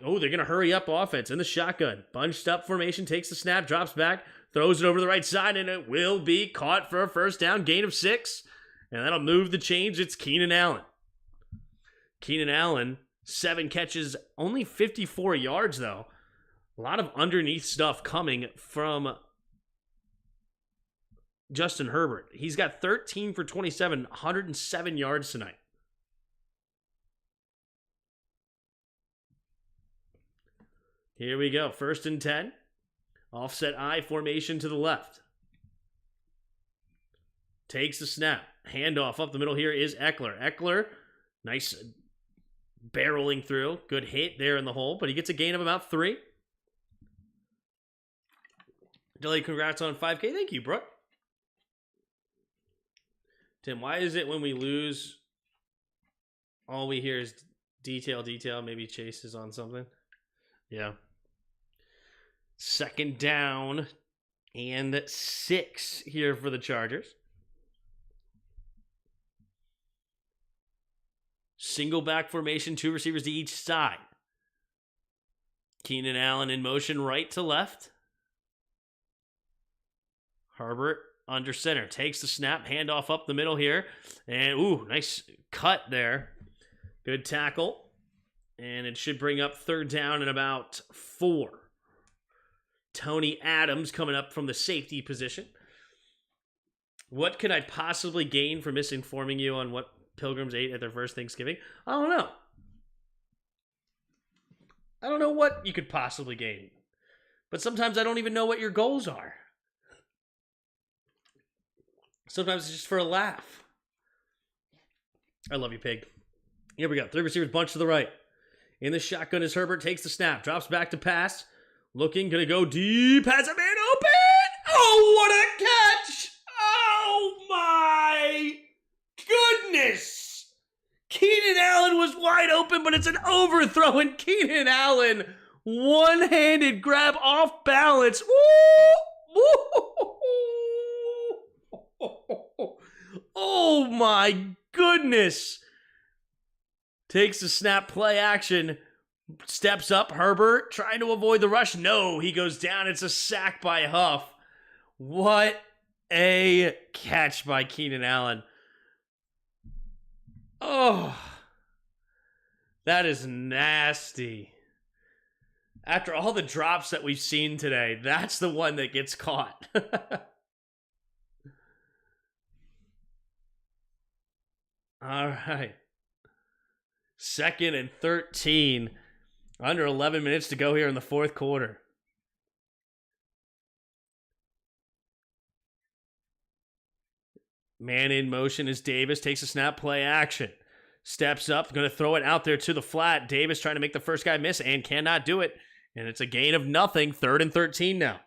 Oh, they're going to hurry up offense in the shotgun. Bunched up formation, takes the snap, drops back, throws it over the right side, and it will be caught for a first down, gain of 6. And that'll move the chains. It's Keenan Allen. 7 catches, only 54 yards, though. A lot of underneath stuff coming from Justin Herbert. He's got 13 for 27, 107 yards tonight. Here we go. 1st and 10. Offset I formation to the left. Takes the snap. Handoff up the middle here is Eckler. Eckler, nice barreling through. Good hit there in the hole, but he gets a gain of about 3. Delay, congrats on 5K. Thank you, Brooke. Tim, why is it when we lose, all we hear is detail, detail? Maybe Chase is on something. Yeah. 2nd down and 6 here for the Chargers. Single back formation, 2 receivers to each side. Keenan Allen in motion right to left. Herbert under center. Takes the snap. Handoff up the middle here. And, ooh, nice cut there. Good tackle. And it should bring up 3rd down and about 4. Tony Adams coming up from the safety position. What could I possibly gain from misinforming you on what Pilgrims ate at their first Thanksgiving? I don't know. I don't know what you could possibly gain. But sometimes I don't even know what your goals are. Sometimes it's just for a laugh. I love you, pig. Here we go. 3 receivers bunch to the right. In the shotgun as Herbert takes the snap. Drops back to pass. Looking, gonna go deep. Has a man open. Oh, what a catch. Oh, my goodness. Keenan Allen was wide open, but it's an overthrow. And Keenan Allen, one-handed grab off balance. Woo! Woo! Oh, my goodness. Takes the snap, play action. Steps up, Herbert, trying to avoid the rush. No, he goes down. It's a sack by Huff. What a catch by Keenan Allen. Oh, that is nasty. After all the drops that we've seen today, that's the one that gets caught. All right. 2nd and 13. Under 11 minutes to go here in the 4th quarter. Man in motion as Davis takes a snap, play action. Steps up, going to throw it out there to the flat. Davis trying to make the first guy miss and cannot do it. And it's a gain of nothing. 3rd and 13 now.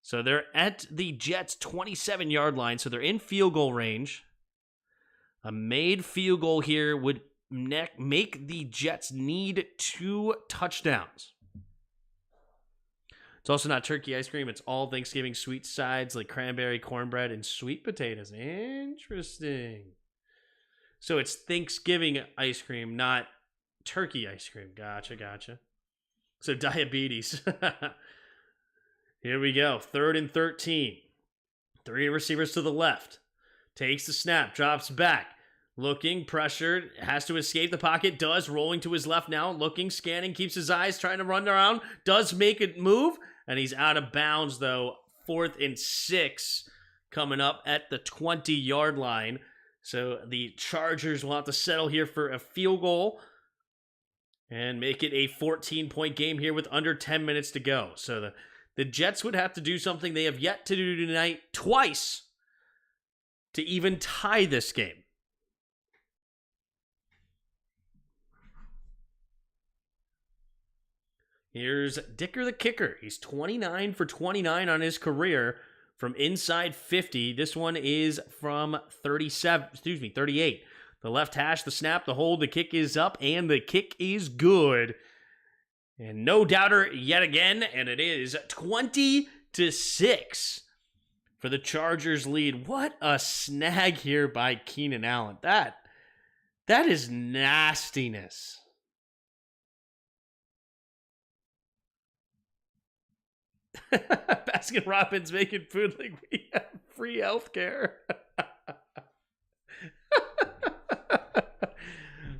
So they're at the Jets' 27-yard line. So they're in field goal range. A made field goal here would make the Jets need 2 touchdowns. It's also not turkey ice cream. It's all Thanksgiving sweet sides like cranberry, cornbread, and sweet potatoes. Interesting. So it's Thanksgiving ice cream, not turkey ice cream. Gotcha. So diabetes. Here we go. 3rd and 13. 3 receivers to the left. Takes the snap, drops back. Looking, pressured, has to escape the pocket, does, rolling to his left now, looking, scanning, keeps his eyes, trying to run around, does make it move, and he's out of bounds, though. 4th and 6 coming up at the 20-yard line. So the Chargers will have to settle here for a field goal and make it a 14-point game here with under 10 minutes to go. So the Jets would have to do something they have yet to do tonight twice to even tie this game. Here's Dicker the kicker. He's 29 for 29 on his career from inside 50. This one is from 38. The left hash, the snap, the hold, the kick is up, and the kick is good. And no doubter yet again, and it is 20-6 for the Chargers lead. What a snag here by Keenan Allen. That is nastiness. Baskin Robbins making food like we have free health care.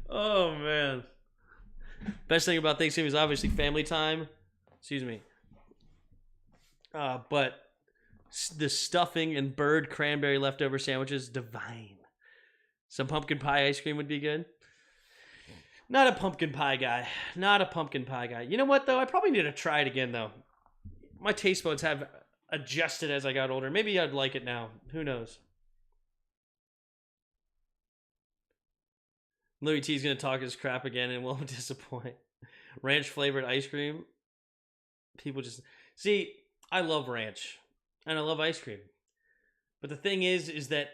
Oh, man. Best thing about Thanksgiving is obviously family time. Excuse me. But the stuffing and bird cranberry leftover sandwiches, divine. Some pumpkin pie ice cream would be good. Not a pumpkin pie guy. Not a pumpkin pie guy. You know what, though? I probably need to try it again, though. My taste buds have adjusted as I got older. Maybe I'd like it now. Who knows? Louis T's going to talk his crap again and won't disappoint. Ranch flavored ice cream. People just... See, I love ranch. And I love ice cream. But the thing is that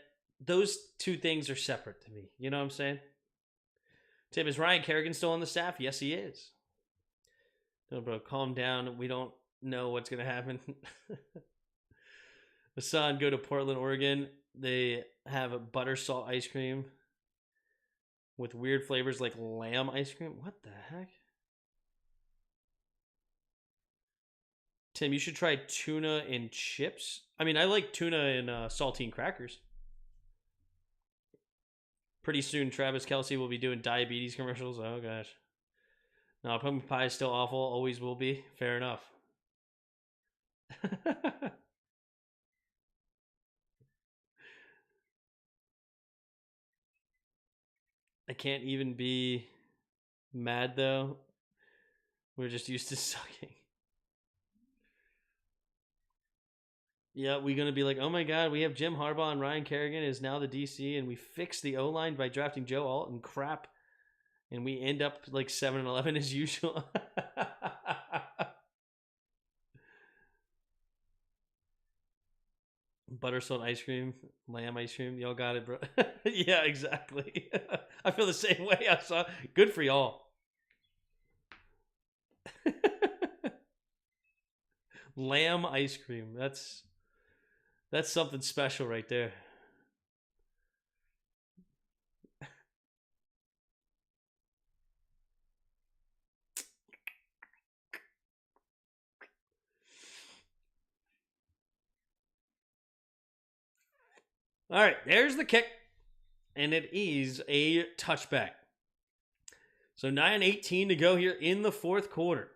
those two things are separate to me. You know what I'm saying? Tim, is Ryan Kerrigan still on the staff? Yes, he is. No, bro, calm down. We don't know what's going to happen. Hassan, go to Portland, Oregon. They have a butter salt ice cream with weird flavors like lamb ice cream. What the heck? Tim, you should try tuna and chips. I mean, I like tuna and saltine crackers. Pretty soon, Travis Kelce will be doing diabetes commercials. Oh, gosh. No, pumpkin pie is still awful. Always will be. Fair enough. I can't even be mad, though. We're just used to sucking. Yeah, we're going to be like, oh my God, we have Jim Harbaugh and Ryan Kerrigan is now the DC, and we fixed the O-line by drafting Joe Alt and crap. And we end up like 7-11 as usual. Butter salt ice cream, lamb ice cream. Y'all got it, bro. Yeah, exactly. I feel the same way. I saw. Good for y'all. Lamb ice cream. That's something special right there. All right, there's the kick. And it is a touchback. So 9:18 to go here in the fourth quarter.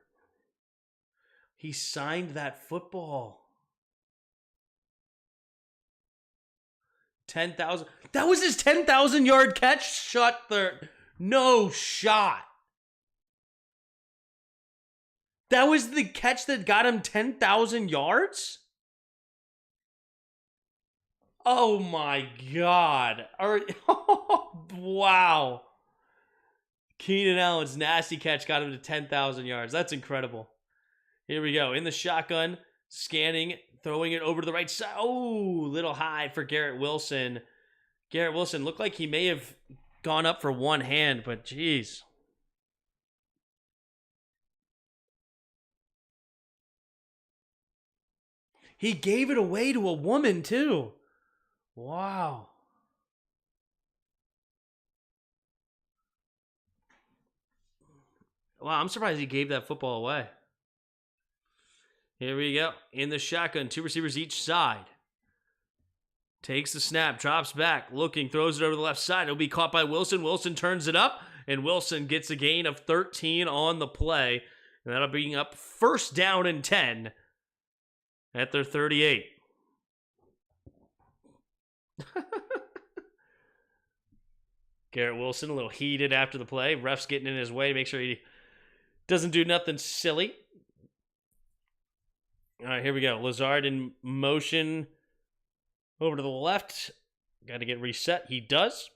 He signed that football. 10,000. That was his 10,000 yard catch? Shut the... No shot. That was the catch that got him 10,000 yards? Oh my God. Wow. Keenan Allen's nasty catch got him to 10,000 yards. That's incredible. Here we go. In the shotgun, scanning, throwing it over to the right side. Oh, little high for Garrett Wilson. Garrett Wilson looked like he may have gone up for one hand, but geez. He gave it away to a woman, too. Wow. Wow, I'm surprised he gave that football away. Here we go. In the shotgun, two receivers each side. Takes the snap, drops back, looking, throws it over the left side. It'll be caught by Wilson. Wilson turns it up, and Wilson gets a gain of 13 on the play. And that'll bring up first down and 10 at their 38. Garrett Wilson, a little heated after the play. Ref's getting in his way to make sure he doesn't do nothing silly. All right, here we go. Lazard in motion over to the left. Got to get reset. He does.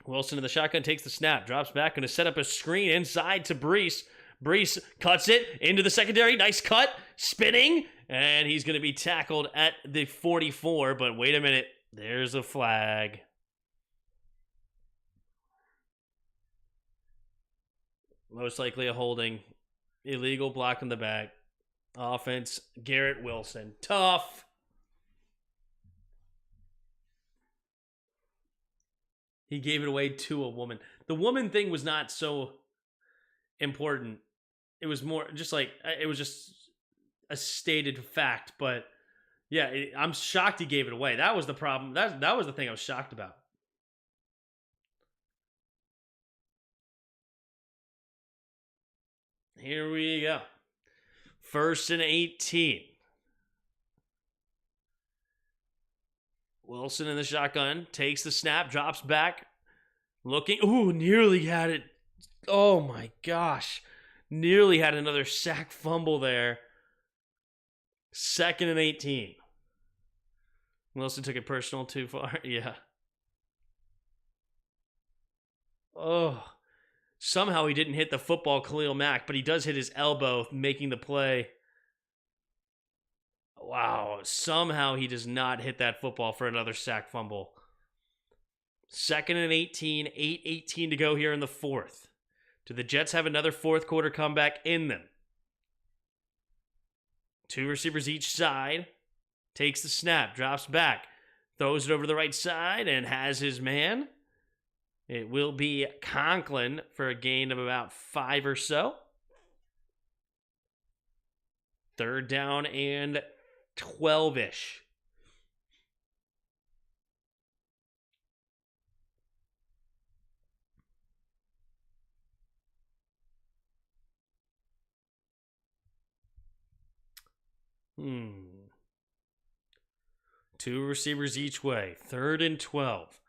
Wilson in the shotgun takes the snap, drops back, going to set up a screen inside to Brees. Brees cuts it into the secondary. Nice cut. Spinning. And he's going to be tackled at the 44. But wait a minute. There's a flag. Most likely a holding. Illegal block in the back. Offense, Garrett Wilson. Tough. He gave it away to a woman. The woman thing was not so important. It was more just like, it was just a stated fact. But yeah, I'm shocked he gave it away. That was the problem. That was the thing I was shocked about. Here we go. 1st and 18. Wilson in the shotgun, takes the snap, drops back, looking. Ooh, nearly had it. Oh my gosh. Nearly had another sack fumble there. 2nd and 18. Wilson took it personal too far. Yeah. Oh. Somehow he didn't hit the football, Khalil Mack, but he does hit his elbow, making the play. Wow. Somehow he does not hit that football for another sack fumble. 2nd and 18, 8:18 to go here in the 4th. Do the Jets have another fourth quarter comeback in them? 2 receivers each side. Takes the snap, drops back, throws it over to the right side, and has his man. It will be Conklin for a gain of about 5 or so. 3rd down and 12-ish. Two receivers each way. 3rd and 12.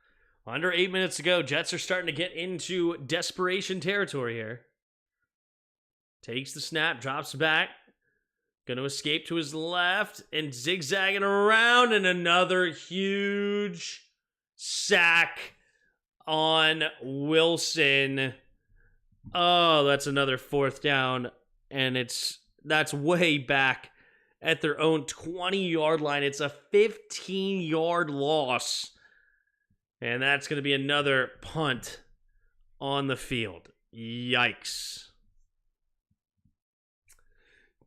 Under 8 minutes to go. Jets are starting to get into desperation territory here. Takes the snap, drops back. Going to escape to his left and zigzagging around, and another huge sack on Wilson. Oh, that's another 4th down, and that's way back at their own 20-yard line. It's a 15-yard loss. And that's going to be another punt on the field. Yikes.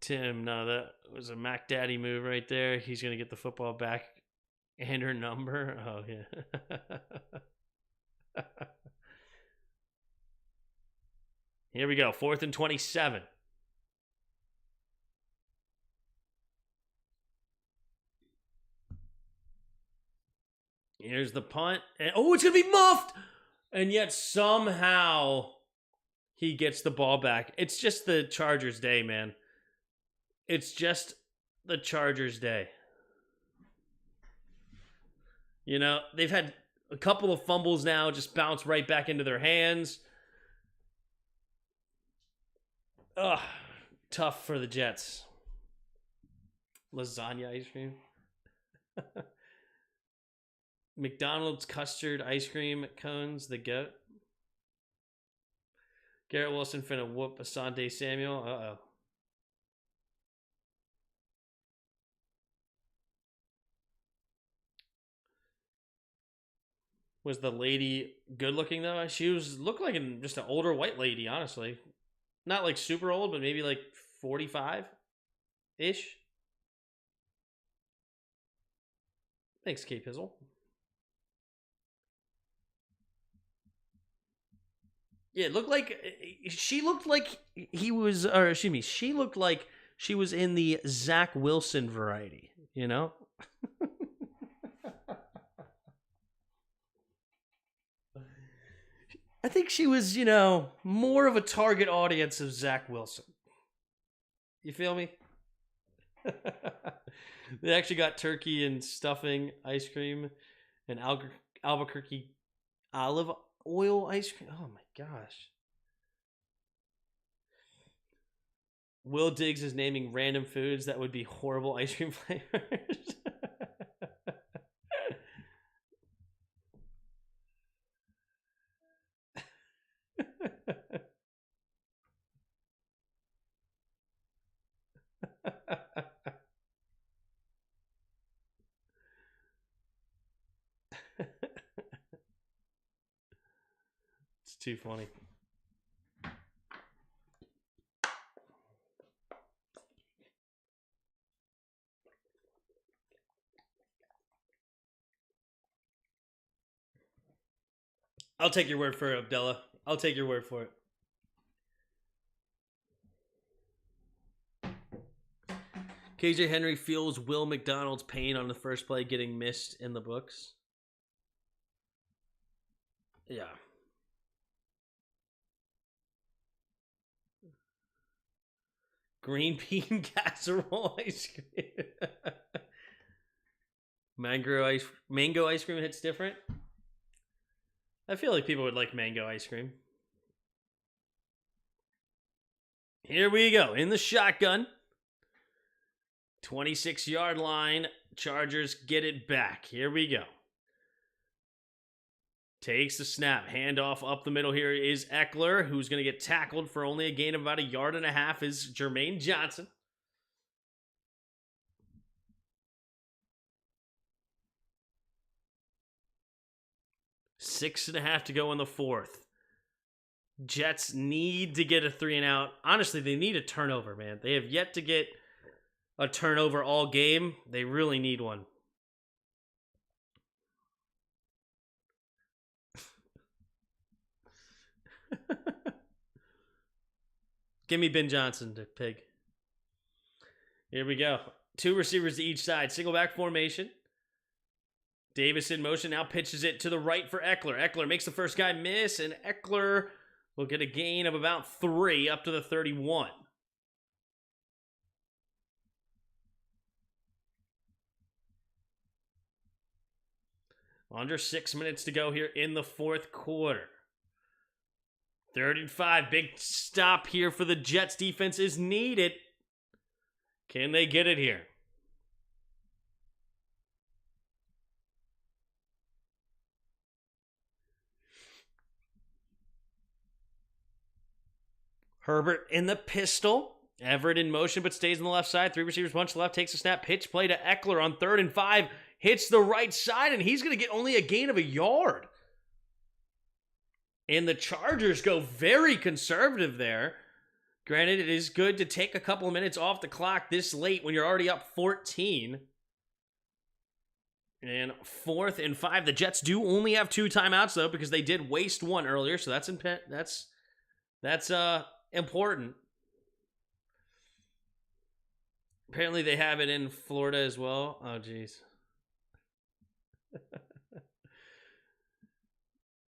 Tim, no, that was a Mac Daddy move right there. He's going to get the football back and her number. Oh, yeah. Here we go. 4th and 27. Here's the punt. And, oh, it's going to be muffed! And yet somehow he gets the ball back. It's just the Chargers' day, man. It's just the Chargers' day. You know, they've had a couple of fumbles now just bounce right back into their hands. Ugh, tough for the Jets. Lasagna ice cream. McDonald's custard ice cream cones, the goat. Garrett Wilson finna whoop Asante Samuel. Uh-oh. Was the lady good looking though? She looked like just an older white lady, honestly. Not like super old, but maybe like 45-ish. Thanks, Kate Pizzle. Yeah, it looked like she looked like he was, or excuse me, she looked like she was in the Zach Wilson variety, you know? I think she was, you know, more of a target audience of Zach Wilson. You feel me? They actually got turkey and stuffing ice cream and Albuquerque olive oil ice cream. Oh my gosh. Will Diggs is naming random foods that would be horrible ice cream flavors. It's too funny. I'll take your word for it, Abdullah. I'll take your word for it. KJ Henry feels Will McDonald's pain on the first play getting missed in the books. Yeah. Green bean casserole ice cream. Mango ice cream hits different. I feel like people would like mango ice cream. Here we go. In the shotgun. 26-yard line. Chargers get it back. Here we go. Takes the snap. Handoff up the middle here is Eckler, who's going to get tackled for only a gain of about 1.5 yards is Jermaine Johnson. Six and a half to go in the fourth. Jets need to get a 3 and out. Honestly, they need a turnover, man. They have yet to get a turnover all game. They really need one. Give me Ben Johnson to Pig. Here we go. 2 receivers to each side. Single back formation. Davis in motion. Now pitches it to the right for Eckler. Eckler makes the first guy miss, and Eckler will get a gain of about 3 up to the 31. Under 6 minutes to go here in the fourth quarter. 3rd and 5. Big stop here for the Jets. Defense is needed. Can they get it here? Herbert in the pistol. Everett in motion but stays on the left side. 3 receivers bunch left. Takes a snap. Pitch play to Eckler on 3rd and 5. Hits the right side, and he's going to get only a gain of 1 yard. And the Chargers go very conservative there. Granted, it is good to take a couple of minutes off the clock this late when you're already up 14. And 4th and 5. The Jets do only have 2 timeouts, though, because they did waste 1 earlier, so that's important. Apparently they have it in Florida as well. Oh, jeez.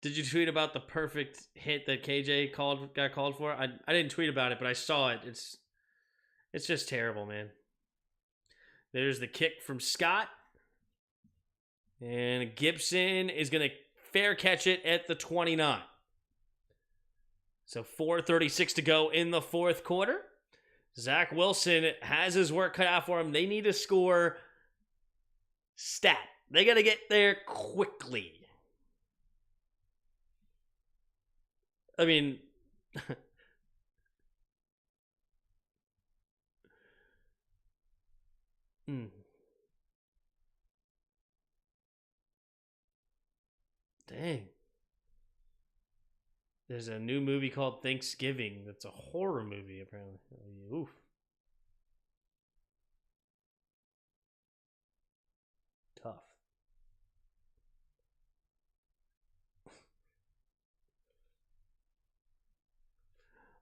Did you tweet about the perfect hit that KJ got called for? I didn't tweet about it, but I saw it. It's just terrible, man. There's the kick from Scott. And Gibson is going to fair catch it at the 29. So 4:36 to go in the fourth quarter. Zach Wilson has his work cut out for him. They need to score stat. They got to get there quickly. I mean, Dang. There's a new movie called Thanksgiving that's a horror movie, apparently. Oof. Tough.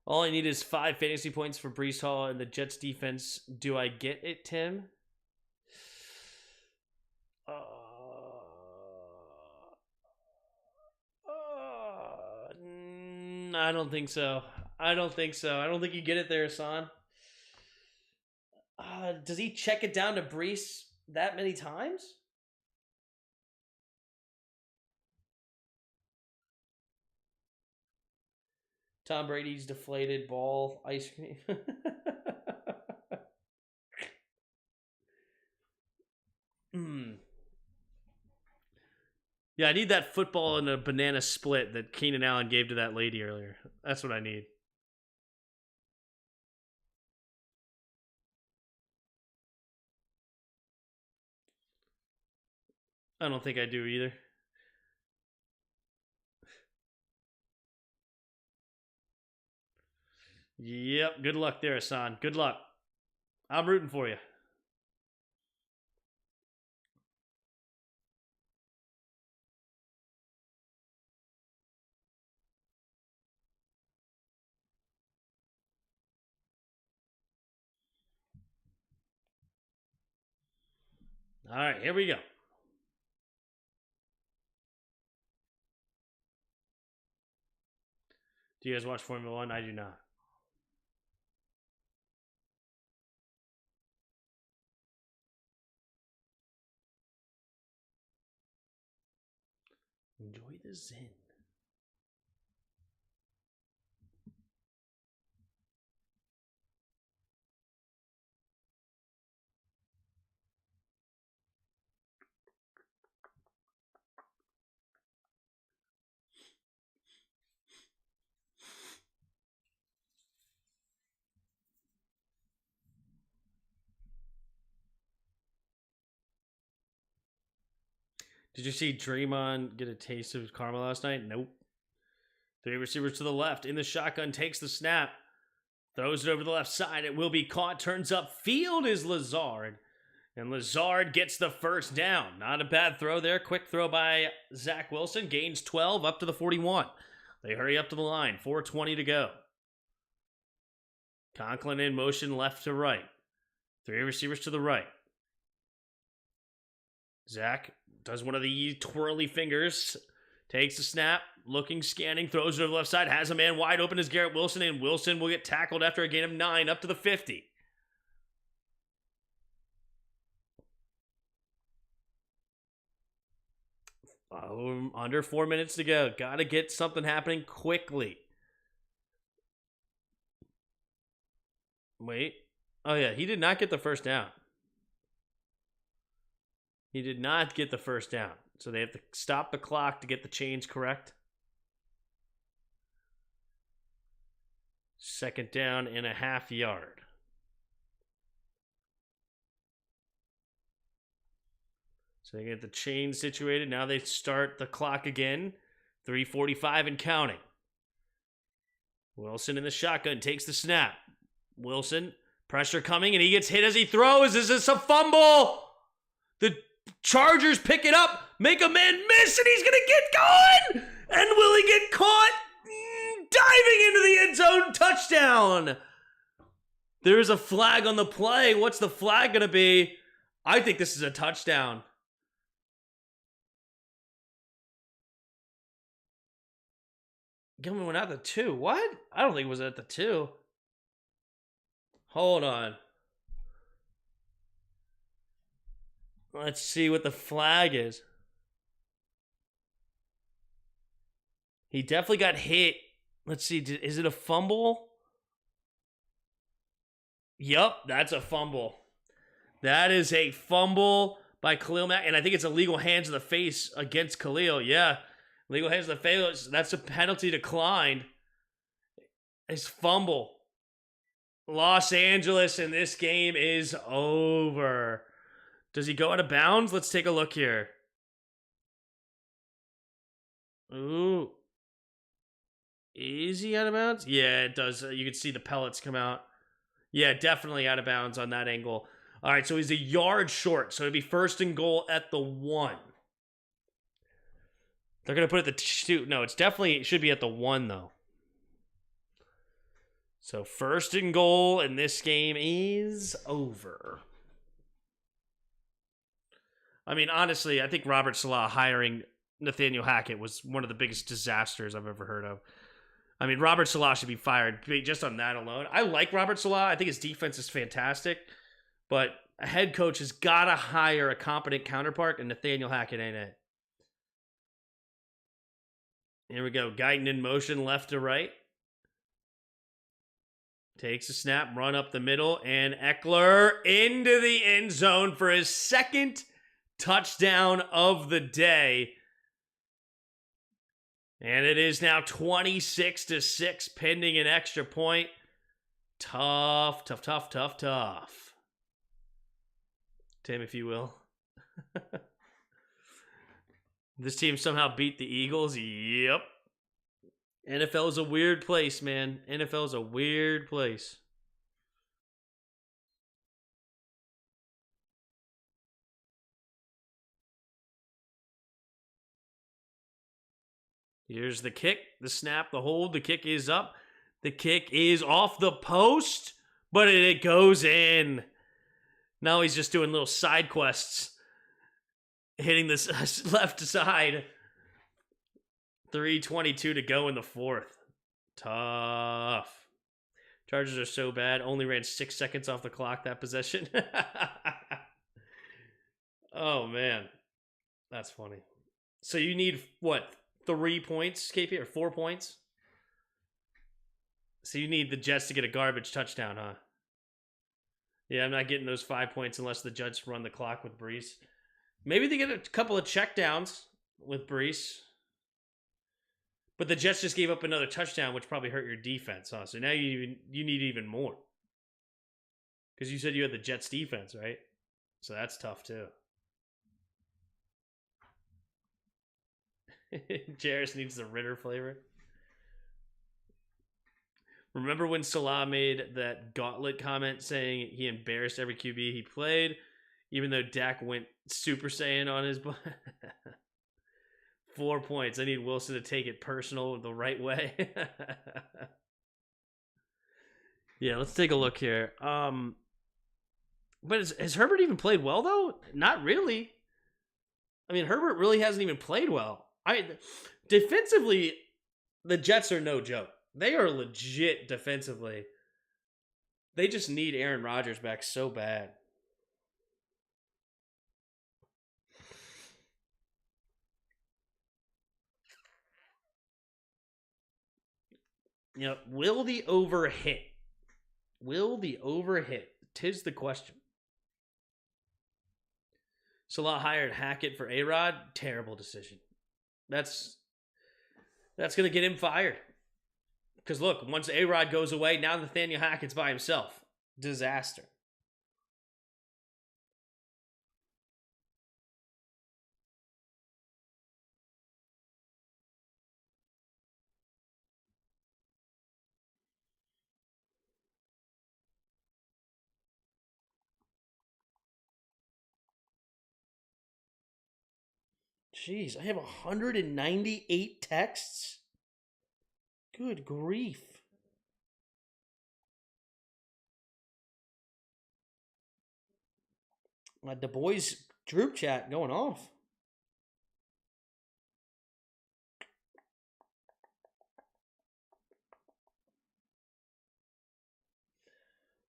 All I need is 5 fantasy points for Breece Hall and the Jets defense. Do I get it, Tim? I don't think so. I don't think you get it there, Hassan. Does he check it down to Breece that many times? Tom Brady's deflated ball ice cream. Yeah, I need that football and a banana split that Keenan Allen gave to that lady earlier. That's what I need. I don't think I do either. Yep, good luck there, Hassan. Good luck. I'm rooting for you. All right, here we go. Do you guys watch Formula One? I do not. Enjoy the zen. Did you see Draymond get a taste of karma last night? Nope. 3 receivers to the left. In the shotgun, takes the snap. Throws it over the left side. It will be caught. Turns up. Field is Lazard. And Lazard gets the first down. Not a bad throw there. Quick throw by Zach Wilson. Gains 12 up to the 41. They hurry up to the line. 4:20 to go. Conklin in motion left to right. 3 receivers to the right. Zach does one of the twirly fingers. Takes the snap. Looking, scanning. Throws it to the left side. Has a man wide open as Garrett Wilson. And Wilson will get tackled after a gain of 9 up to the 50. Under 4 minutes to go. Got to get something happening quickly. Wait. Oh, yeah. He did not get the first down. He did not get the first down. So they have to stop the clock to get the change correct. 2nd down and a half yard. So they get the chain situated. Now they start the clock again. 3:45 and counting. Wilson in the shotgun takes the snap. Wilson, pressure coming, and he gets hit as he throws. Is this a fumble? The Chargers pick it up, make a man miss, and he's going to get going! And will he get caught? Diving into the end zone, touchdown! There's a flag on the play. What's the flag going to be? I think this is a touchdown. Gilman went out the 2. What? I don't think it was at the 2. Hold on. Let's see what the flag is. He definitely got hit. Let's see. Is it a fumble? Yup, that's a fumble. That is a fumble by Khalil Mack. And I think it's illegal hands to the face against Khalil. Yeah. Legal hands to the face. That's a penalty declined. It's fumble. Los Angeles, and this game is over. Does he go out of bounds? Let's take a look here. Ooh. Is he out of bounds? Yeah, it does. You can see the pellets come out. Yeah, definitely out of bounds on that angle. All right, so he's a yard short. So it'd be 1st and goal at the 1. They're going to put it at the 2. No, it should be at the 1, though. So 1st and goal, and this game is over. I mean, honestly, I think Robert Saleh hiring Nathaniel Hackett was one of the biggest disasters I've ever heard of. I mean, Robert Saleh should be fired just on that alone. I like Robert Saleh. I think his defense is fantastic. But a head coach has got to hire a competent counterpart, and Nathaniel Hackett ain't it. Here we go. Guyton in motion left to right. Takes a snap, run up the middle, and Eckler into the end zone for his 2nd touchdown of the day. And it is now 26-6 pending an extra point. Tough. Tim, if you will. This team somehow beat the Eagles. Yep. NFL is a weird place, man. NFL is a weird place. Here's the kick, the snap, the hold. The kick is up. The kick is off the post, but it goes in. Now he's just doing little side quests, hitting this left side. 3:22 to go in the 4th. Tough. Chargers are so bad. Only ran 6 seconds off the clock that possession. Oh, man. That's funny. So you need, what, 3 points, KP, or 4 points. So you need the Jets to get a garbage touchdown, huh? Yeah, I'm not getting those 5 points unless the Jets run the clock with Brees. Maybe they get a couple of checkdowns with Brees. But the Jets just gave up another touchdown, which probably hurt your defense, huh? So now you need even more. Because you said you had the Jets defense, right? So that's tough, too. Jarris needs the Ritter flavor. Remember when Salah made that gauntlet comment saying he embarrassed every QB he played, even though Dak went Super Saiyan on his butt? 4 points. I need Wilson to take it personal the right way. Yeah, let's take a look here. But has Herbert even played well, though? Not really. I mean, Herbert really hasn't even played well. Defensively, the Jets are no joke. They are legit defensively. They just need Aaron Rodgers back so bad. You know, will the over hit? Will the over hit? 'Tis the question. Salah hired Hackett for A-Rod. Terrible decision. That's going to get him fired. Because look, once A-Rod goes away, now Nathaniel Hackett's by himself. Disaster. Jeez, I have 198 texts? Good grief. The boys group chat going off.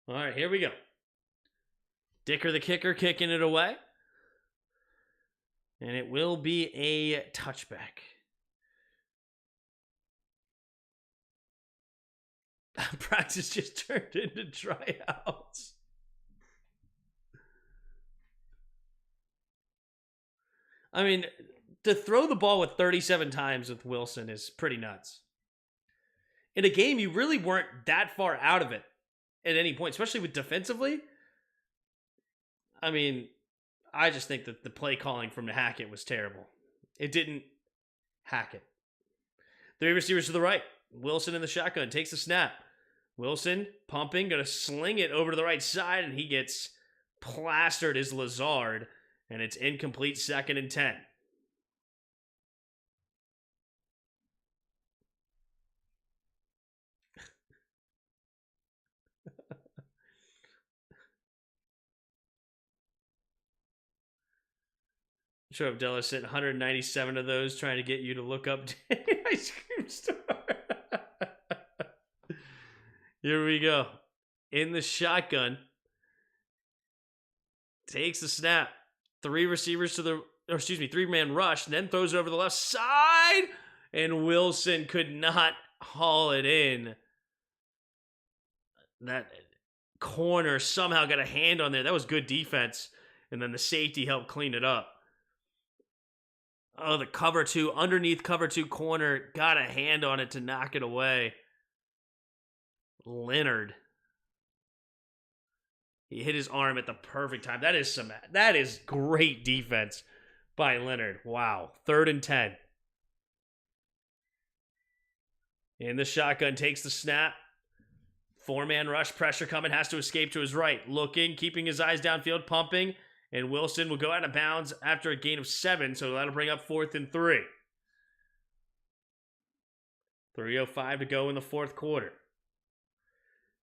All right, here we go. Dicker the kicker kicking it away. And it will be a touchback. Practice just turned into tryouts. I mean, to throw the ball with 37 times with Wilson is pretty nuts. In a game, you really weren't that far out of it at any point, especially with defensively. I mean, I just think that the play calling from the Hackett was terrible. It didn't hack it. 3 receivers to the right. Wilson in the shotgun takes the snap. Wilson pumping, going to sling it over to the right side, and he gets plastered as Lazard, and it's incomplete, 2nd and 10. Sure, Abdullah sent 197 of those trying to get you to look up Ice Cream Store. Here we go. In the shotgun. Takes the snap. 3 receivers to the, 3-man rush, and then throws it over the left side. And Wilson could not haul it in. That corner somehow got a hand on there. That was good defense. And then the safety helped clean it up. Oh, the cover 2, underneath cover 2 corner, got a hand on it to knock it away. Leonard. He hit his arm at the perfect time. That is great defense by Leonard. Wow. 3rd and 10. In the shotgun, takes the snap. 4-man rush, pressure coming, has to escape to his right. Looking, keeping his eyes downfield, pumping. And Wilson will go out of bounds after a gain of 7, so that'll bring up 4th and 3. 3:05 to go in the 4th quarter.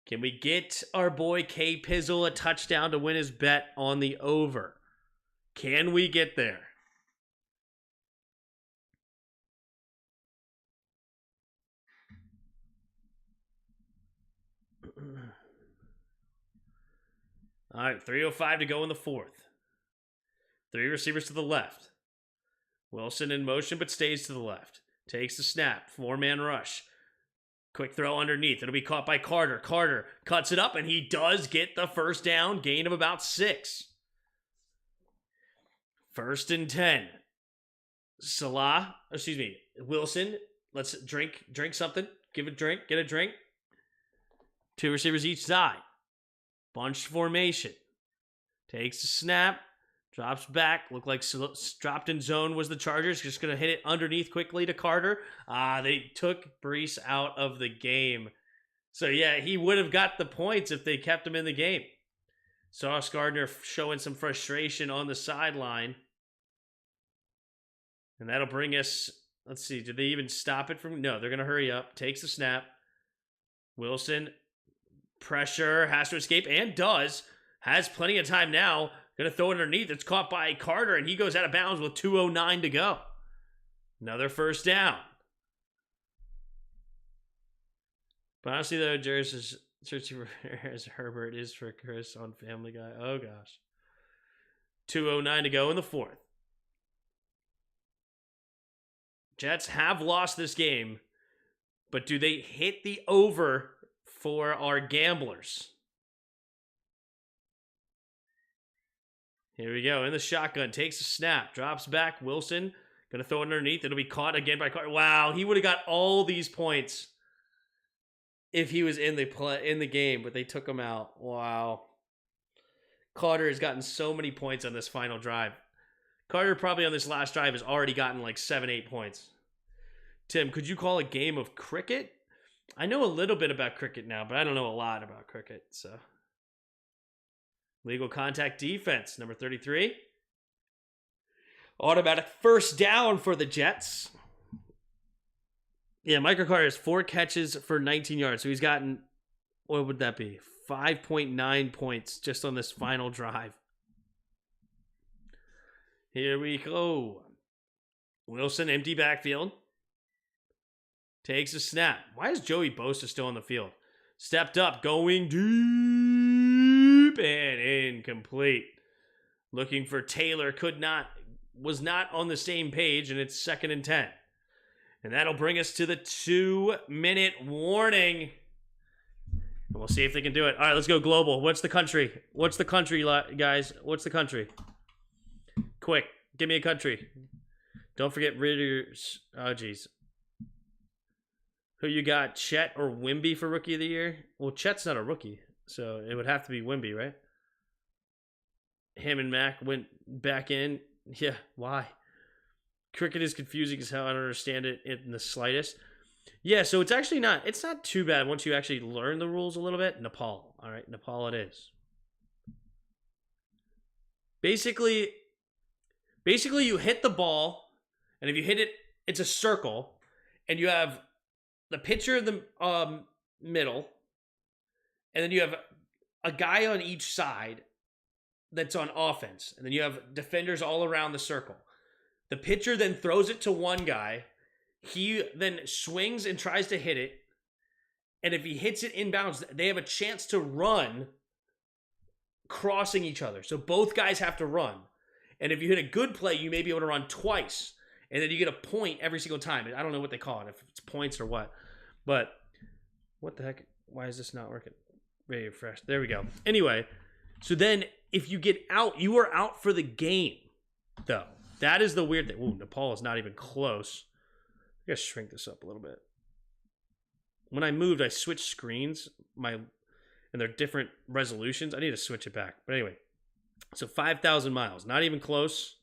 Can we get our boy K. Pizzle a touchdown to win his bet on the over? Can we get there? All right, 3:05 to go in the 4th. 3 receivers to the left. Wilson in motion, but stays to the left. Takes the snap. 4-man rush. Quick throw underneath. It'll be caught by Carter. Carter cuts it up, and he does get the first down. Gain of about 6. 1st and 10. Wilson. Let's drink something. Give a drink. Get a drink. 2 receivers each side. Bunch formation. Takes the snap. Drops back. Looked like dropped in zone was the Chargers. Just going to hit it underneath quickly to Carter. They took Brees out of the game. So, yeah, he would have got the points if they kept him in the game. Sauce Gardner showing some frustration on the sideline. And that'll bring us, let's see, did they even stop it from? No, they're going to hurry up. Takes the snap. Wilson, pressure, has to escape, and does. Has plenty of time now. Going to throw it underneath. It's caught by Carter, and he goes out of bounds with 2:09 to go. Another first down. But honestly, though, Jarvis is searching for as Herbert is for Chris on Family Guy. Oh, gosh. 2:09 to go in the 4th. Jets have lost this game, but do they hit the over for our gamblers? Here we go. In the shotgun. Takes a snap. Drops back. Wilson. Going to throw it underneath. It'll be caught again by Carter. Wow. He would have got all these points if he was in the game, but they took him out. Wow. Carter has gotten so many points on this final drive. Carter probably on this last drive has already gotten like 7-8 points. Tim, could you call a game of cricket? I know a little bit about cricket now, but I don't know a lot about cricket, so... Legal contact defense, number 33. Automatic first down for the Jets. Yeah, Michael Carter has 4 catches for 19 yards. So he's gotten, what would that be? 5.9 points just on this final drive. Here we go. Wilson, empty backfield. Takes a snap. Why is Joey Bosa still on the field? Stepped up, going deep and incomplete. Looking for Taylor, was not on the same page, and it's 2nd and 10. And that'll bring us to the 2-minute warning. And we'll see if they can do it. All right, let's go global. What's the country? What's the country, guys? What's the country? Quick, give me a country. Don't forget Ritter's. Oh, geez. Who you got, Chet or Wimby for Rookie of the Year? Well, Chet's not a rookie, so it would have to be Wimby, right? Him and Mac went back in. Yeah, why? Cricket is confusing as hell. I don't understand it in the slightest. Yeah, so it's actually not too bad once you actually learn the rules a little bit. Nepal. All right, Nepal it is. Basically you hit the ball, and if you hit it, it's a circle, and you have the pitcher in the middle, and then you have a guy on each side that's on offense, and then you have defenders all around the circle. The pitcher then throws it to one guy. He then swings and tries to hit it, and if he hits it inbounds, they have a chance to run crossing each other. So both guys have to run. And if you hit a good play, you may be able to run twice. And then you get a point every single time. I don't know what they call it, if it's points or what. But what the heck? Why is this not working? Very fresh. There we go. Anyway, so then if you get out, you are out for the game, though. That is the weird thing. Ooh, Nepal is not even close. I gotta shrink this up a little bit. When I moved, I switched screens. And they're different resolutions. I need to switch it back. But anyway, so 5,000 miles. Not even close.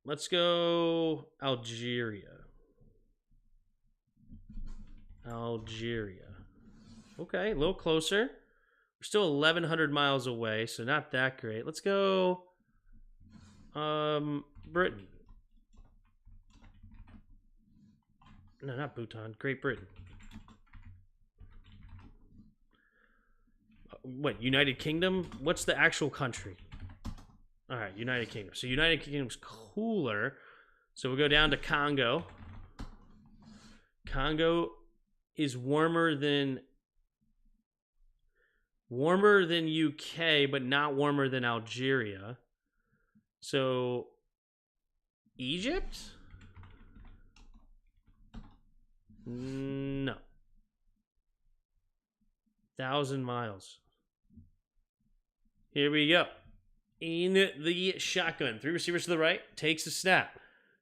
Let's go Algeria. Okay, a little closer. We're still 1,100 miles away, so not that great. Let's go Britain. No, not Bhutan. Great Britain. What, United Kingdom? What's the actual country? All right, United Kingdom. So United Kingdom's cooler. So we'll go down to Congo. Congo is warmer than UK, but not warmer than Algeria. So Egypt? No. 1,000 miles. Here we go. In the shotgun. 3 receivers to the right. Takes a snap.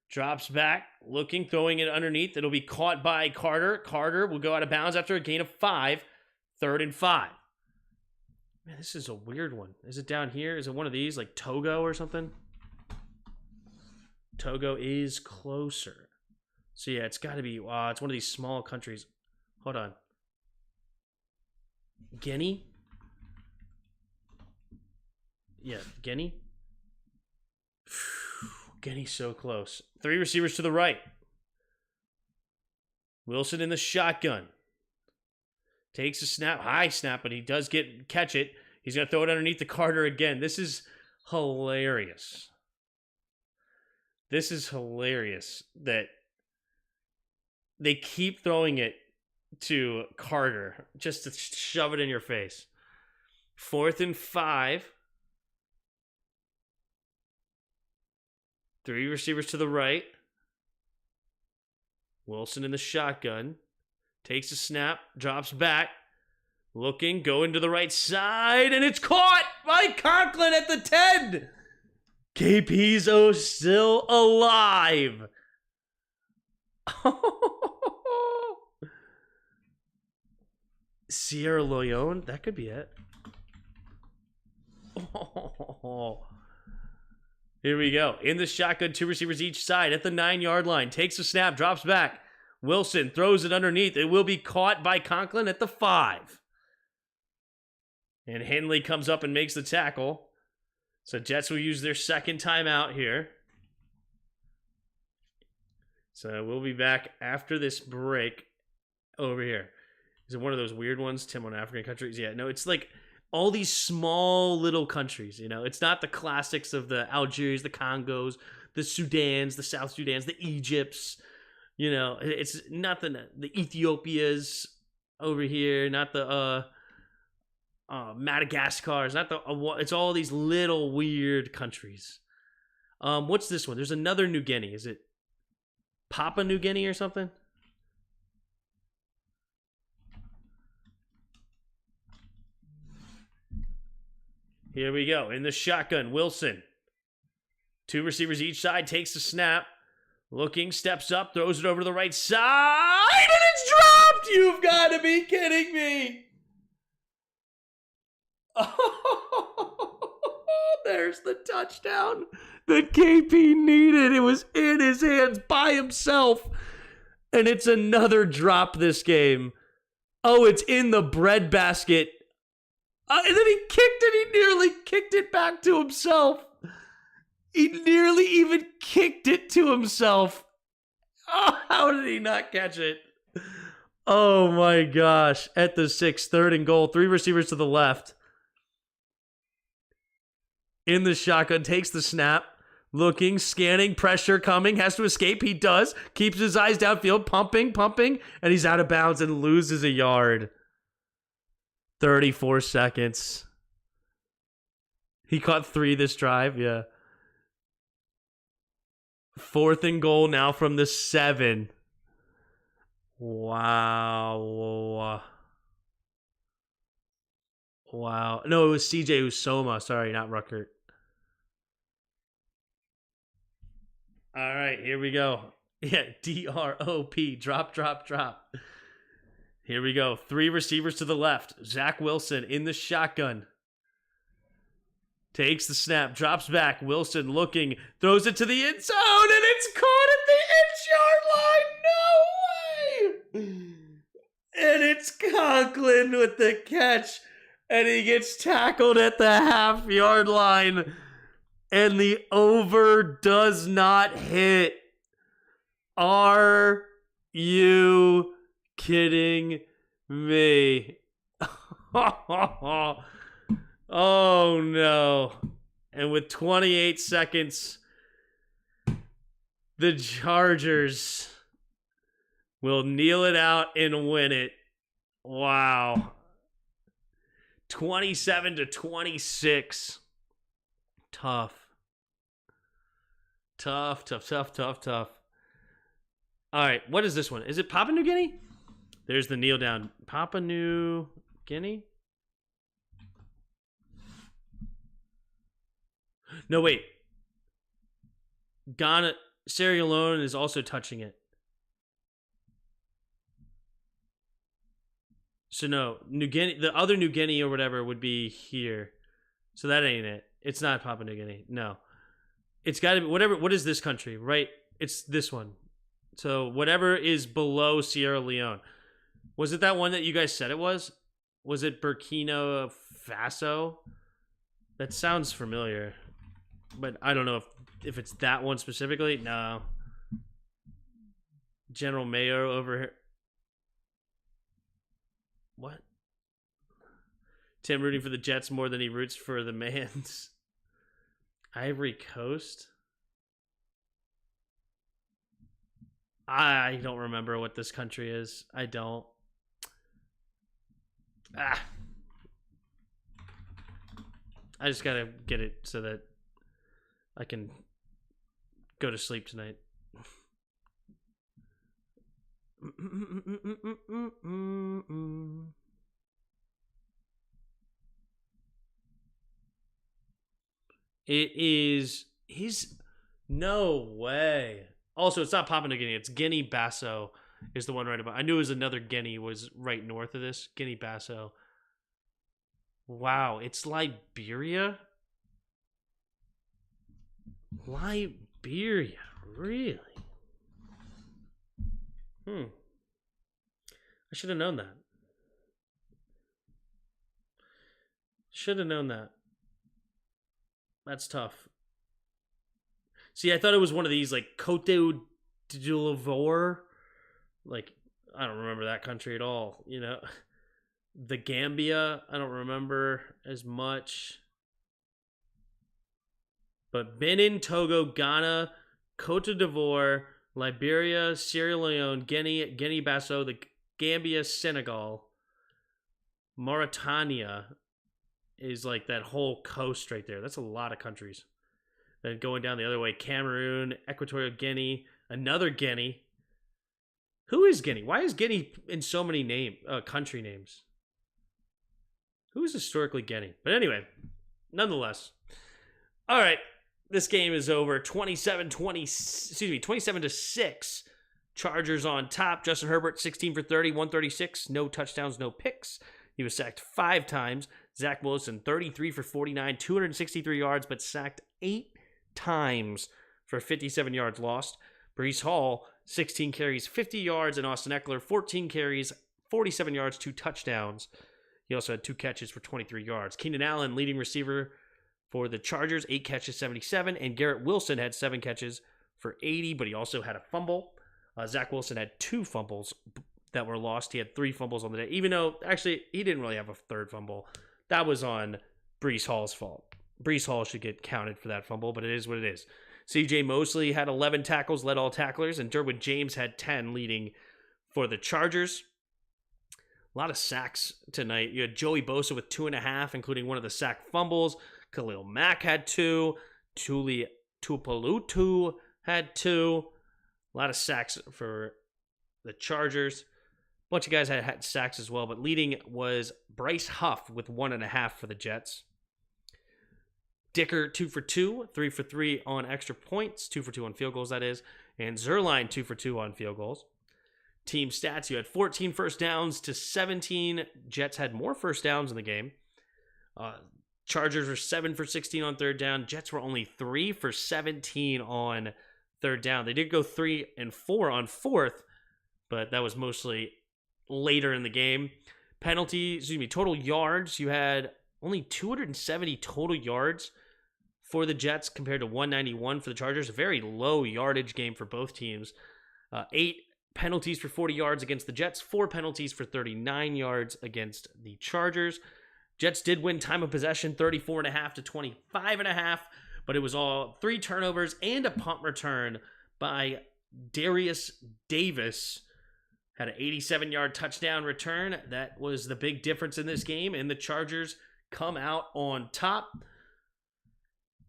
Drops back. Looking. Throwing it underneath. It'll be caught by Carter. Carter will go out of bounds after a gain of 5. 3rd and 5. Man, this is a weird one. Is it down here? Is it one of these? Like Togo or something? Togo is closer. So yeah, it's got to be... it's one of these small countries. Hold on. Guinea? Yeah, Guinea. Guinea's so close. 3 receivers to the right. Wilson in the shotgun. Takes a snap. High snap, but he does catch it. He's going to throw it underneath the Carter again. This is hilarious. This is hilarious that they keep throwing it to Carter just to shove it in your face. 4th and 5. 3 receivers to the right. Wilson in the shotgun. Takes a snap. Drops back. Looking. Going to the right side. And it's caught by Conklin at the 10. KP's still alive. Sierra Leone? That could be it. Here we go. In the shotgun, 2 receivers each side at the 9-yard line. Takes a snap, drops back. Wilson throws it underneath. It will be caught by Conklin at the 5. And Henley comes up and makes the tackle. So Jets will use their second timeout here. So we'll be back after this break over here. Is it one of those weird ones, Tim, on African countries? Yeah, no, it's like all these small little countries, you know. It's not the classics of the Algerias, the Congos, the Sudans, the South Sudans, the Egypts. You know, it's not the Ethiopias over here, not the Madagascar's, not the it's all these little weird countries. What's this one? There's another New Guinea. Is it Papua New Guinea or something? Here we go. In the shotgun, Wilson. 2 receivers each side, takes the snap. Looking, steps up, throws it over to the right side, and it's dropped! You've got to be kidding me! Oh, there's the touchdown that KP needed. It was in his hands by himself. And it's another drop this game. Oh, it's in the breadbasket. And then he kicked it. He nearly kicked it back to himself. He nearly even kicked it to himself. Oh, how did he not catch it? Oh my gosh. At the 6, 3rd and goal. 3 receivers to the left. In the shotgun, takes the snap. Looking, scanning, pressure coming. Has to escape. He does. Keeps his eyes downfield. Pumping. And he's out of bounds and loses a yard. 34 seconds. He caught 3 this drive. Yeah. 4th and goal now from the 7. Wow. Wow. No, it was CJ Usoma. Sorry, not Ruckert. All right, here we go. Yeah, DROP. Drop. Here we go. 3 receivers to the left. Zach Wilson in the shotgun. Takes the snap, drops back. Wilson looking, throws it to the end zone, and it's caught at the inch-yard line. No way! And it's Conklin with the catch, and he gets tackled at the half-yard line, and the over does not hit. Are you kidding me? Oh no. And with 28 seconds, the Chargers will kneel it out and win it. Wow. 27-26. Tough. All right, what is this one? Is it Papua New Guinea? There's the kneel down. Papua New Guinea? No, wait. Ghana, Sierra Leone is also touching it. So no, New Guinea, the other New Guinea or whatever would be here. So that ain't it. It's not Papua New Guinea. No. It's got to be whatever. What is this country? Right? It's this one. So whatever is below Sierra Leone. Was it that one that you guys said it was? Was it Burkina Faso? That sounds familiar. But I don't know if it's that one specifically. No. General Mayo over here. What? Tim rooting for the Jets more than he roots for the Mans. Ivory Coast? I don't remember what this country is. I don't. I just gotta get it so that I can go to sleep tonight. It is. No way. Also, it's not Papua New Guinea. It's Guinea-Bissau is the one right above. I knew it was another Guinea was right north of this. Guinea-Bissau. Wow, it's Liberia? Liberia, really? I should have known that. Should have known that. That's tough. See, I thought it was one of these like Cote d'Ivoire. Like, I don't remember that country at all, you know. The Gambia, I don't remember as much. But Benin, Togo, Ghana, Cote d'Ivoire, Liberia, Sierra Leone, Guinea-Bissau, the Gambia, Senegal, Mauritania is like that whole coast right there. That's a lot of countries. Then going down the other way, Cameroon, Equatorial Guinea, another Guinea. Who is Guinea? Why is Guinea in so many country names? Who is historically Guinea? But anyway, nonetheless. All right, this game is over. 27-6. Chargers on top. Justin Herbert, 16 for 30, 136. No touchdowns, no picks. He was sacked 5 times. Zach Wilson, 33 for 49, 263 yards, but sacked 8 times for 57 yards lost. Breece Hall, 16 carries, 50 yards, and Austin Eckler, 14 carries, 47 yards, 2 touchdowns. He also had 2 catches for 23 yards. Keenan Allen, leading receiver for the Chargers, 8 catches, 77, and Garrett Wilson had 7 catches for 80, but he also had a fumble. Zach Wilson had 2 fumbles that were lost. He had 3 fumbles on the day, even though, actually, he didn't really have a third fumble. That was on Breece Hall's fault. Breece Hall should get counted for that fumble, but it is what it is. C.J. Mosley had 11 tackles, led all tacklers, and Derwin James had 10, leading for the Chargers. A lot of sacks tonight. You had Joey Bosa with 2.5, including one of the sack fumbles. Khalil Mack had 2. Tuli Tuipulotu had 2. A lot of sacks for the Chargers. A bunch of guys had sacks as well, but leading was Bryce Huff with 1.5 for the Jets. Dicker, 2 for 2, 3 for 3 on extra points, 2 for 2 on field goals, that is. And Zerline, 2 for 2 on field goals. Team stats, you had 14 first downs to 17. Jets had more first downs in the game. Chargers were 7 for 16 on third down. Jets were only 3 for 17 on third down. They did go 3 and 4 on fourth, but that was mostly later in the game. Total yards, you had only 270 total yards for the Jets compared to 191 for the Chargers. A very low yardage game for both teams. 8 penalties for 40 yards against the Jets, 4 penalties for 39 yards against the Chargers. Jets did win time of possession, 34.5 to 25.5, but it was all 3 turnovers and a punt return by Darius Davis. Had an 87-yard touchdown return. That was the big difference in this game, and the Chargers come out on top.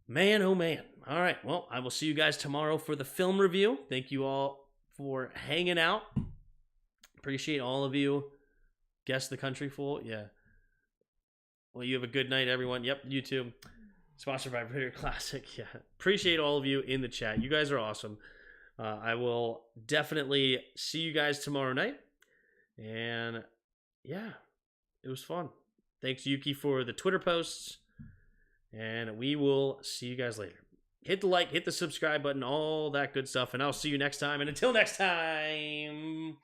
Man, oh man. All right, well, I will see you guys tomorrow for the film review. Thank you all for hanging out. Appreciate all of you. Guess the country fool. Yeah. Well, you have a good night, everyone. Yep, you too. Sponsored by Ritter Classic. Yeah. Appreciate all of you in the chat. You guys are awesome. I will definitely see you guys tomorrow night. And yeah, it was fun. Thanks, Yuki, for the Twitter posts. And we will see you guys later. Hit the like, hit the subscribe button, all that good stuff. And I'll see you next time. And until next time.